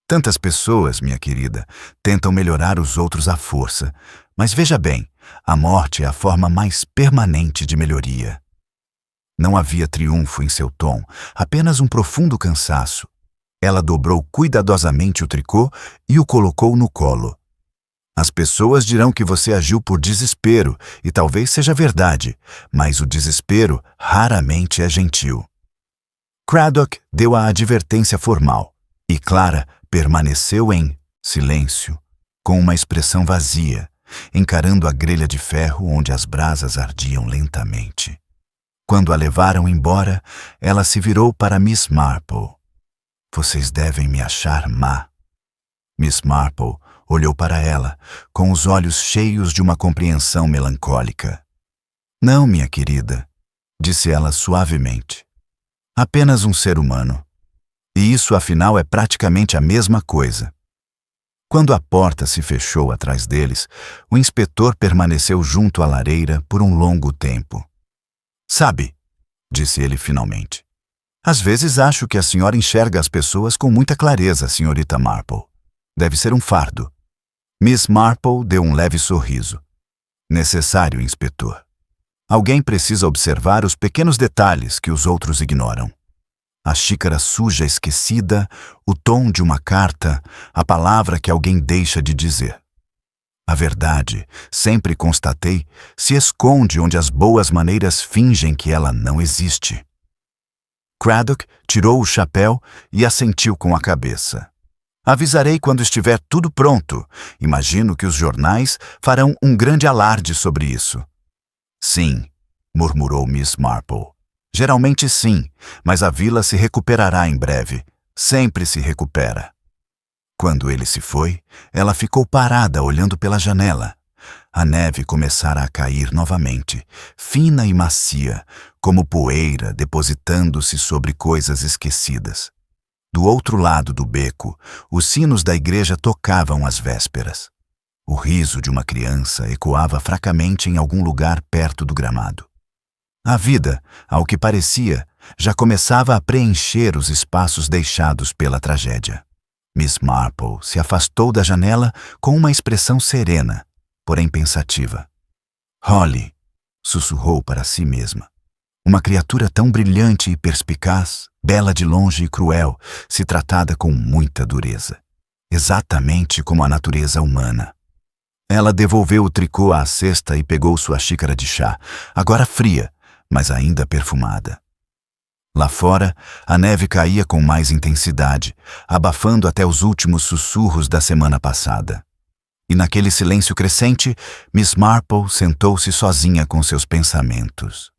Tantas pessoas, minha querida, tentam melhorar os outros à força, mas veja bem, a morte é a forma mais permanente de melhoria. Não havia triunfo em seu tom, apenas um profundo cansaço. Ela dobrou cuidadosamente o tricô e o colocou no colo. As pessoas dirão que você agiu por desespero, e talvez seja verdade, mas o desespero raramente é gentil. Craddock deu a advertência formal, e Clara permaneceu em silêncio, com uma expressão vazia, encarando a grelha de ferro onde as brasas ardiam lentamente. Quando a levaram embora, ela se virou para Miss Marple. Vocês devem me achar má. Miss Marple olhou para ela, com os olhos cheios de uma compreensão melancólica. Não, minha querida, disse ela suavemente. Apenas um ser humano. E isso, afinal, é praticamente a mesma coisa. Quando a porta se fechou atrás deles, o inspetor permaneceu junto à lareira por um longo tempo. Sabe, disse ele finalmente, Às vezes acho que a senhora enxerga as pessoas com muita clareza, senhorita Marple. Deve ser um fardo. Miss Marple deu um leve sorriso. Necessário, inspetor. Alguém precisa observar os pequenos detalhes que os outros ignoram. A xícara suja esquecida, o tom de uma carta, a palavra que alguém deixa de dizer. A verdade, sempre constatei, se esconde onde as boas maneiras fingem que ela não existe. Craddock tirou o chapéu e assentiu com a cabeça. Avisarei quando estiver tudo pronto. Imagino que os jornais farão um grande alarde sobre isso. Sim, murmurou Miss Marple. Geralmente sim, mas a vila se recuperará em breve. Sempre se recupera. Quando ele se foi, ela ficou parada olhando pela janela. A neve começara a cair novamente, fina e macia, como poeira depositando-se sobre coisas esquecidas. Do outro lado do beco, os sinos da igreja tocavam as vésperas. O riso de uma criança ecoava fracamente em algum lugar perto do gramado. A vida, ao que parecia, já começava a preencher os espaços deixados pela tragédia. Miss Marple se afastou da janela com uma expressão serena, porém pensativa. Holly, sussurrou para si mesma. Uma criatura tão brilhante e perspicaz, bela de longe e cruel, se tratada com muita dureza. Exatamente como a natureza humana. Ela devolveu o tricô à cesta e pegou sua xícara de chá, agora fria, mas ainda perfumada. Lá fora, a neve caía com mais intensidade, abafando até os últimos sussurros da semana passada. E naquele silêncio crescente, Miss Marple sentou-se sozinha com seus pensamentos.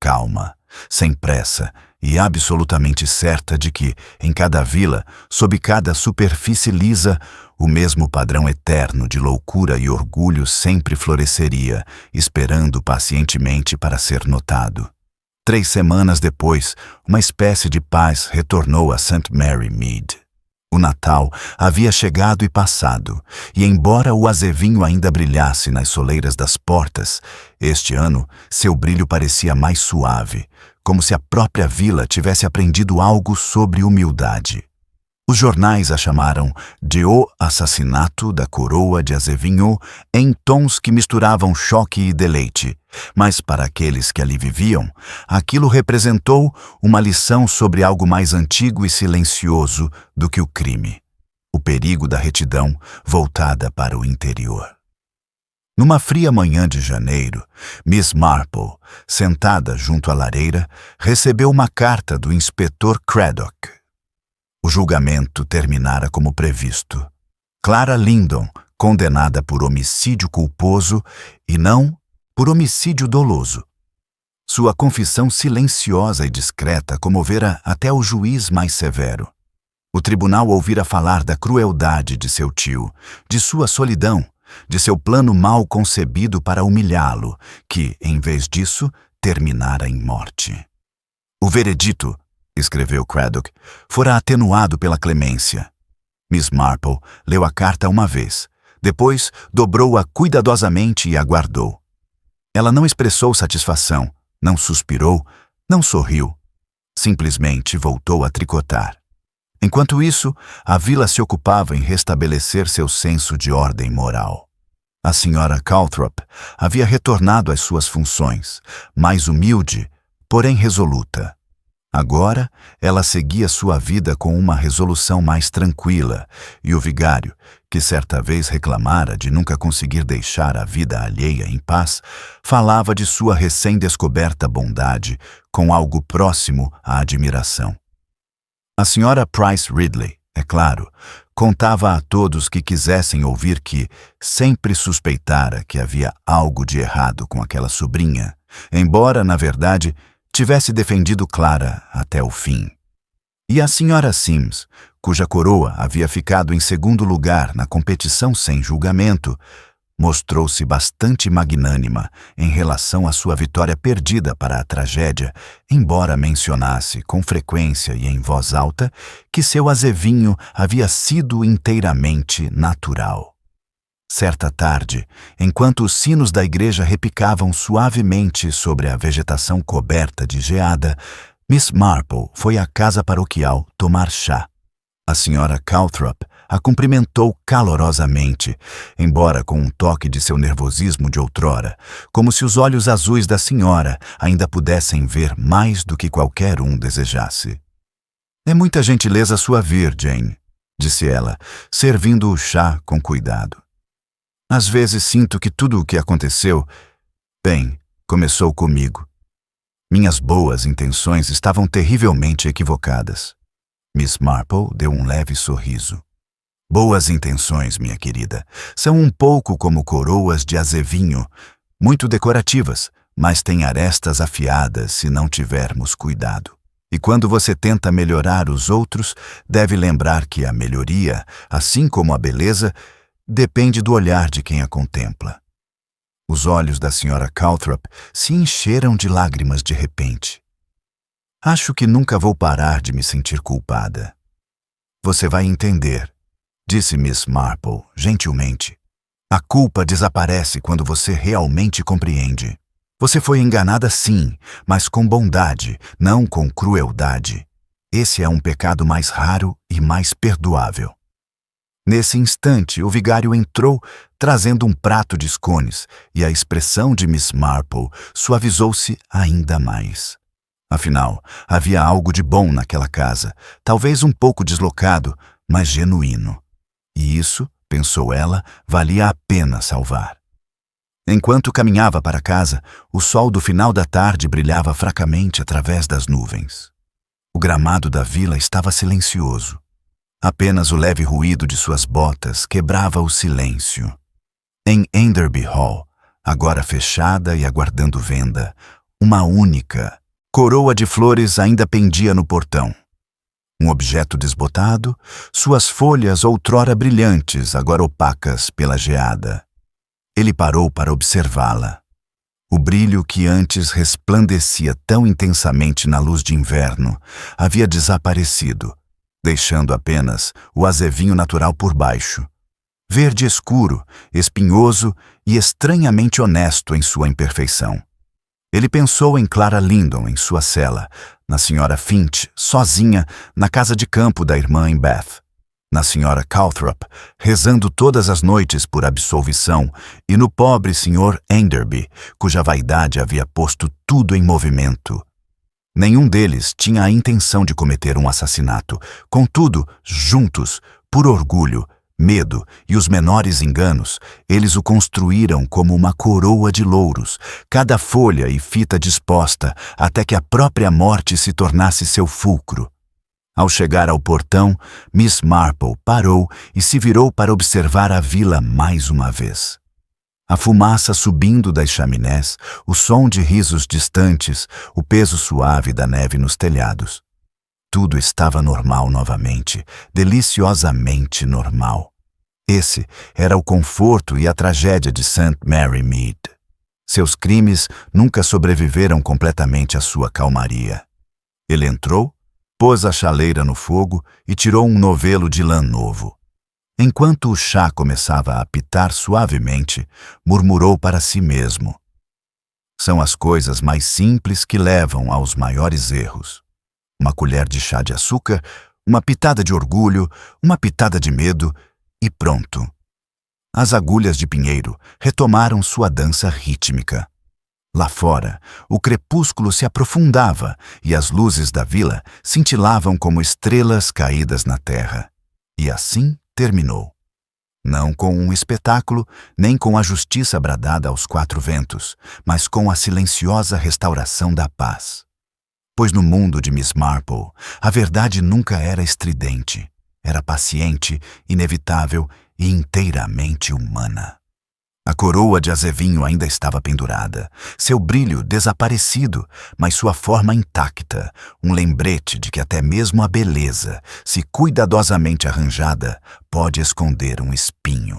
Calma, sem pressa e absolutamente certa de que, em cada vila, sob cada superfície lisa, o mesmo padrão eterno de loucura e orgulho sempre floresceria, esperando pacientemente para ser notado. 3 semanas depois, uma espécie de paz retornou a St. Mary Mead. O Natal havia chegado e passado, e embora o azevinho ainda brilhasse nas soleiras das portas, este ano seu brilho parecia mais suave, como se a própria vila tivesse aprendido algo sobre humildade. Os jornais a chamaram de O Assassinato da Coroa de Azevinho em tons que misturavam choque e deleite, mas para aqueles que ali viviam, aquilo representou uma lição sobre algo mais antigo e silencioso do que o crime, o perigo da retidão voltada para o interior. Numa fria manhã de janeiro, Miss Marple, sentada junto à lareira, recebeu uma carta do inspetor Craddock. O julgamento terminara como previsto. Clara Lindon, condenada por homicídio culposo e não por homicídio doloso. Sua confissão silenciosa e discreta comovera até o juiz mais severo. O tribunal ouvira falar da crueldade de seu tio, de sua solidão, de seu plano mal concebido para humilhá-lo, que, em vez disso, terminara em morte. O veredito, escreveu Craddock, fora atenuado pela clemência. Miss Marple leu a carta uma vez, depois dobrou-a cuidadosamente e aguardou. Ela não expressou satisfação, não suspirou, não sorriu. Simplesmente voltou a tricotar. Enquanto isso, a vila se ocupava em restabelecer seu senso de ordem moral. A senhora Calthrop havia retornado às suas funções, mais humilde, porém resoluta. Agora, ela seguia sua vida com uma resolução mais tranquila, e o vigário, que certa vez reclamara de nunca conseguir deixar a vida alheia em paz, falava de sua recém-descoberta bondade com algo próximo à admiração. A senhora Price Ridley, é claro, contava a todos que quisessem ouvir que sempre suspeitara que havia algo de errado com aquela sobrinha, embora, na verdade, tivesse defendido Clara até o fim. E a senhora Sims, cuja coroa havia ficado em segundo lugar na competição sem julgamento, mostrou-se bastante magnânima em relação à sua vitória perdida para a tragédia, embora mencionasse com frequência e em voz alta que seu azevinho havia sido inteiramente natural. Certa tarde, enquanto os sinos da igreja repicavam suavemente sobre a vegetação coberta de geada, Miss Marple foi à casa paroquial tomar chá. A senhora Calthrop a cumprimentou calorosamente, embora com um toque de seu nervosismo de outrora, como se os olhos azuis da senhora ainda pudessem ver mais do que qualquer um desejasse. "É muita gentileza sua vir, Jane", disse ela, servindo o chá com cuidado. "Às vezes sinto que tudo o que aconteceu, bem, começou comigo. Minhas boas intenções estavam terrivelmente equivocadas." Miss Marple deu um leve sorriso. "Boas intenções, minha querida, são um pouco como coroas de azevinho, muito decorativas, mas têm arestas afiadas se não tivermos cuidado. E quando você tenta melhorar os outros, deve lembrar que a melhoria, assim como a beleza, depende do olhar de quem a contempla." Os olhos da senhora Calthrop se encheram de lágrimas de repente. "Acho que nunca vou parar de me sentir culpada." "Você vai entender", disse Miss Marple, gentilmente. "A culpa desaparece quando você realmente compreende. Você foi enganada sim, mas com bondade, não com crueldade. Esse é um pecado mais raro e mais perdoável." Nesse instante, o vigário entrou, trazendo um prato de scones, e a expressão de Miss Marple suavizou-se ainda mais. Afinal, havia algo de bom naquela casa, talvez um pouco deslocado, mas genuíno. E isso, pensou ela, valia a pena salvar. Enquanto caminhava para casa, o sol do final da tarde brilhava fracamente através das nuvens. O gramado da vila estava silencioso. Apenas o leve ruído de suas botas quebrava o silêncio. Em Enderby Hall, agora fechada e aguardando venda, uma única coroa de flores ainda pendia no portão. Um objeto desbotado, suas folhas outrora brilhantes, agora opacas pela geada. Ele parou para observá-la. O brilho que antes resplandecia tão intensamente na luz de inverno havia desaparecido, deixando apenas o azevinho natural por baixo. Verde escuro, espinhoso e estranhamente honesto em sua imperfeição. Ele pensou em Clara Lindon em sua cela, na senhora Finch, sozinha, na casa de campo da irmã em Bath, na senhora Calthrop, rezando todas as noites por absolvição, e no pobre Sr. Enderby, cuja vaidade havia posto tudo em movimento. Nenhum deles tinha a intenção de cometer um assassinato. Contudo, juntos, por orgulho, medo e os menores enganos, eles o construíram como uma coroa de louros, cada folha e fita disposta, até que a própria morte se tornasse seu fulcro. Ao chegar ao portão, Miss Marple parou e se virou para observar a vila mais uma vez. A fumaça subindo das chaminés, o som de risos distantes, o peso suave da neve nos telhados. Tudo estava normal novamente, deliciosamente normal. Esse era o conforto e a tragédia de St. Mary Mead. Seus crimes nunca sobreviveram completamente à sua calmaria. Ele entrou, pôs a chaleira no fogo e tirou um novelo de lã novo. Enquanto o chá começava a apitar suavemente, murmurou para si mesmo: "São as coisas mais simples que levam aos maiores erros. Uma colher de chá de açúcar, uma pitada de orgulho, uma pitada de medo e pronto." As agulhas de pinheiro retomaram sua dança rítmica. Lá fora, o crepúsculo se aprofundava e as luzes da vila cintilavam como estrelas caídas na terra. E assim terminou. Não com um espetáculo, nem com a justiça bradada aos quatro ventos, mas com a silenciosa restauração da paz. Pois no mundo de Miss Marple, a verdade nunca era estridente. Era paciente, inevitável e inteiramente humana. A coroa de azevinho ainda estava pendurada, seu brilho desaparecido, mas sua forma intacta, um lembrete de que até mesmo a beleza, se cuidadosamente arranjada, pode esconder um espinho.